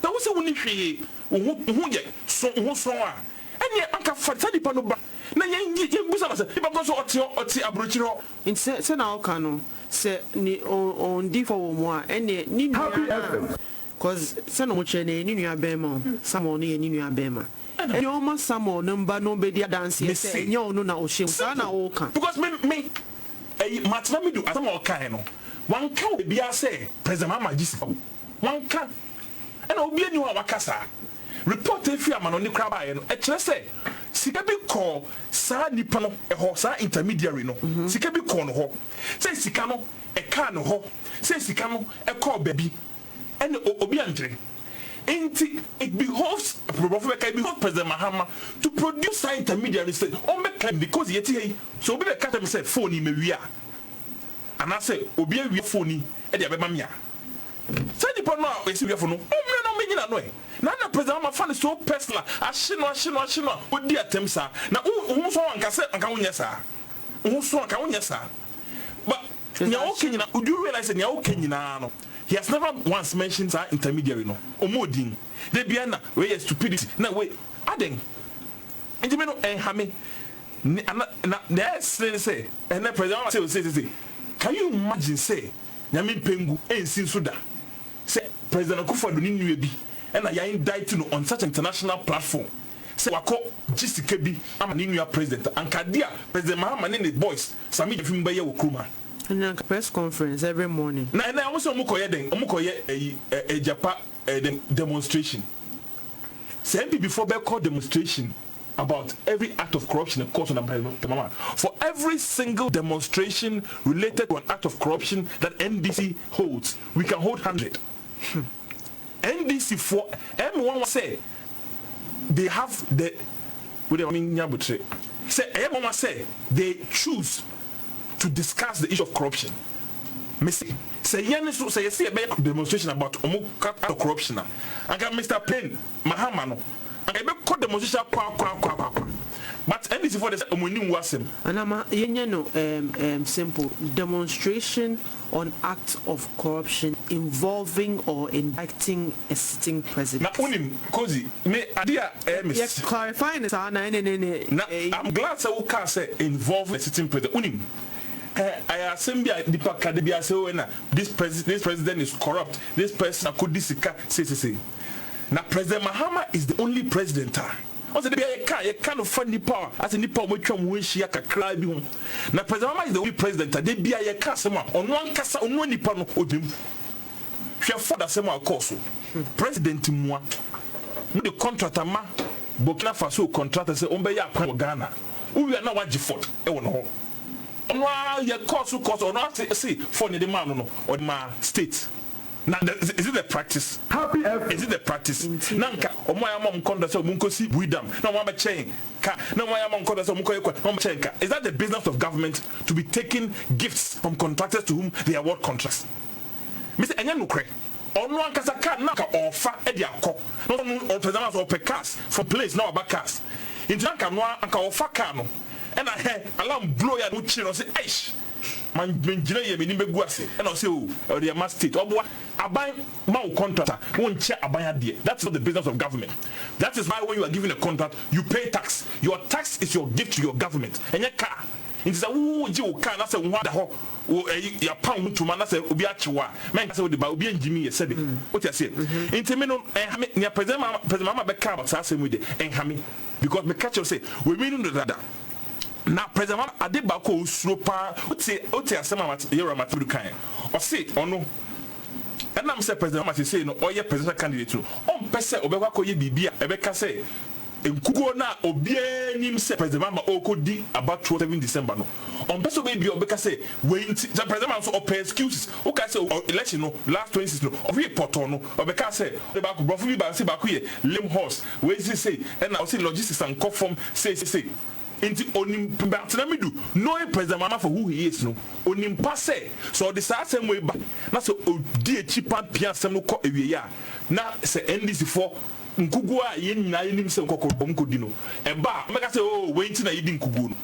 F: That was a winning she who yet so and yet Anka Fatadi Panoba. Na yen busa say if go so oti abrochiro
A: in se na o kanu se ni on di for mo a ene ni cause se no che ne ni nua bema samo no ye ni nua bema ene o ma samo no mba no be dia dance se nya onu na o hye sa na o ka
F: because me matna me do asama o kan no wan ka bia say president mama gisi wan ka ene obi ani wa wakasa report efi amano ni kraba ye no e kire say sika bi call sa nipa no e ho sa intermediary no sika bi call no ho say sika no e ka no ho say sika no e call baby and obi andre enti it behoves President Mahama to produce sa intermediary say on make claim because yeti hey so obi be catch me say phone ni me wia and I say obi awia phone ni e de abeba me a say nipa no a we si wia phone no omre no me nyina no e na President Mahama fan so personal ashino odi atem sa na hu so anka se anka wonya sa hu so anka wonya sa but nya okanyina would you realize nya okanyina no he has never once mentioned our intermediary no omodin de bia na we stupidity na we aden enti me no hame na there say and the president say can you imagine say nyame pengu ensin so da say President Akosua ni nua bi and I indict no on such an international platform. Say wako Jessica bi ama ni nua president and kadia President Mahama ne boys sami jefim baye wo kruma.
A: And a press conference every morning.
F: Na almost omukoye den omukoye Japa demonstration. Say MP before be call demonstration about every act of corruption of course on Mama. For every single demonstration related to an act of corruption that NDC holds, we can hold 100. NDC for M1 say they have the say M1 say they choose to discuss the issue of corruption. Missy say so say see a demonstration about corruption and got Mr. Plain Mahama no and I be call demonstration but NDC for the omuni wasem
A: anama yenye no simple demonstration on acts of corruption involving or indicting a sitting president.
F: Na unim kozi me adia
A: yes clarifying this na
F: I'm glad say we can say involve a sitting president unim I assume the academia say na this president is corrupt, this person could disika say na President Mahama is the only president also there a kind of funny power as a nipa wetwa mo hia kakra bi ho na President Mahama is the only president there be a ka sema ono ankasa ono nipa no odem hwe for da sema akoso president mua no the contractor ma Burkina Faso contractor say on be ya kwa Ghana uwi na waji fort e wo no ho ono ya course ono see for the man no or the state. Now, is it the practice?
E: Happy effort.
F: Is it the practice? Nanka, omoya mom konda so munko si buidam. Na mama chain. Ka, na moya mom konda so munko yekwa. Mama chain ka. Is that the business of government to be taking gifts from contractors to whom they award contracts? Mr. Enya nukre. Ono ankasa ka nanka ofa e di akọ. No on president of cars for place now about cars. Into nanka no anka ofa car no. And I alarm blow ya no chi no say eish. Man benjina ye meni begu ase and I say oh the mass state obo aban ma contractor won che aban ade. That's not the business of government. That is why when you are given a contract you pay tax. Your tax is your gift to your government. Enye car it is a wo ji wo car na say wo da ho ya pound to man na say obi achewa men say wo de ba obi anjimi ye sabe what you say intime no ne president mama be car about say we de enhame because me catch you say we mean no that na president Adeba ko usro pa oti asema yera matudu kan o say ono enam say president say no oye presidential candidate no on pese obekwa ko ye bibia ebeka say nkugo na obie nim se president mama okodi about 7 December no on person be obeka say wait the president so op excuses o ka say election no last 26 no of we poto no obeka say the back brofo bi ba say back here lim horse we say and now say logistics and conform say inti onim Batinamidu no president mama for who he is no onim passe so the same way back na so odi cheaper pia sem no ko ewie ya na say NDC for nkugu a ye nyina ye nim se nkokobom kodi no eba meka say oh wait na yidi nkugu no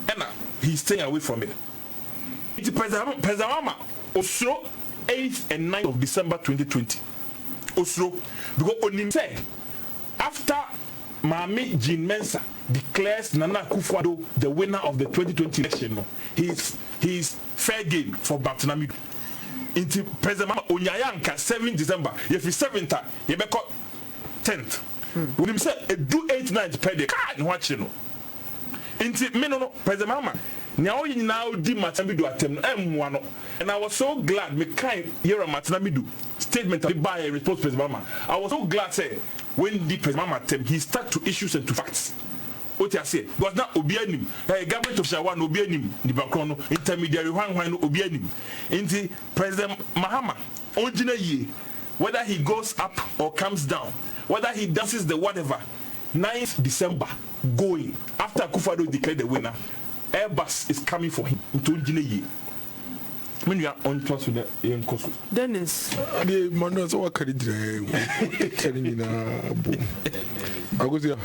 F: and he's staying away from it. It's president mama osro 8th and 9th of December 2020 osro because onim say after Mami Jean Mensa declares Nana Akufo-Addo the winner of the 2020 election no he's fair game for Batinamidu into president mama onyayanka 7 December if he 7th he be 10th when him say do 8 9 per day can watch no into me no president mama now you now di Batinamidu atem emwa no and I was so glad me kind hear Batinamidu statement by a response president mama I was so glad say when the president mama atem he start to issues and to facts what I say because now obianim government official one obianim the background intermediary one no obianim into president Mahama ongina ye whether he goes up or comes down whether he dances the whatever 9th December going after Akufo-Addo declared the winner Airbus is coming for him into ongina ye when you are on trust with the Akosua
A: Dennis
G: the Manu so what can it telling na boom Akosua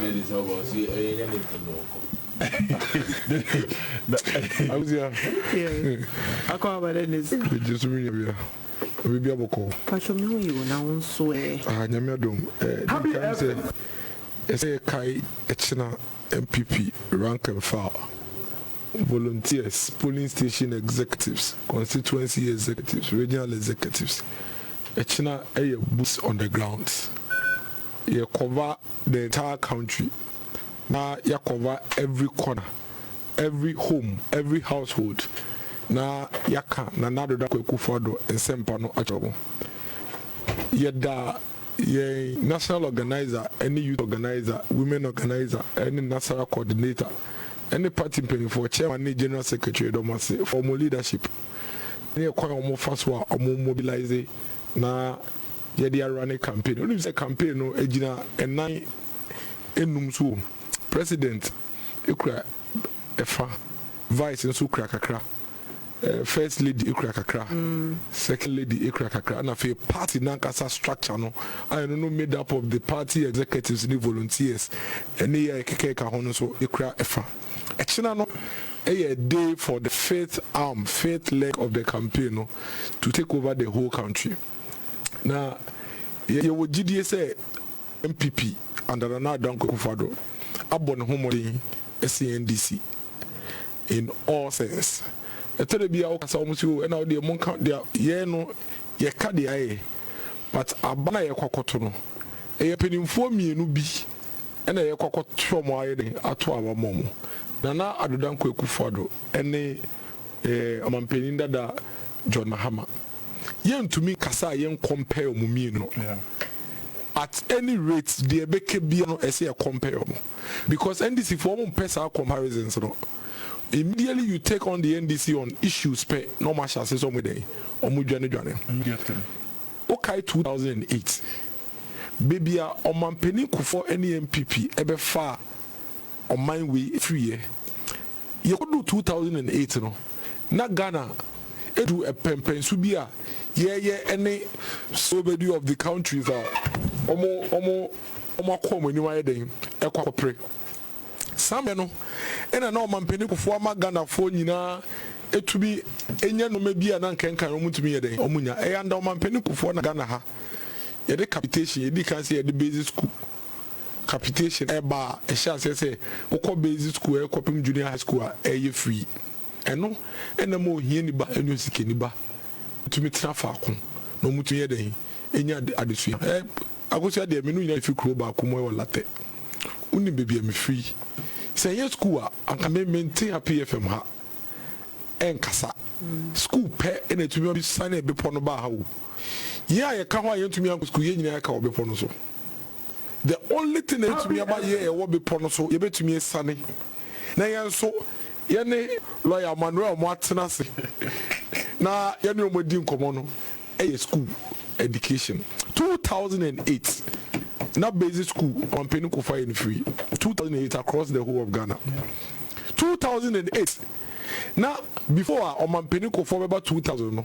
G: Akosua
A: akwa ba Dennis
G: just me bia obi aboko
A: pacho me hu you na wonso
G: nyame adom say kai echina MPP rank and file volunteers, polling station executives, constituency executives, regional executives. Echina a boots on the ground. You cover the entire country. Now you cover every corner, every home, every household. Now yaka na nado da Akufo-Addo and Sempano achobo. Yeda ye national organizer, any youth organizer, women organizer, any national coordinator. Any party paying for chairman, general secretary, for more leadership. Any quite more fast one or more mobilize na yedi running campaign. Only say campaign no ejina and 9 enumsu president ekura efa vice nso kura kakra first lady ekura kakra second lady ekura kakra and a party nankasa structure no I don't know made up of the party executives and volunteers any keke ka hono so ekura efa Echina no a day for the faith leg of the campaign no, to take over the whole country. Now, you would GDA say MPP under another Akufo-Addo abon homodin SNDC in all sense. I tell you, I almost you and now the monk there, yeah, no, ye kadi aye, but abana ye kwakotono. A penny for me no be, and a kwakot from my ato our momo. Nana Adodanko Akufo-Addo ene amampeni dada John Mahama yen to me kasa yen compare omumi no at any rate the ebeke bia no ese compare omo because NDC for one person comparisons no immediately you take on the NDC on issues pe no match as so many omo dwane immediately okay 2008 baby a omampeni kufo any MPP ebe fa on my way 3 year. You could do 2008 no. Na Ghana edu a Pensubia. Yeah, any somebody of the countries are omo come when you are there. Ekwa pray. Some no. And I know man penny for ma Ghana for nyina to be enya no maybe an kenkan omu to me there. Omunya. E and man penny for na Ghana ha. Ye de capitation, ye di can say the basic school. Capitation eba e sha say ukọ basic school e kopim junior high school e free eno enamo hie ni ba enu sike ni ba tumi tra fa ko no mutu ye den enya adesu Akosua de me no nya fi kuro ba ko mo e late uni baby me free say ye school anka me maintain happy FM ha enkasa school pe ena tumi bi sane be pono ba ha wo ye ka ho ye tumi an school ye nyina ka obepo no so the only thing that to me about here what be pono so you bet to me sunny na yen so yene lawyer Manuel Martinase na yene omodi nkomo no e school education 2008 na basic school on Penuku fire in free 2008 across the whole of Ghana 2008 now before on Penuku for about 2000 no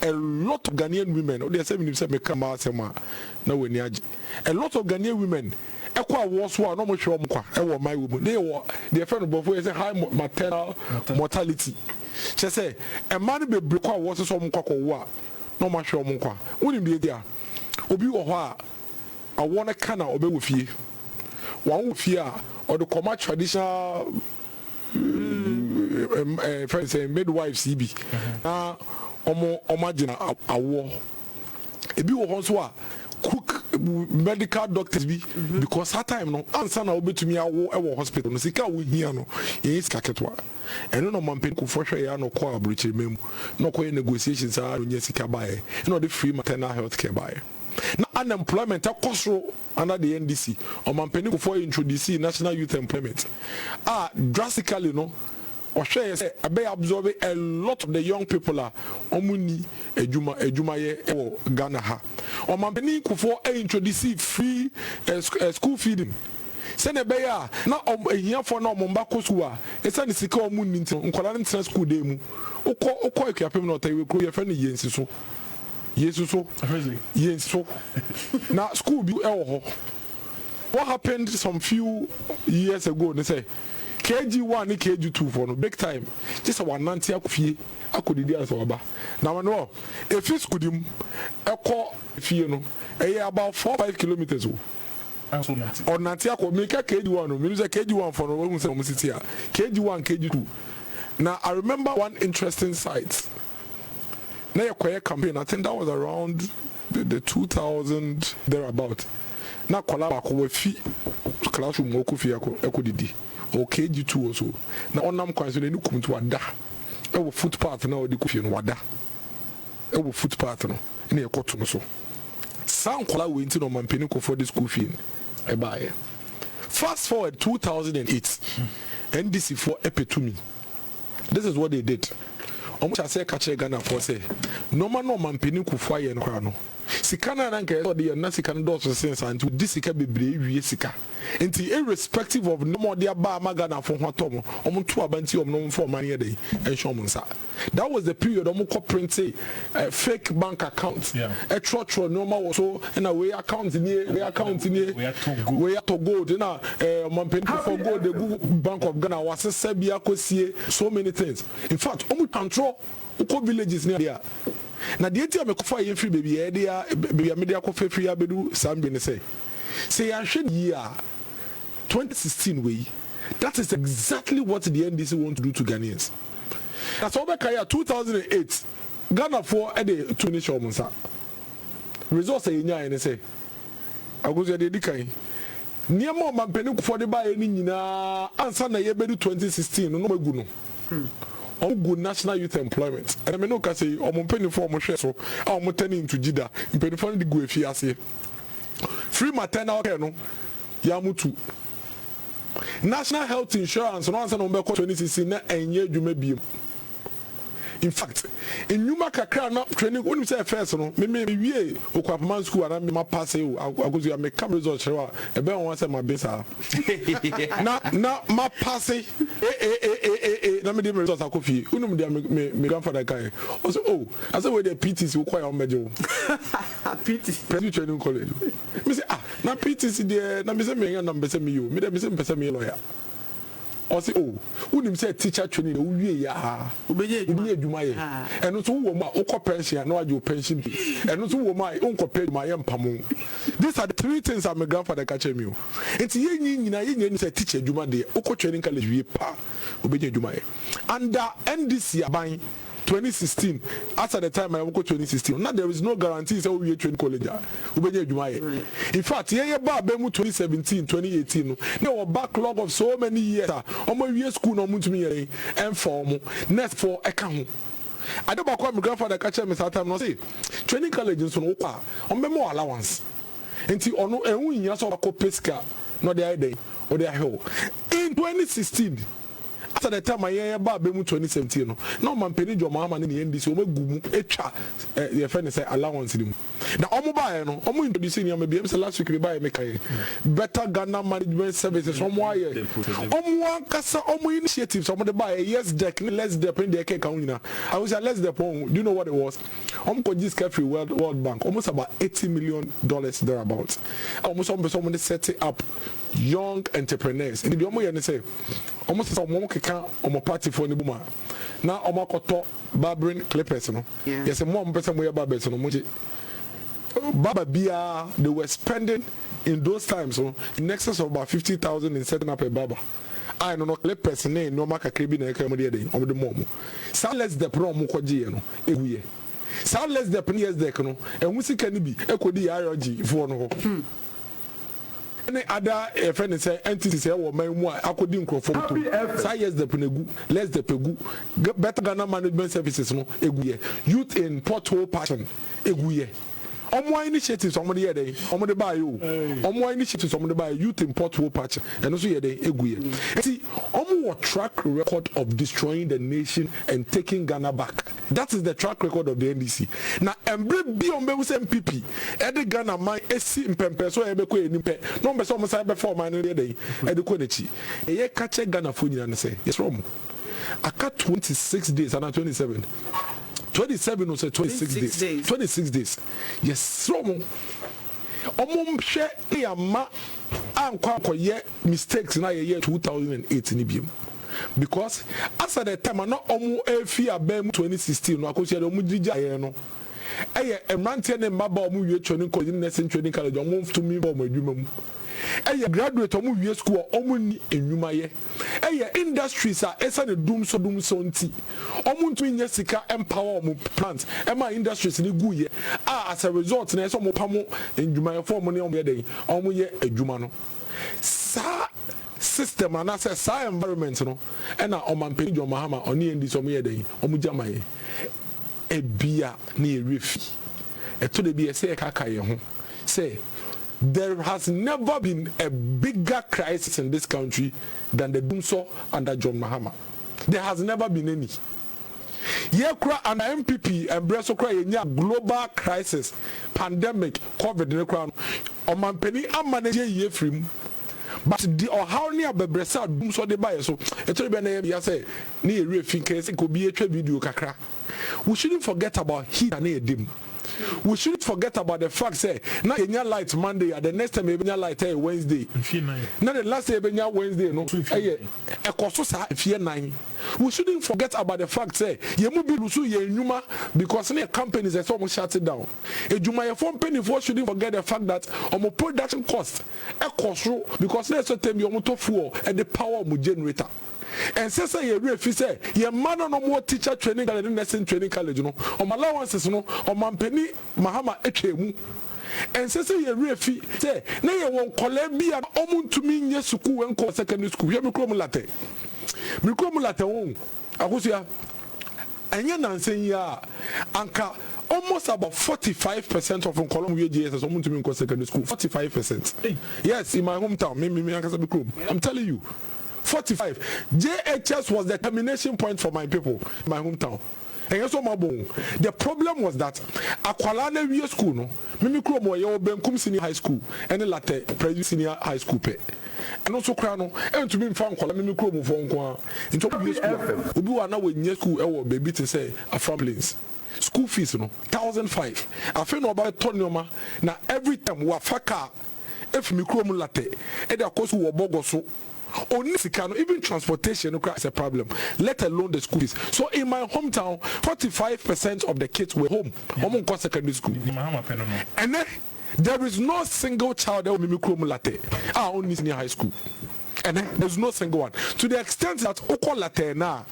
G: a lot of Ghanaian women they say me come asema na weni age a lot of Ghanaian women ekwa was one no mo hwe omkwa e wo my woman they friend before say high maternal mortality she say a man be break kwa was so omkwa ko wo a no mo hwe omkwa woni bi dia obi wo ho a awon kana obe wo fie wan wo fie a or the commercial traditional friends say midwives CB na omo agina awo ebi wo ho so a cook medical doctors be because that time no answer na obetumi awo e wo hospital no sika wo hia no e sika ketwa eno no mampen ku fohwe ya no ko abruchi mem no ko negotiations a no sika bae no the free maternal health care bae na unemployment akosro under the NDC or mampen ku for introduce national youth employment drastically no or share say absorb a lot of the young people are omuni ejuma ye Ghana ha or mampeni kufo introduce free school feeding send a beya na here for no Akosua esa ni sika omuni nkola ntina school dey mu okọ ekwapem na otai we kro ye friend yesu so na school bi ho what happened some few years ago they say KG1 and KG2 for no big time. Just a 190 akufie akodidi as oba. Now no if you school him eko fie no about 4-5 kilometers o. Or nanti akọ make KG1 no mean say KG1 for no we say o city a KG1 KG2. Now I remember one interesting site. Na your campaign I think that was around the 2000 thereabout. Na kola ba ko fi classroom mo ku fie akodidi. Or KG2 also. Now on nam kwan so ne kum to ada. E wo footpath na odi ku fie no wada. E wo footpath no na e koto so. Sound kola we nti no mampeni ko for this school fee. E bae. Fast forward 2008. NDC for epitome. This is what they did. Omo say kache Ghana for say no man no mampeni ku fo aye no kwa no. Sikana na nke so de na sikana do so sense anti di sika bebre wie sika enti irrespective of no more dia ba magana for ho atom omo to abanti omo no for man ye dey enhwe omo nsa. That was the period omo ko print say fake bank account a trotro normal so na we account ni we are to gold na mampeni for gold the Bank of Ghana was sebia kosie so many things. In fact omo control uko villages near there. Na the eti amekofa yen free baby e dia baby media ko free abedu sambe ne say ya hwe year 2016 way. That is exactly what the NDC want to do to Ghanaians. That's over kaya 2008 Ghana for e dey to nation monsa results e nya ene say Akosua de dikan niam mampeni for the buy ni nyina ansa na ye bedu 2016 no magu no good national youth employment and I mean no can say penny for so I'm turning into Jida in penny for the go if you say free maternal care no yamutu national health insurance no answer number 2016 na enye dwuma biem. In fact, in Numa Kakra na training when you say first no me wie okwapman school and me ma pass you Akosua me come result show e be won say my bisa na ma pass na me dem result akofi unum dia me grandfather kai also I say we the PTC we kwai on mejo PTC President Training College me say na PTC there na me say me na me say me you me dem say me say me lawyer or say unim say teacher training we ya obenye adwuma ye eno so wo ma ukọ pension na waje pension bi eno so wo ma unko pay ma ye mpamo. These are the three things that my grandfather catch me. Enti ye nyina ye say teacher adwuma de ukọ training college we pa obenye adwuma ye under NDC aban 2016 after the time I go 2016 now there is no guarantee say we training college obenye adwuma ye. In fact ye ba mu 2017 2018 no there was backlog of so many years omo wie school no mutumi ye and form next for eka ho adeba kwa my grandfather catch me that time no say training college so no kwa on be more allowance Enti ono ehun nya so ko pesca no dey dey or dey hell. In 2016 after the time I ba be mu 2017 no na man peni jo mama ne NDC o magumu etwa ye friend say allowance nim na omo ba no omo introduce ni am be say last week be ba me kai better Ghana management services omo aye omo ankasa omo initiatives omo de ba yes deck let's depend the cake kan nyina I was let's depend. Do you know what it was? Omo ko this country World Bank almost about $80 million thereabouts. Almost omo set up young entrepreneurs and the omo ye say almost say omo ka omo party for ni buma na omo akoto barbering clippers no yes mo person mo barbers no mo baba bia they were spending in those times so in excess of about 50,000 in setting up a barber. I know no clippers ne no maka krebi na ekam de dey omo de mo so let's the pro mo koje no eguye so let's the yes deck no ehun sika ni bi ekodi RG for no any other friend say entity say wo man mu akodi nkrofo to say yes the penegu let's the pegu better Ghana management services no eguye youth in porthole passion eguye omo initiatives omo de ye dey omo de buy yo omo initiatives omo de buy youth in porthole passion and so ye dey eguye see omo track record of destroying the nation and taking Ghana back. That is the track record of the NDC. Now, embre bi on be MPP. Ede Ghana man esi mpempe so ebe ko enimpe. No be so mo say be for man no dey. Ede ko nechi. Eye ka che Ghana fo nyina ne say. Yes wrong. Aka 26 days and 27. 27 or say 26 days. 26 days. Yes wrong. Omo hwe e ama ankwa akoye mistakes na ye 2008 ni biem. Because as at the time no omo efi abem 2016 no Akosua de omo digya ye no eye emrante ne mbaba omo wie training college nursing training college omo to me bo adwuma mu eye graduate omo wie school omo ni enwuma ye eye industries a esa ne dum so nti omo ntumi nya sika empower omo plants ema industries ni gu ye as a result na esa omo pamo enwuma ye for omo ne omo ye den omo ye adwuma no sa system and as a environment no and na omampeni jo mahama oni endi so me den omu jamaye e bia na e refi e to de bia say kaka ye ho say there has never been a bigger crisis in this country than the Dumso under John Mahama. There has never been any. Yekra and MPP and Bresokra yenya global crisis, pandemic, COVID ne kra omampeni amanage ye free. But the or how near Bebresa doom so de buy so it will be na say near refin case it could be a video kakra. We shouldn't forget about heat and a dim. We shouldn't forget about the fact say now in your light Monday and the next time you light Wednesday. Now the last day you Wednesday no Akosua fear 9. We shouldn't forget about the fact say you must be lusu ye nyuma because the companies are almost shut it down. A juma phone penny for shouldn't forget the fact that our production cost Akosua because let's tell you motor fuel and the power of generator. And say you refi say your man no more teacher training college nursing training college no on allowances no on mampeni Mahama etwemu and say you refi say na ye won Columbia omuntumi nye suku enko secondary school ye mikro mulate won Akosua anya nansen ya anka almost about 45% of Columbia GSS omuntumi enko secondary school 45%. Yes, in my hometown me ankasa mikro I'm telling you 45. JHS was the termination point for my people in my hometown. And so the problem was that Akwalane Via School, no, Mimikro Moyo Benkum Senior High School, and the latter Preju Senior High School pay. And also Crano, and to be found Mimikro Mufon, into Ubu are now with school or baby to say a families. School fees, no, 1,500. I feel no about Tonyoma. Now every time we are faka, if Mikro Mulate, and of course we were bogoso. Even transportation is a problem, let alone the school fees. So in my hometown, 45% of the kids were home, secondary school. And then there is no single child that will be Mikromulate, only senior high school. And then there's no single one. To the extent that Okolate na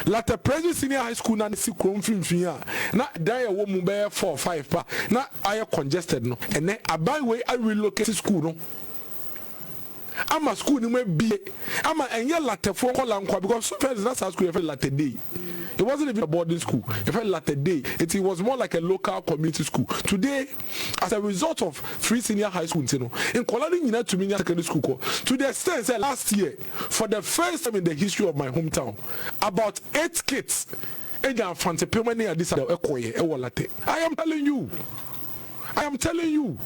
G: Latte President Senior High School na si krom finfin na dan ya wo mu be 4 or 5 pa na I congested no. And then abai way I relocate school no. ama school ni mo bie ama enye latte fo kola nkwa because sometimes that's how school felt latte day. It wasn't even a boarding school. It felt like a day. It was more like a local community school. Today, as a result of free senior high school, in Kolani to me secondary school, to the extent that last year, for the first time in the history of my hometown, about 8 kids, I am telling you. I am telling you.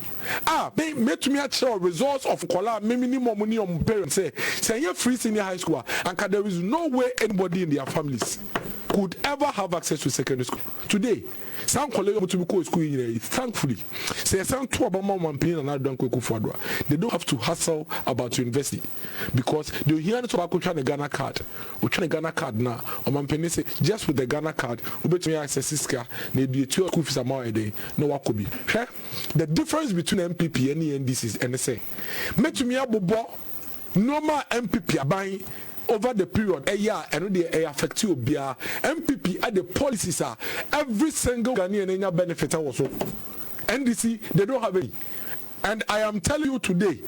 G: They made me actual results of Kola, minimum money on parents say you're free senior high school, and there is no way anybody in their families could ever have access to secondary school. Today, some college to go school in thankfully, say some two about one pin and I don't go forward. They don't have to hustle about university because they hear tobacco trying to Ghana card. We trying to Ghana card now. Or man penny say just with the Ghana card, we bet me access this car, maybe 2 school fees a month a day. No what could be. The difference between MPP and NDC is NSA. Met me a bobo normal MPP buying over the period a year and they affect you bia MPP at the policies are every single Ghanaian in your benefit also. NDC they don't have any. And I am telling you today,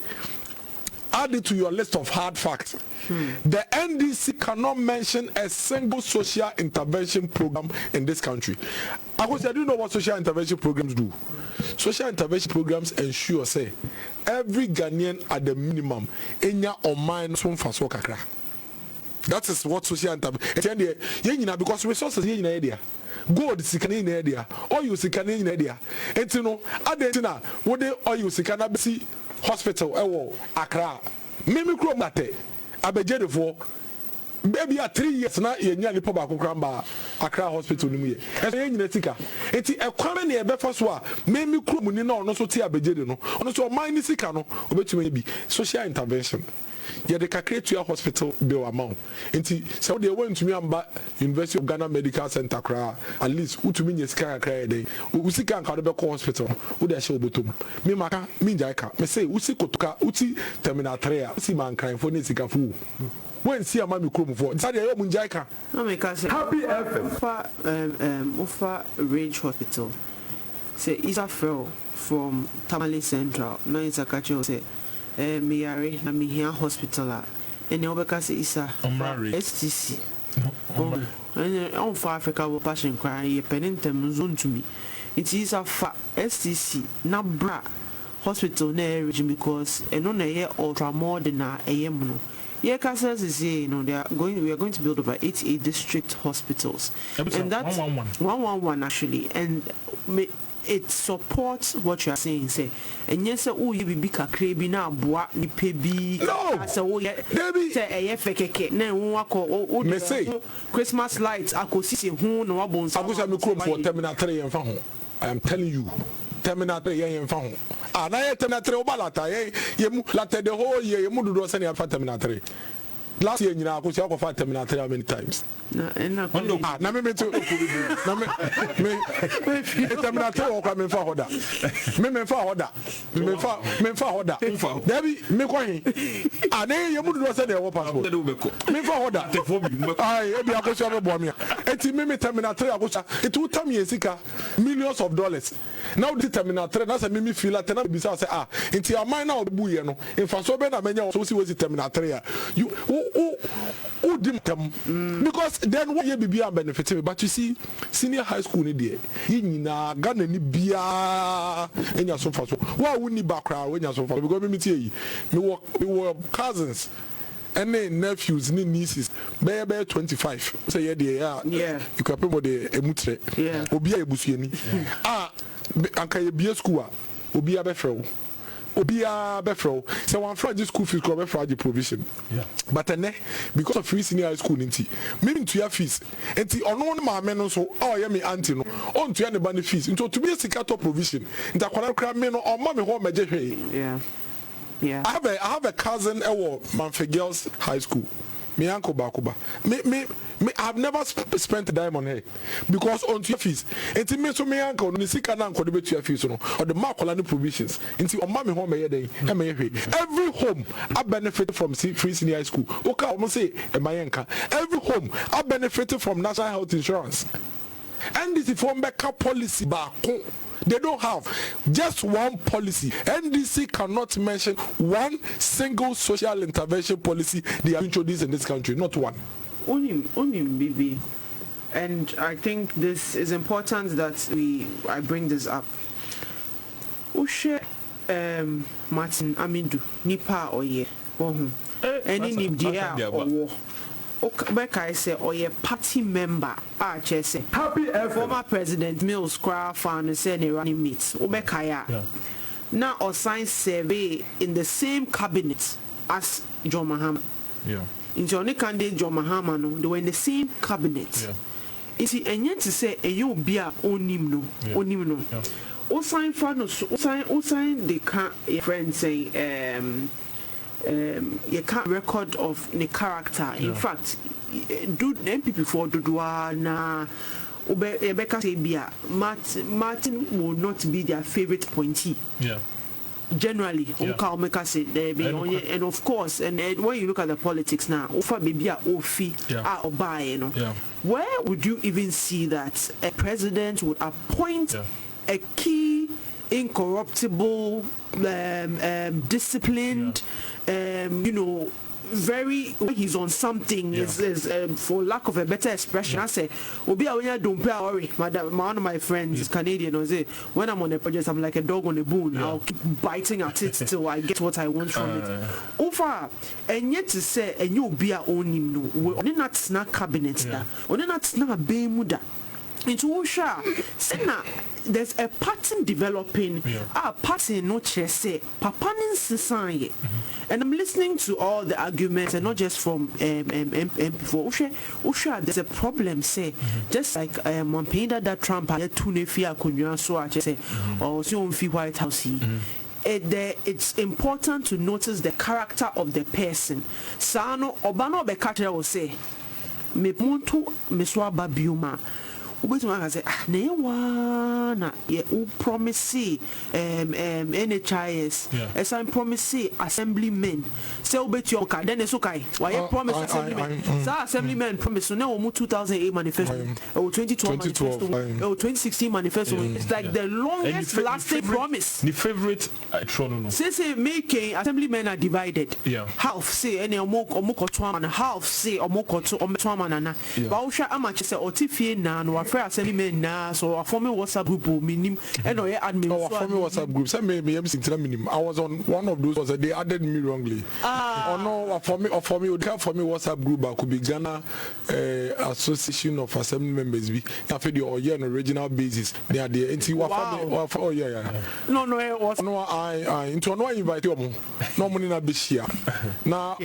G: add it to your list of hard facts. The NDC cannot mention a single social intervention program in this country. Akosua, do you know what social intervention programs do? Social intervention programs ensure say every Ghanaian at the minimum enya or minus one for so kakra. That is what social intervention. Because resources in area. Gold sikani in area. Oil sikani in area. And you know, adentina, what they oil sikana bisi hospital ewo Accra. Mimi kro mate. Abejede for baby 3 years na yenya ni poba kokran Accra hospital ni mu ye. Eso yenyina sika. Enti ekwame ne ebe fa so a mimi kro mu ni na ono so ti abejede no. Ono so man ni sika no obetumi bi social intervention. Yeah, they can create your hospital bill amount. So they went to me about University of Ghana Medical Center, at least who to me is Sky day. We see can call hospital, who they show bottom. Me maka, me jaika, me say, Usi kotuka, Uti terminal 3, Usi man crying for Nisika fool. When see a mammy chrome for, inside the Munjaika.
A: No, because Happy FM, Ufa Range Hospital. Say, is a fell from Tamale Central, no, it's a catcher say. Miyari na Mihia Hospital and Obeka isa STC on for Africa will passion cry a penintem zone to me. It is a STC na bra hospital near region because and on a year ultra more than a yemuno. Yeah, Casas is saying we are going to build over 88 district hospitals. And that's 111 actually, and it supports what you are saying. Say, and yes, you be big a crabby now, bois, ni pebi.
G: No,
A: so say a fake, then one say Christmas lights. Akosua who no bones.
G: Akosua for terminal 3 and found. I am telling you, terminal 3 and found. And I terminal 3 obalata. You latte the whole year. You mudu do send you for terminal 3. Last year, you know, I was for terminal 3 how many times?
A: No,
G: na me too. Na me terminal 3 or come for order. Me for order. Me for order. Debbie, me kwa hin. Ane ye mudu do send your passport. Me for order. Ai, e bi Akosua be bo me. Enti me terminal 3 Akosua. It will tell me sika millions of dollars. Now the terminal 3 na say me feel like na be say enti your mind na obu ye no. In fa so be na menya so si we terminal 3 you who dim them because then what you be benefiting, but you see senior high school ni there yina Ghana ni bia enya so fa so why we need background when you so fa because me tie me were cousins and nephews ni nieces be 25 say yeah you can pay the emutre obi a ebusuani anka ye bia school a obi a be frɛ Obia Befro, so one Friday school fees cover Friday provision. But because of free senior high school, meaning to your fees, and the unknown man so me auntie no on to any bunny fees into to be a sicato provision. In the Quanaka men or mommy home yeah. I have a cousin Manfred Girls High School. Me uncle Bakuba. Me I've never spent a dime on her because on your fees. It's me so me uncle no sika na uncle debate your fees no or the mark or provisions. Into on mommy home every home I benefited from free senior high school. Okay, I must say every home I benefited from national health insurance. And this is from backup policy back. They don't have just one policy. NDC cannot mention one single social intervention policy they have introduced in this country, not one.
A: Only BB. And I think this is important that I bring this up. Ushe Martin Amidu nipa oye any nibdia owo Obeka say oye party member say former President Mills Craft fan say ne running mates Obeka ya now or sign survey in the same cabinet as John Mahama. Into only candidate John Mahama no they were in the same cabinet. Is he and yet to say a you be a onim no. O sign fanos, o sign the friend saying you can't record of the character. In fact, do MPP for Dudua na Rebecca say bia Martin will not be their favorite pointee. Generally, and of course, and when you look at the politics now, where would you even see that a president would appoint a key, incorruptible, disciplined, very when he's on something is for lack of a better expression I say obi a don't pay worry one of my friends is Canadian or say when I'm on a project I'm like a dog on a bone. I'll keep biting at it till I get what I want from it over and yet to say and you be our own him no we not snack cabinet da we not snack be muda into Osha say there's a pattern developing a pattern no say papa nin and I'm listening to all the arguments and not just from MP4 Osha there's a problem say just like Mampinda that Trump had two nefia kunwa so I say or so on White House it's important to notice the character of the person Sano Obano Bekatra will say me muntu meswa babiuma ubetuma say na na ye promise NHIS esan promise assemblymen say obetu oka then esokai why promise assemblymen say assemblymen promise na o 2008 manifesto or 2012 manifesto or 2016 manifesto it's like the longest lasting promise
F: the favorite no
A: say making assemblymen are divided half say any omokoto and half say omokoto ometwa na ba wo hwa amache say otifie na no assemblymen na so a former WhatsApp group minim and or admin
G: former WhatsApp group say me minim I was on one of those they added me wrongly no for me WhatsApp group that could be Ghana Association of Assembly Members be after the original basis they are there until no it was no I into no invite you no money na be share na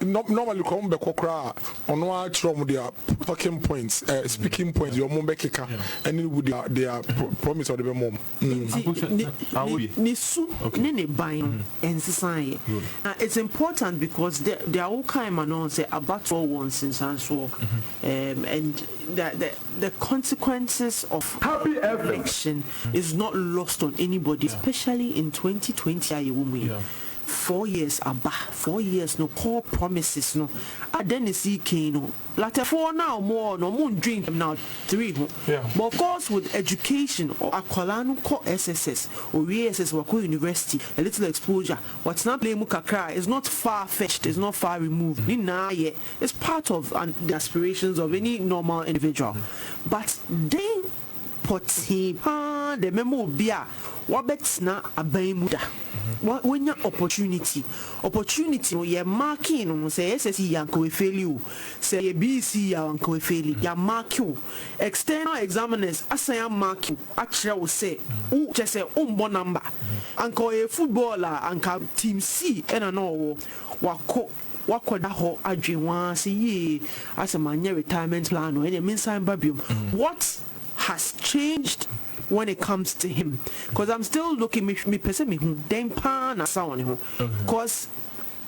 G: normally come be kokra ono from their talking points speaking points your mom bekeka and it would their promise or the mom
A: nisu nene buying and society it's important because there are all kind of say about all ones in so and the consequences of happy election is not lost on anybody especially in 2020 4 years abba 4 years no core promises no then is no like 4 now more no moon drink now 3 but of course with education or akwalano core SSS or ESS or university a little exposure what's not blame kakra is not far fetched, it's not far removed it's part of the aspirations of any normal individual but they put the memo bia wabets na abamuda when your opportunity you're marking say SSC yanko fail say ye BC yanko fail ya mark you external examiners asaya mark you actually will say just say number anko a footballer anka team C and no wako da ho adwenwa say ye as a man retirement plan or any means what has changed when it comes to him because I'm still looking me person me who then pan sound because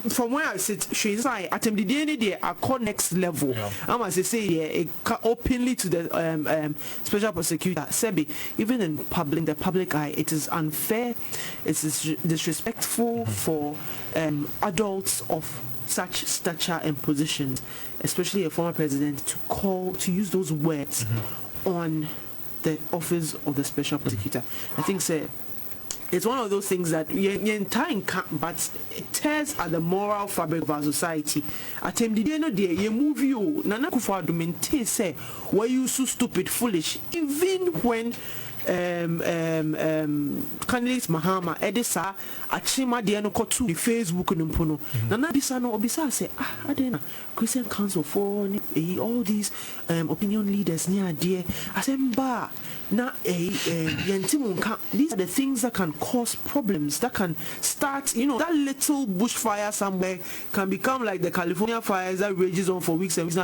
A: from where I sit she's like at the day I call next level I must say openly to the special prosecutor Sebi even in the public eye it is unfair it is disrespectful for adults of such stature and position especially a former president to use those words on the office of the special prosecutor. I think, sir, it's one of those things that you're time but it tears at the moral fabric of our society. At the end of the day, you move you. Nana Kufuor maintain say, why you so stupid, foolish, even when candidates Mahama Edisa Achima Diano Kotu the Facebook Numpono. Nana Disano Obisa say, Adena Christian Council for all these opinion leaders near dear. I said, Ba na Yantimunka. These are the things that can cause problems, that can start, that little bushfire somewhere can become like the California fires that rages on for weeks and weeks.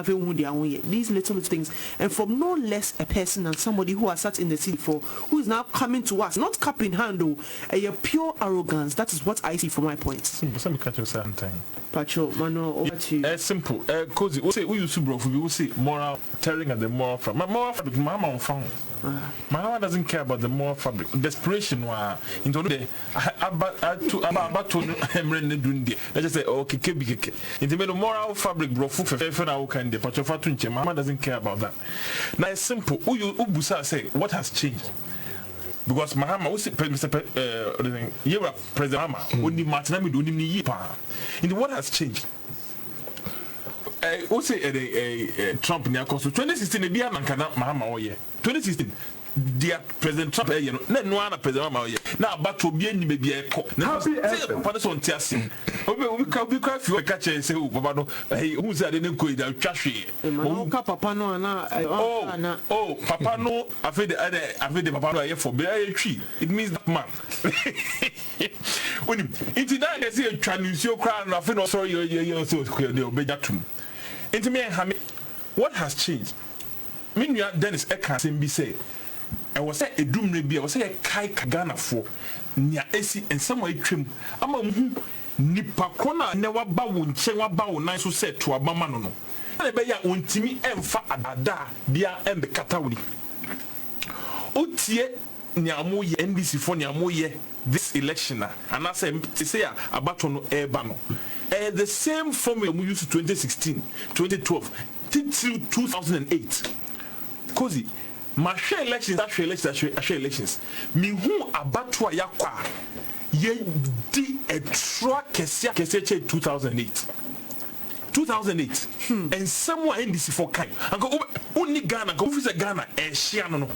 A: These little things, and from no less a person than somebody who has sat in the seat for, who is now coming to us, not cap in hand, a pure arrogance. That is what I see from my points. Pacho, Manu, over to you.
F: Simple. Cause we used to bro, we say moral tearing at the moral fabric. Moral fabric, Mama found. Mama doesn't care about the moral fabric. Desperation was into the about to let's just say okay, keke. Into the moral fabric, bro, Mama doesn't care about that. Now it's simple. Ubusa say what has changed? Because Mahama, who said President Mahama, only Martinami, only Yipa. In what has changed? Who say Trump in Akosua 2016, the Bia Mankana Mahama, oh yeah. 2016, dear President Trump, no one President Mahama, now, but to be any baby a court. Now, Panasson Tiasi. We can't feel a catcher and say, who's that in the good trashy?
A: Papa no,
F: oh, Papa no, I've heard the Papa for bear tree. It means that man. When it's not as a Chinese, your crown, I feel sorry, you're so clear, they'll be that too. Into me, what has changed? Meanwhile, Dennis Ekan be say, I was say a doom maybe, I was say a Kai Kagana for near AC and somewhere trim. I'm a nipa kona never bow, chewa bow, nice who said to a mamano. And I bet ya untimi emfa adada, bia and the Katawdi. Otie Nyamoye NBC for Nyamoye this election, and I say about no airbano. The same formula we used in 2016, 2012, till 2008. Cozy, my share elections, elections. Me who abatwa yakwa ye di a truck kesia 2008. 2008. And somewhere in this for kind. And go only Ghana, go visit Ghana, Shiano.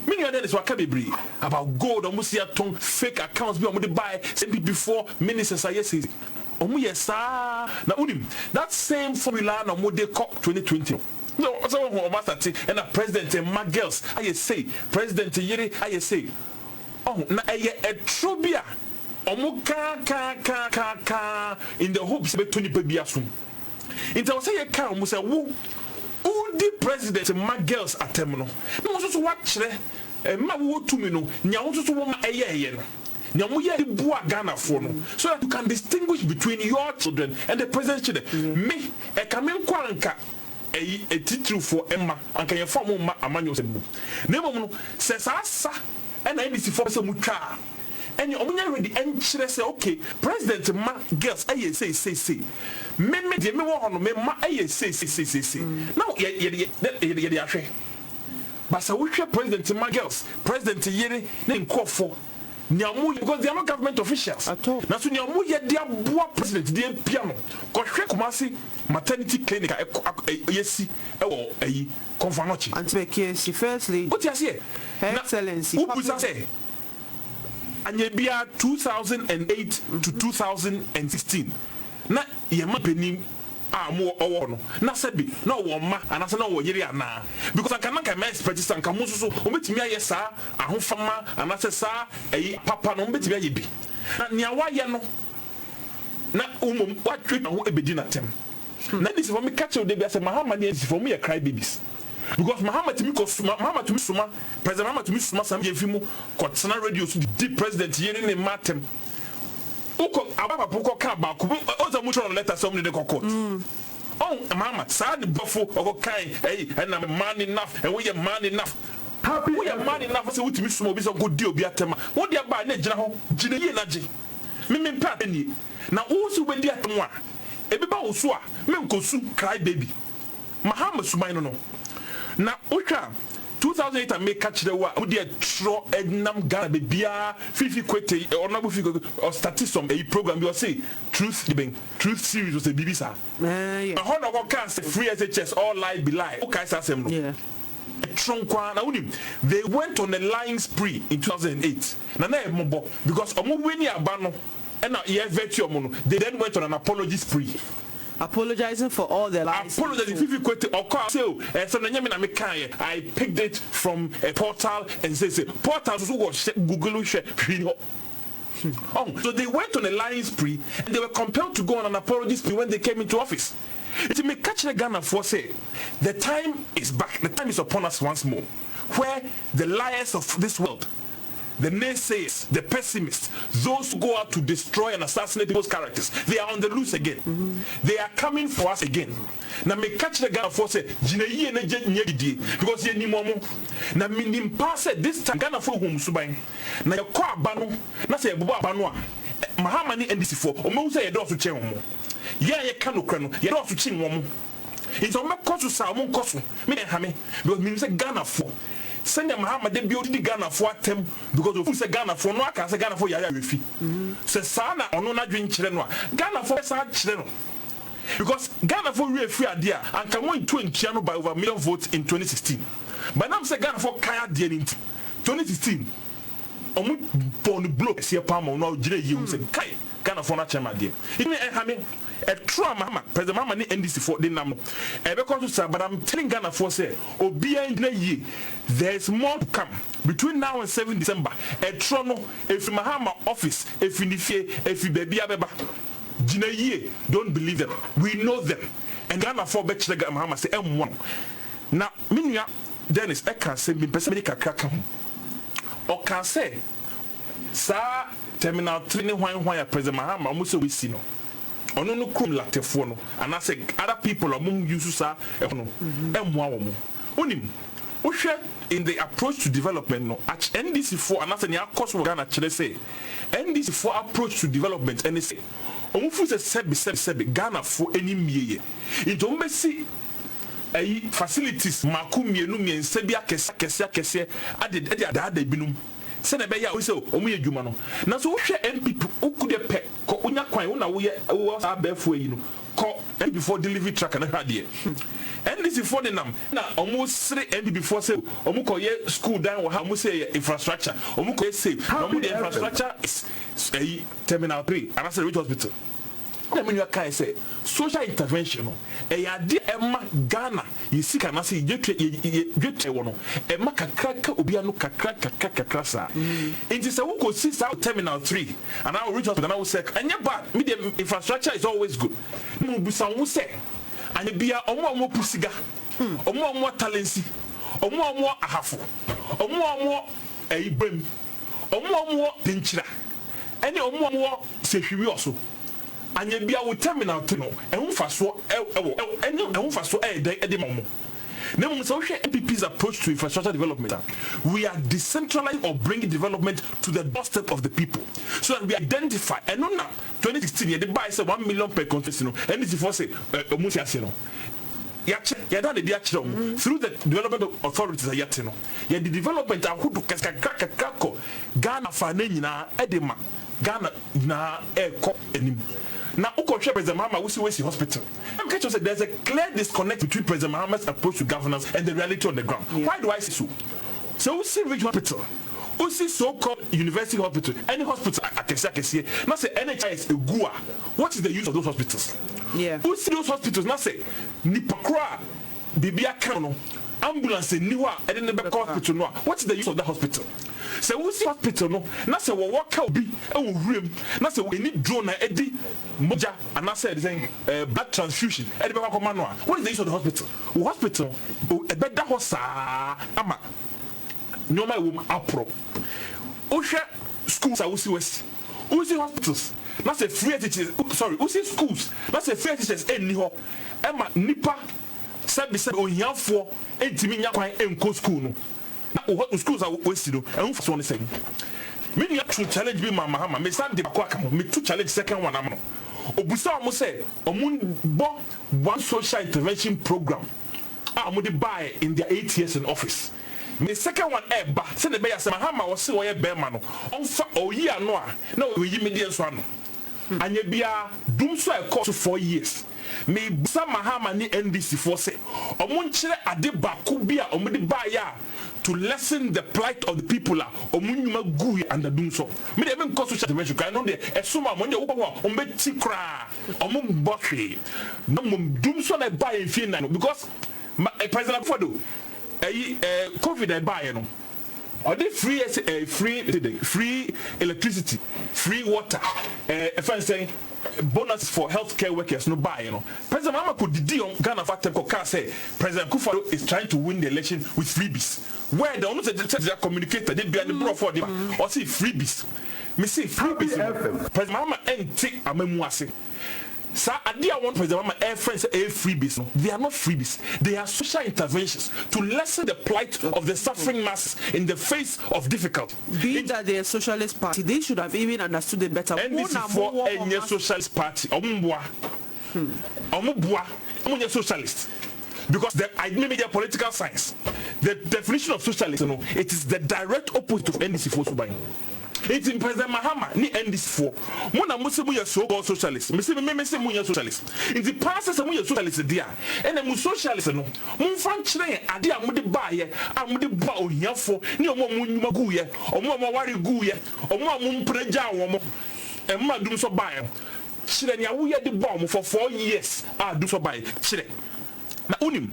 F: Meaning that is what can be about gold, almost here tongue fake accounts be able to buy before ministers are yes. That same formula no more de COP 2020. No, so master and a president Magels, I say, President Yeri, I say. Oh, na a trubia. Omuka ka in the hopes of 20 pebiasum. It was say a cow must say who the president Magels at terminal. No one to watch there. Ma wo to me no, nya wo to wo ma eye no. Nyamuye bua Ghana for no, so that you can distinguish between your children and the president's children. Me, a kamen kwanka a title for Emma and can you form ma amanyo sebu. Nemo no says asa and I see for some mucha. And you only ready and say okay, President Ma girls I say. Me de me wo no me ma I say. Now ye but so we President Ma girls, President Yere name call for because they are not government officials. Now, so Nyamu yet their boy president, their piano, Koshwe Kumasi maternity clinic, yes, or a conference.
A: And to make yes, firstly,
F: what you say,
A: Excellency,
F: who was say, and ye be 2008 to 2016. Na yema penim more or no. Na sebi no woma and asa no yeri ana because I cannot my expertise and kamusu so ometimi aye sa ahofama and asa sa papa no ometimi aye bi na nia waye no na umum watwe na ho ebedi na tem na this for me catch of the be say Mahama is for me a cry babies because Mahama to me suma president Mahama to me suma sam yefimu ko tsena radio so the president yeri ne matem Uko ababa poko ka ba ko ozo mu tron letter some de court. Oh mama sad bofo oko kai and na man enough and we man enough. Happy we man enough say utimi sumo bi so go di obi atema. Wo dia ba na gina ho gina ye na je. Me pa ni. Na wo su be di atemo a e be ba wo so a me nkosu cry baby. Mahama suman no. Na otwa 2008 I make catch the wa wo dey tro ednam Ghana be bia fifi kwete honorable fifi or statistics a program you say truth series was a BBC yeah. A honor can say free SHS all lie be lie okay say no yeah. They went on a lying spree in 2008 because they then went on an apology spree.
A: Apologizing for all their lies.
F: Apologizing. I picked it from a portal and says portal Google so they went on a lying spree and they were compelled to go on an apology spree when they came into office. It may catch the Ghana for say the time is back, the time is upon us once more, where the liars of this world, the naysayers, the pessimists, those who go out to destroy and assassinate people's characters, they are on the loose again. They are coming for us again. Now may catch the Ghana for say because ye ni momo. Now minim pass this time Ghana for whom subain. Now your car banu, na say buba banua. Mahamani NDC for omo say do to chen omo. Yeah, you can't crano. You don't have to change one. It's on my cost to Salmon Cosu. Me and Hammy, because me say Ghana for. Send them Muhammad de beauty Ghana for them because of who say Ghana for no, I can say Ghana for Yaya Rifi. Say Sana or no, not drink children. Ghana for sad children. Because Ghana for real free idea and can win 2 in Chiano by over 1 million votes in 2016. But now I'm saying Ghana for Kaya Dean in 2016. I'm born the block, see a palm or no, you say Kai. Ghana for not chairman game. Even a trauma, President Mama NDC for the number. But I'm telling Ghana for say, Obia in a year, there's more to come between now and 7 December. A trono, if Mahama office, if baby abeba, Jina ye, don't believe them. We know them. And Ghana for Betch Mahama say M1. Now, Minya Dennis, I can say, me person make a crack or can say, sir. Terminal 3 why President Mahama almost we see no. Ono no krum latefo no and I say other people among use sa no emwa wo mo. Onim. Wo hwe in the approach to development no at NDC for and I say Akosua Ghana chile say NDC for approach to development and say omo fu se sebi Ghana for any mieye. Into mbesi ayi facilities makumienu miense bia kese ade ada binum. Send a we say, Omu Jumano. Now, so MPP who could pay, Unya Quine, we was our barefoot, you know, call and before delivery truck and a idea. And this is for the name. Now, almost 3 MPP before say, Omuko school down or how much say infrastructure, Omuko say, Omu the infrastructure is a terminal 3, and I said, which hospital. I mean, you can say social intervention. A idea Emma Ghana, you see, can I see you get one? Emma Kakraka Ubiano Kakrasa. It is a who could see South Terminal 3, and I will reach out and I will say, and your bad medium infrastructure is always good. Mubusan will say, and it be a more pussiga, or more talency, or more ahafu, or more a brim, or more pinchra, any or more say she also. And you be our terminal to know, and who fast so, and who fast so a day at the moment. Now, social MPP's approach to infrastructure development, we are decentralizing or bringing development to the doorstep of the people, so that we identify. And now, 2016, the buy say 1 million per constitution, and this is for say, Musiasino. Through the development of authorities, the development of who to Kaskako, Ghana Fanena, Edema, Ghana na Eko enim. Now, President Mahama we see hospital. I'm going to say there's a clear disconnect between President Mahama's approach to governance and the reality on the ground. Yeah. Why do I say so? So we see regional hospital, we see so-called university hospital, any hospital I can say. Now say NHS a GUA. What is the use of those hospitals?
A: Yeah.
F: We see those hospitals. Now say Nipakra, Bibia Kano, ambulance niwa, and then the hospital. No. What is the use of that hospital? So we see hospital no. Now say we walk out be room. Now say we need drone and Eddie Moja and I said saying blood transfusion. What is the use of the hospital? Hospital a better hosa ama. No my woman apro. Usha schools are Usi West. Usi hospitals. Now say free teachers. Sorry, Usi schools. Now say free teachers any ho. Emma nipa said on young for 80 million in school no. What schools are wasted and for one saying. Many actual challenge be my Mahama. Me stand the Kwaka, me two challenge second one amano. Obusa almost say one social intervention program. I'm going to buy in their 8 years in office. The second one eba say the beya say Mahama was say oye bema no onfa oyi ano a na oyi median so ano anya bia dum so e cost 4 years me busa Mahama ni NDC for say omo nkyere ade ba ko bia omo de ba ya to lessen the plight of the people omo nyuma gu under dum so me de even cost social dimension kan no de esuma mo de wo omo beti kra omo mbotwe no mo dum so na ba en fie na no because President Fodo COVID and buy no or the free electricity, free water, if I'm saying bonus for healthcare workers no buy, you know. President Mama could on Ghana Fatem Koka say President Akufo is trying to win the election with freebies. Where the owners they communicated, they be an for them or see freebies. Me see freebies. President Mama ain't take a memoir. Sir, I want President Mama air friends air freebies. No, they are not freebies. They are social interventions to lessen the plight of the suffering masses in the face of difficulty.
A: Being that they are a socialist party, they should have even understood it better.
F: And this is for any socialist party. Omubwa, socialist. Because I maybe their political science. The definition of socialism, you know, it is the direct opposite of NDC for Subai. It's in President Mahama ni NDC4. Mona muse mu so-called socialist. Me say mu socialist. In the past say mu socialist dia. And mu socialist no. Mu fan kyerɛ ade a mu de ba ye, a mu de ba ohiafo, ni omo mu nyuma gu ye, omo wari gu ye, omo mu mpreja omo. E ma dum so ba ye. Kyerɛ ni awo ye de ba omo for 4 years. Dum so ba ye. Kyerɛ. Na unim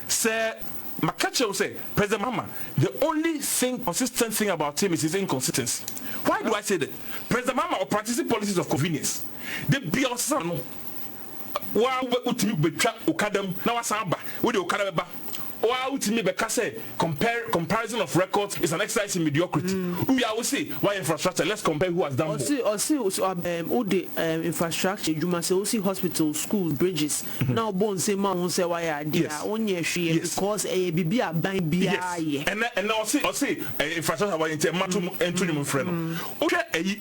F: say Makache will say, President Mahama, the only consistent thing about him is his inconsistency. Why do I say that? President Mahama will practice policies of convenience. They be also no. Wa utimi betwa okadam na wasamba. We the okadam or ultimately because comparison of records is an exercise in mediocrity. We always say why infrastructure. Let's compare who has done more.
A: All the infrastructure. You must see hospitals, schools, bridges. Now, bon say man say why idea only because a bibi a bang bi.
F: And now see infrastructure about Manu and friend. Okay,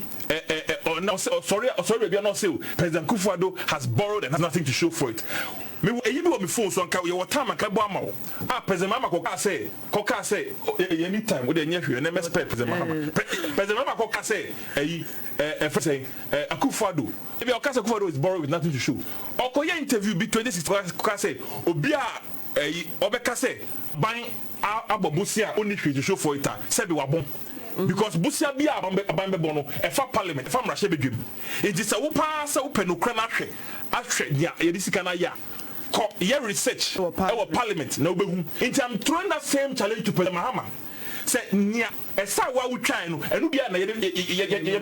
F: now sorry, we are not saying President Akufo has borrowed and has nothing to show for it. Me eyi me phone so anka your time anka bo ama wo President Mama koka say anytime we dey near hwe na me spell President Mama President Mama koka say Akufo if your case Akufo is borrowed with nothing to show okoye interview be 26 koka say obi a obeka say ban abobusia only hwe to show for it say be wabon because busia bia abambe bono efa parliament efa mrahye bedwem it is a wo pa say wo penokra na ahwe nya yedisika na ya your research our parliament no be I'm throwing that same challenge to President Mahama say nia esa wa wo twan no enu bia na yede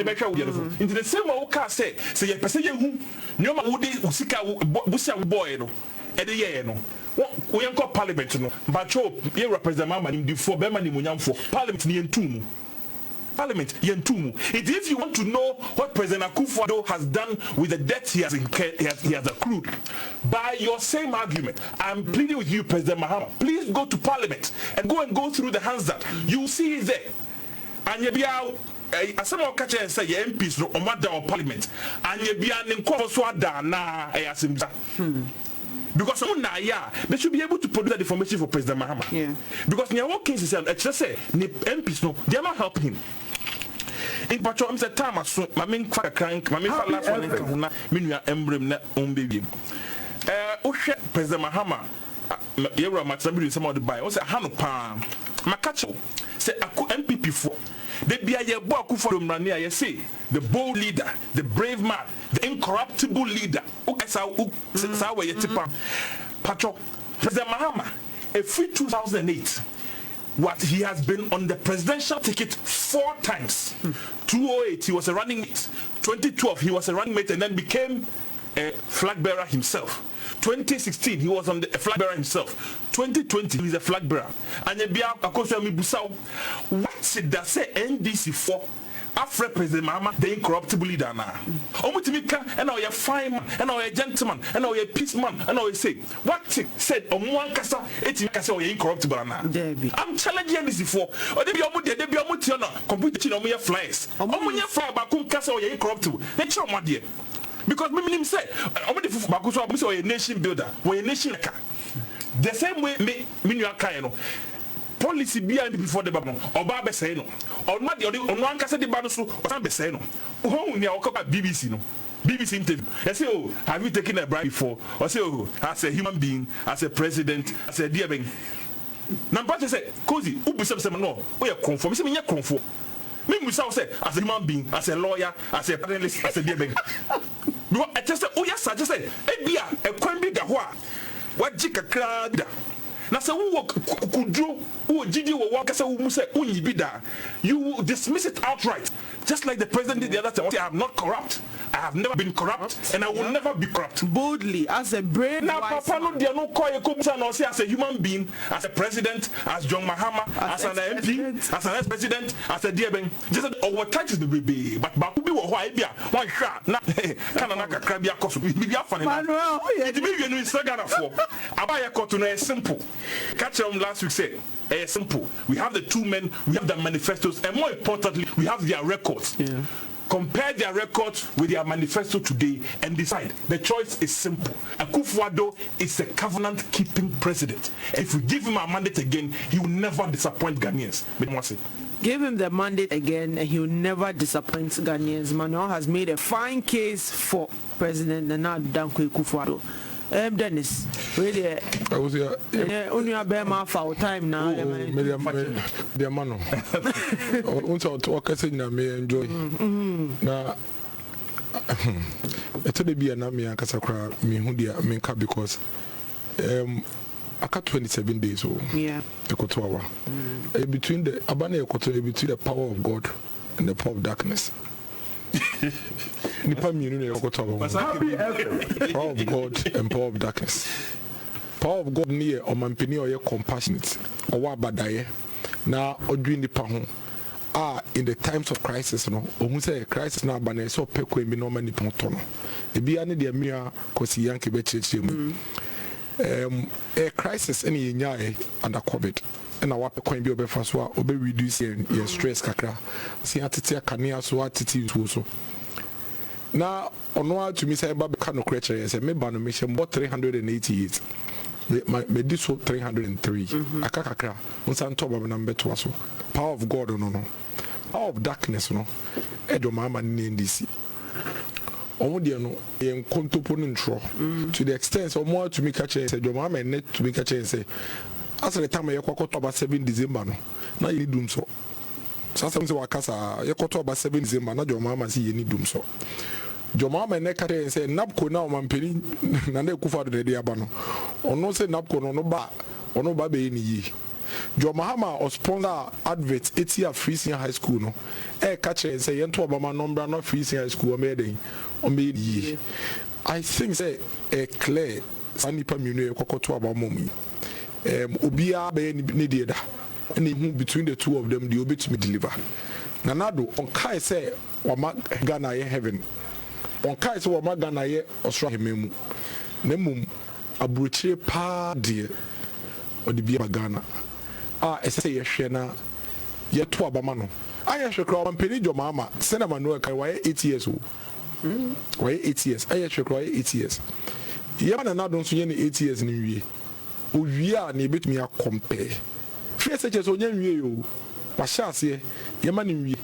F: behwa wo yede into the same wo ka say ye pese ye hu nyoma wo di usika busia wo boy no e de ye no wo yenko parliament no but ye represent Mahama ni before be ma ni munyamfo parliament ni entum Parliament, if you want to know what President Akufo has done with the debt he has accrued, by your same argument, I'm pleading with you, President Mahama, please go to Parliament and go through the Hansard. You will see it there. And you be out. As someone catch and say, MPs no omada Parliament, and you be an inquisitor na ayasimza. Because they should be able to produce that information for President Mahama.
A: Yeah.
F: Because Nyawo Kings is just say MPs no, they are not helping him. In Pacho, I'm saying time so my main crank, my main last one in Kahuna, Minua emblem na baby. President Mahama, Yera Matsabi some of the buy. Was a Hanopa Makacho say MPP for. They be a book for Mrania, say the bold leader, the brave man, the incorruptible leader. Pacho, President Mahama, a free 2008. What he has been on the presidential ticket 4 times. 2008 he was a running mate. 2012 he was a running mate and then became a flag bearer himself. 2016 he was on the flag bearer himself. 2020 he's a flag bearer. And Akosua Mibusao, what did that say NDC for? After President Mahama, the incorruptible leader now. Omutimika, and now you're fine man, and now you're gentleman, and now you're peace man, and now you say, what said one kasa, 18 kasa, you're incorruptible now. I'm challenging this before. Or they be almost computer on your flyers. Omunya fly back kasa, you're incorruptible. Let's show my dear. Because me say, I'm a nation builder, we're a nation. The same way, me you are kind. policy behind before the Babno, or Barbeseno, or not the one can say the Banusu, or Barbeseno. Who near BBC, no? BBC interview. I say, oh, have you taken a bribe before? Or say, oh, as a human being, as a president, as a dear being. Nampa say, Cozy, who be some no, we are conform. Me say, conform. Me myself say, as a human being, as a lawyer, as a journalist, as a dear being. No, I just say, oh yes, I just say, Ebia, a coin big gawa. What jika crowd? Na say who kudro who Gigi will walk say who say unibida, you dismiss it outright, just like the president did the other time. I am not corrupt. I have never been corrupt, and I will never be corrupt.
A: Boldly, as a brave.
F: Now, Papa, no, they are not call you as a human being, as a president, as John Mahama, as an MP, as an ex-president, as a dear Ben. Just our taxes be baby, but Bakubi will be one shot. Now, Kanaka Krabia Kosu, be a funny.
A: Manuel,
F: it may be a new second of four. Abaya Kotuna is simple. Catch them last week said. Simple. We have the two men, we have their manifestos, and more importantly, we have their records. Yeah. Compare their records with their manifesto today and decide. The choice is simple. Akosua is a covenant-keeping president. If we give him a mandate again, he will never disappoint Ghanaians.
A: Give him the mandate again and he will never disappoint Ghanaians. Manuel has made a fine case for President Nana Akosua. Dennis, really,
G: I was here.
A: Only a bear my foul time now.
G: Dear Manu, once I talk, I said, may enjoy. Now, I told the be an army and Casacra, me who dear Minka because I got 27 days old. Yeah, the Kotowa. Between the Abane Kotowa, between the power of God and the power of darkness. Power of God and power of darkness. Power of God near or mampini or compassionate or what badaye now or doing the pahon in the times of crisis no or who say crisis now banner so pekwe be no many pontono e be any de mia kosi yanke be chechemu a crisis any nyae under COVID and our coin be obefa so obe reduce your stress kakra see atete kanea so atete so now, on what to me say about Kano creature, yes, me ban mission about 388. Me this 303. Akakakra, unsan top of number 2 so. Power of God, no. Power of darkness, no. Edo mama ni ndisi. Omo no en kontopo ntro. To the extent of more to me catch say do mama net to me catch say. As the time yakwa about 7 December no. Na you dum so. Sasa mse wakasa yakwa about 7 December na do mama si ye ni dum so. Joma me ne kare say napko na o mampeni na na Akufo de de aba no ono say napko no ba be ni yi Joma Hama o sponsor advert etia free senior high school no ka kire say yento obama number no free senior high school o me den o me yi I think say clear sanipa minu e kokoto aba momi obia be ni de da and who between the two of them the obit me deliver nanado on kai say o ma Ghana ye heaven on kai so wa Ghana ye osro hememu na mum abrochire pa de o de bia Ghana ese ye hwe na ye to abama no aye hwe kra mpeni Joma ama sena Manu kai wa 8 years o wa 8 years aye hwe kra 8 years ye na na don so ye na 8 years ni wie o wie a na ebetumi a compare fie se che so nya wie yo wa hyase ye ma ni wie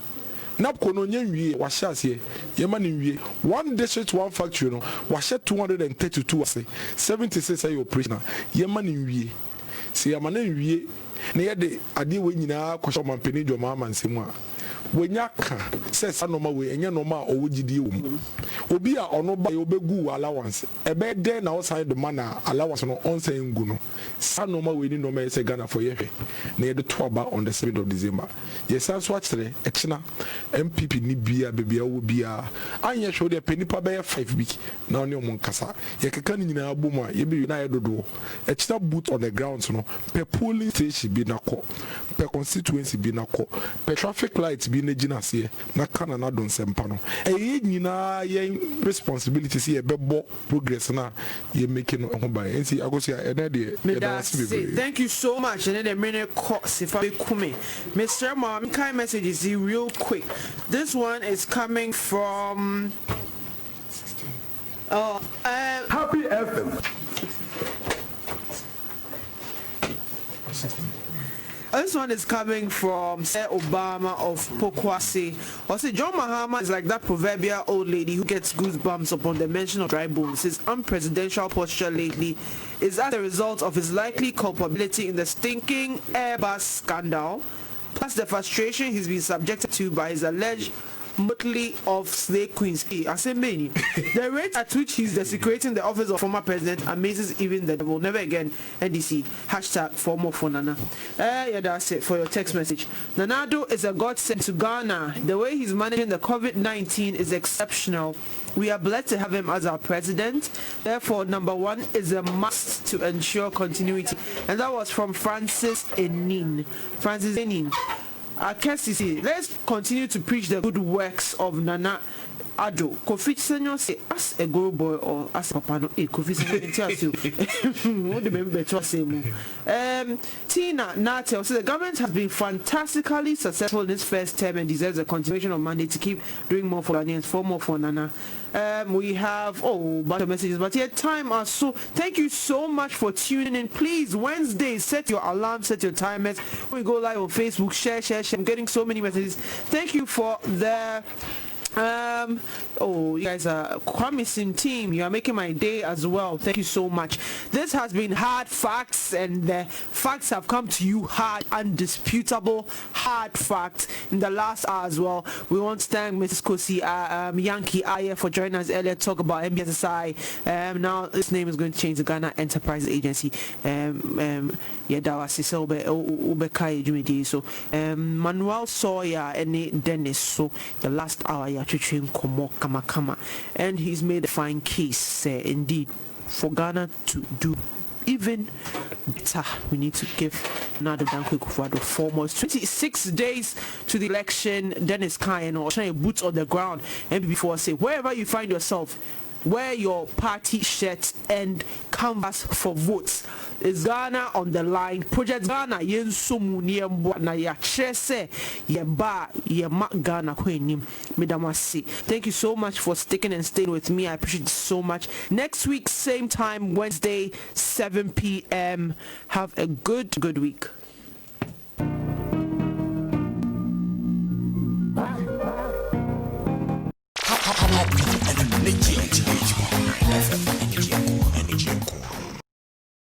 G: napko no nya wie wa hyase ye ma ni wie one district one factory no wa hye 232 ase 76 ay operational ye ma ni wie se ye ma na wie na ye de ade we nyina kwasho mampeni Joma ama nsemu a wenya ka se sanoma we enye noma owo gidie wo obi a ono ba ye obegu allowance ebe de na o sign the man allowance no on say ngu no sanoma we ni noma se Ghana for yefe na ye de to aba on the 7th of December ye san so akyere ekina MPP ni bia bebia wo bia anye hwe de penipa be 5 week na oni omo nkasa ye keka ni nyina abom a ye bi na ye dodo ekina boot on the ground no pe polling station bi na ko pe constituency bi na ko pe traffic lights bi na gina se na kana na don sempa no e nyina ye responsibility se ye bebo progress na ye make no ho ba enti Akosua ene de
A: thank you so much and the minute course if I come Mr. Mom kind messages real quick. This one is coming from
E: Happy FM.
A: This one is coming from Sir Obama of Pokwase. Also, John Mahama is like that proverbial old lady who gets goosebumps upon the mention of dry bones. His unpresidential posture lately is as a result of his likely culpability in the stinking Airbus scandal, plus the frustration he's been subjected to by his alleged motley of slave queens. I say many. The rate at which he's desecrating the office of former president amazes even the devil. Never again. NDC. Hashtag former for Nana. Yeah, that's it for your text message. Nanado is a godsend to Ghana. The way he's managing the COVID-19 is exceptional. We are blessed to have him as our president. Therefore, number one is a must to ensure continuity. And that was from Francis Enin. Francis Enin. Akosua, let's continue to preach the good works of Nana Addo. Kofi Senyo say, as a girl boy or as a papa, no, Kofi Senyo tells you. What do you mean better say more? Tina Natel says the government has been fantastically successful in its first term and deserves a continuation of mandate to keep doing more for Ghanaians, for more for Nana. We have bunch of messages, but yet time are so. Thank you so much for tuning in. Please, Wednesday, set your alarm, set your timers. When we go live on Facebook, share. I'm getting so many messages. Thank you for the you guys are promising team. You are making my day as well. Thank you so much. This has been hard facts, and the facts have come to you hard, undisputable hard facts in the last hour as well. We want to thank Mrs. Kosi Yankee Aye for joining us earlier to talk about MBSI. Now this name is going to change, the Ghana Enterprise Agency. So Manuel Sawyer and Dennis. So the last hour kama, and he's made a fine case indeed for Ghana to do even better. We need to give Nadu Dankwa Akufo-Addo foremost 26 days to the election. Dennis Kayen or trying boots on the ground, and before say wherever you find yourself, wear your party shirt and canvas for votes. Is Ghana on the line? Project Ghana yen sumu niembo na ya chese yeba yema Ghana kwenim midamasi. Thank you so much for sticking and staying with me. I appreciate it so much. Next week, same time, Wednesday, 7 p.m. Have a good week.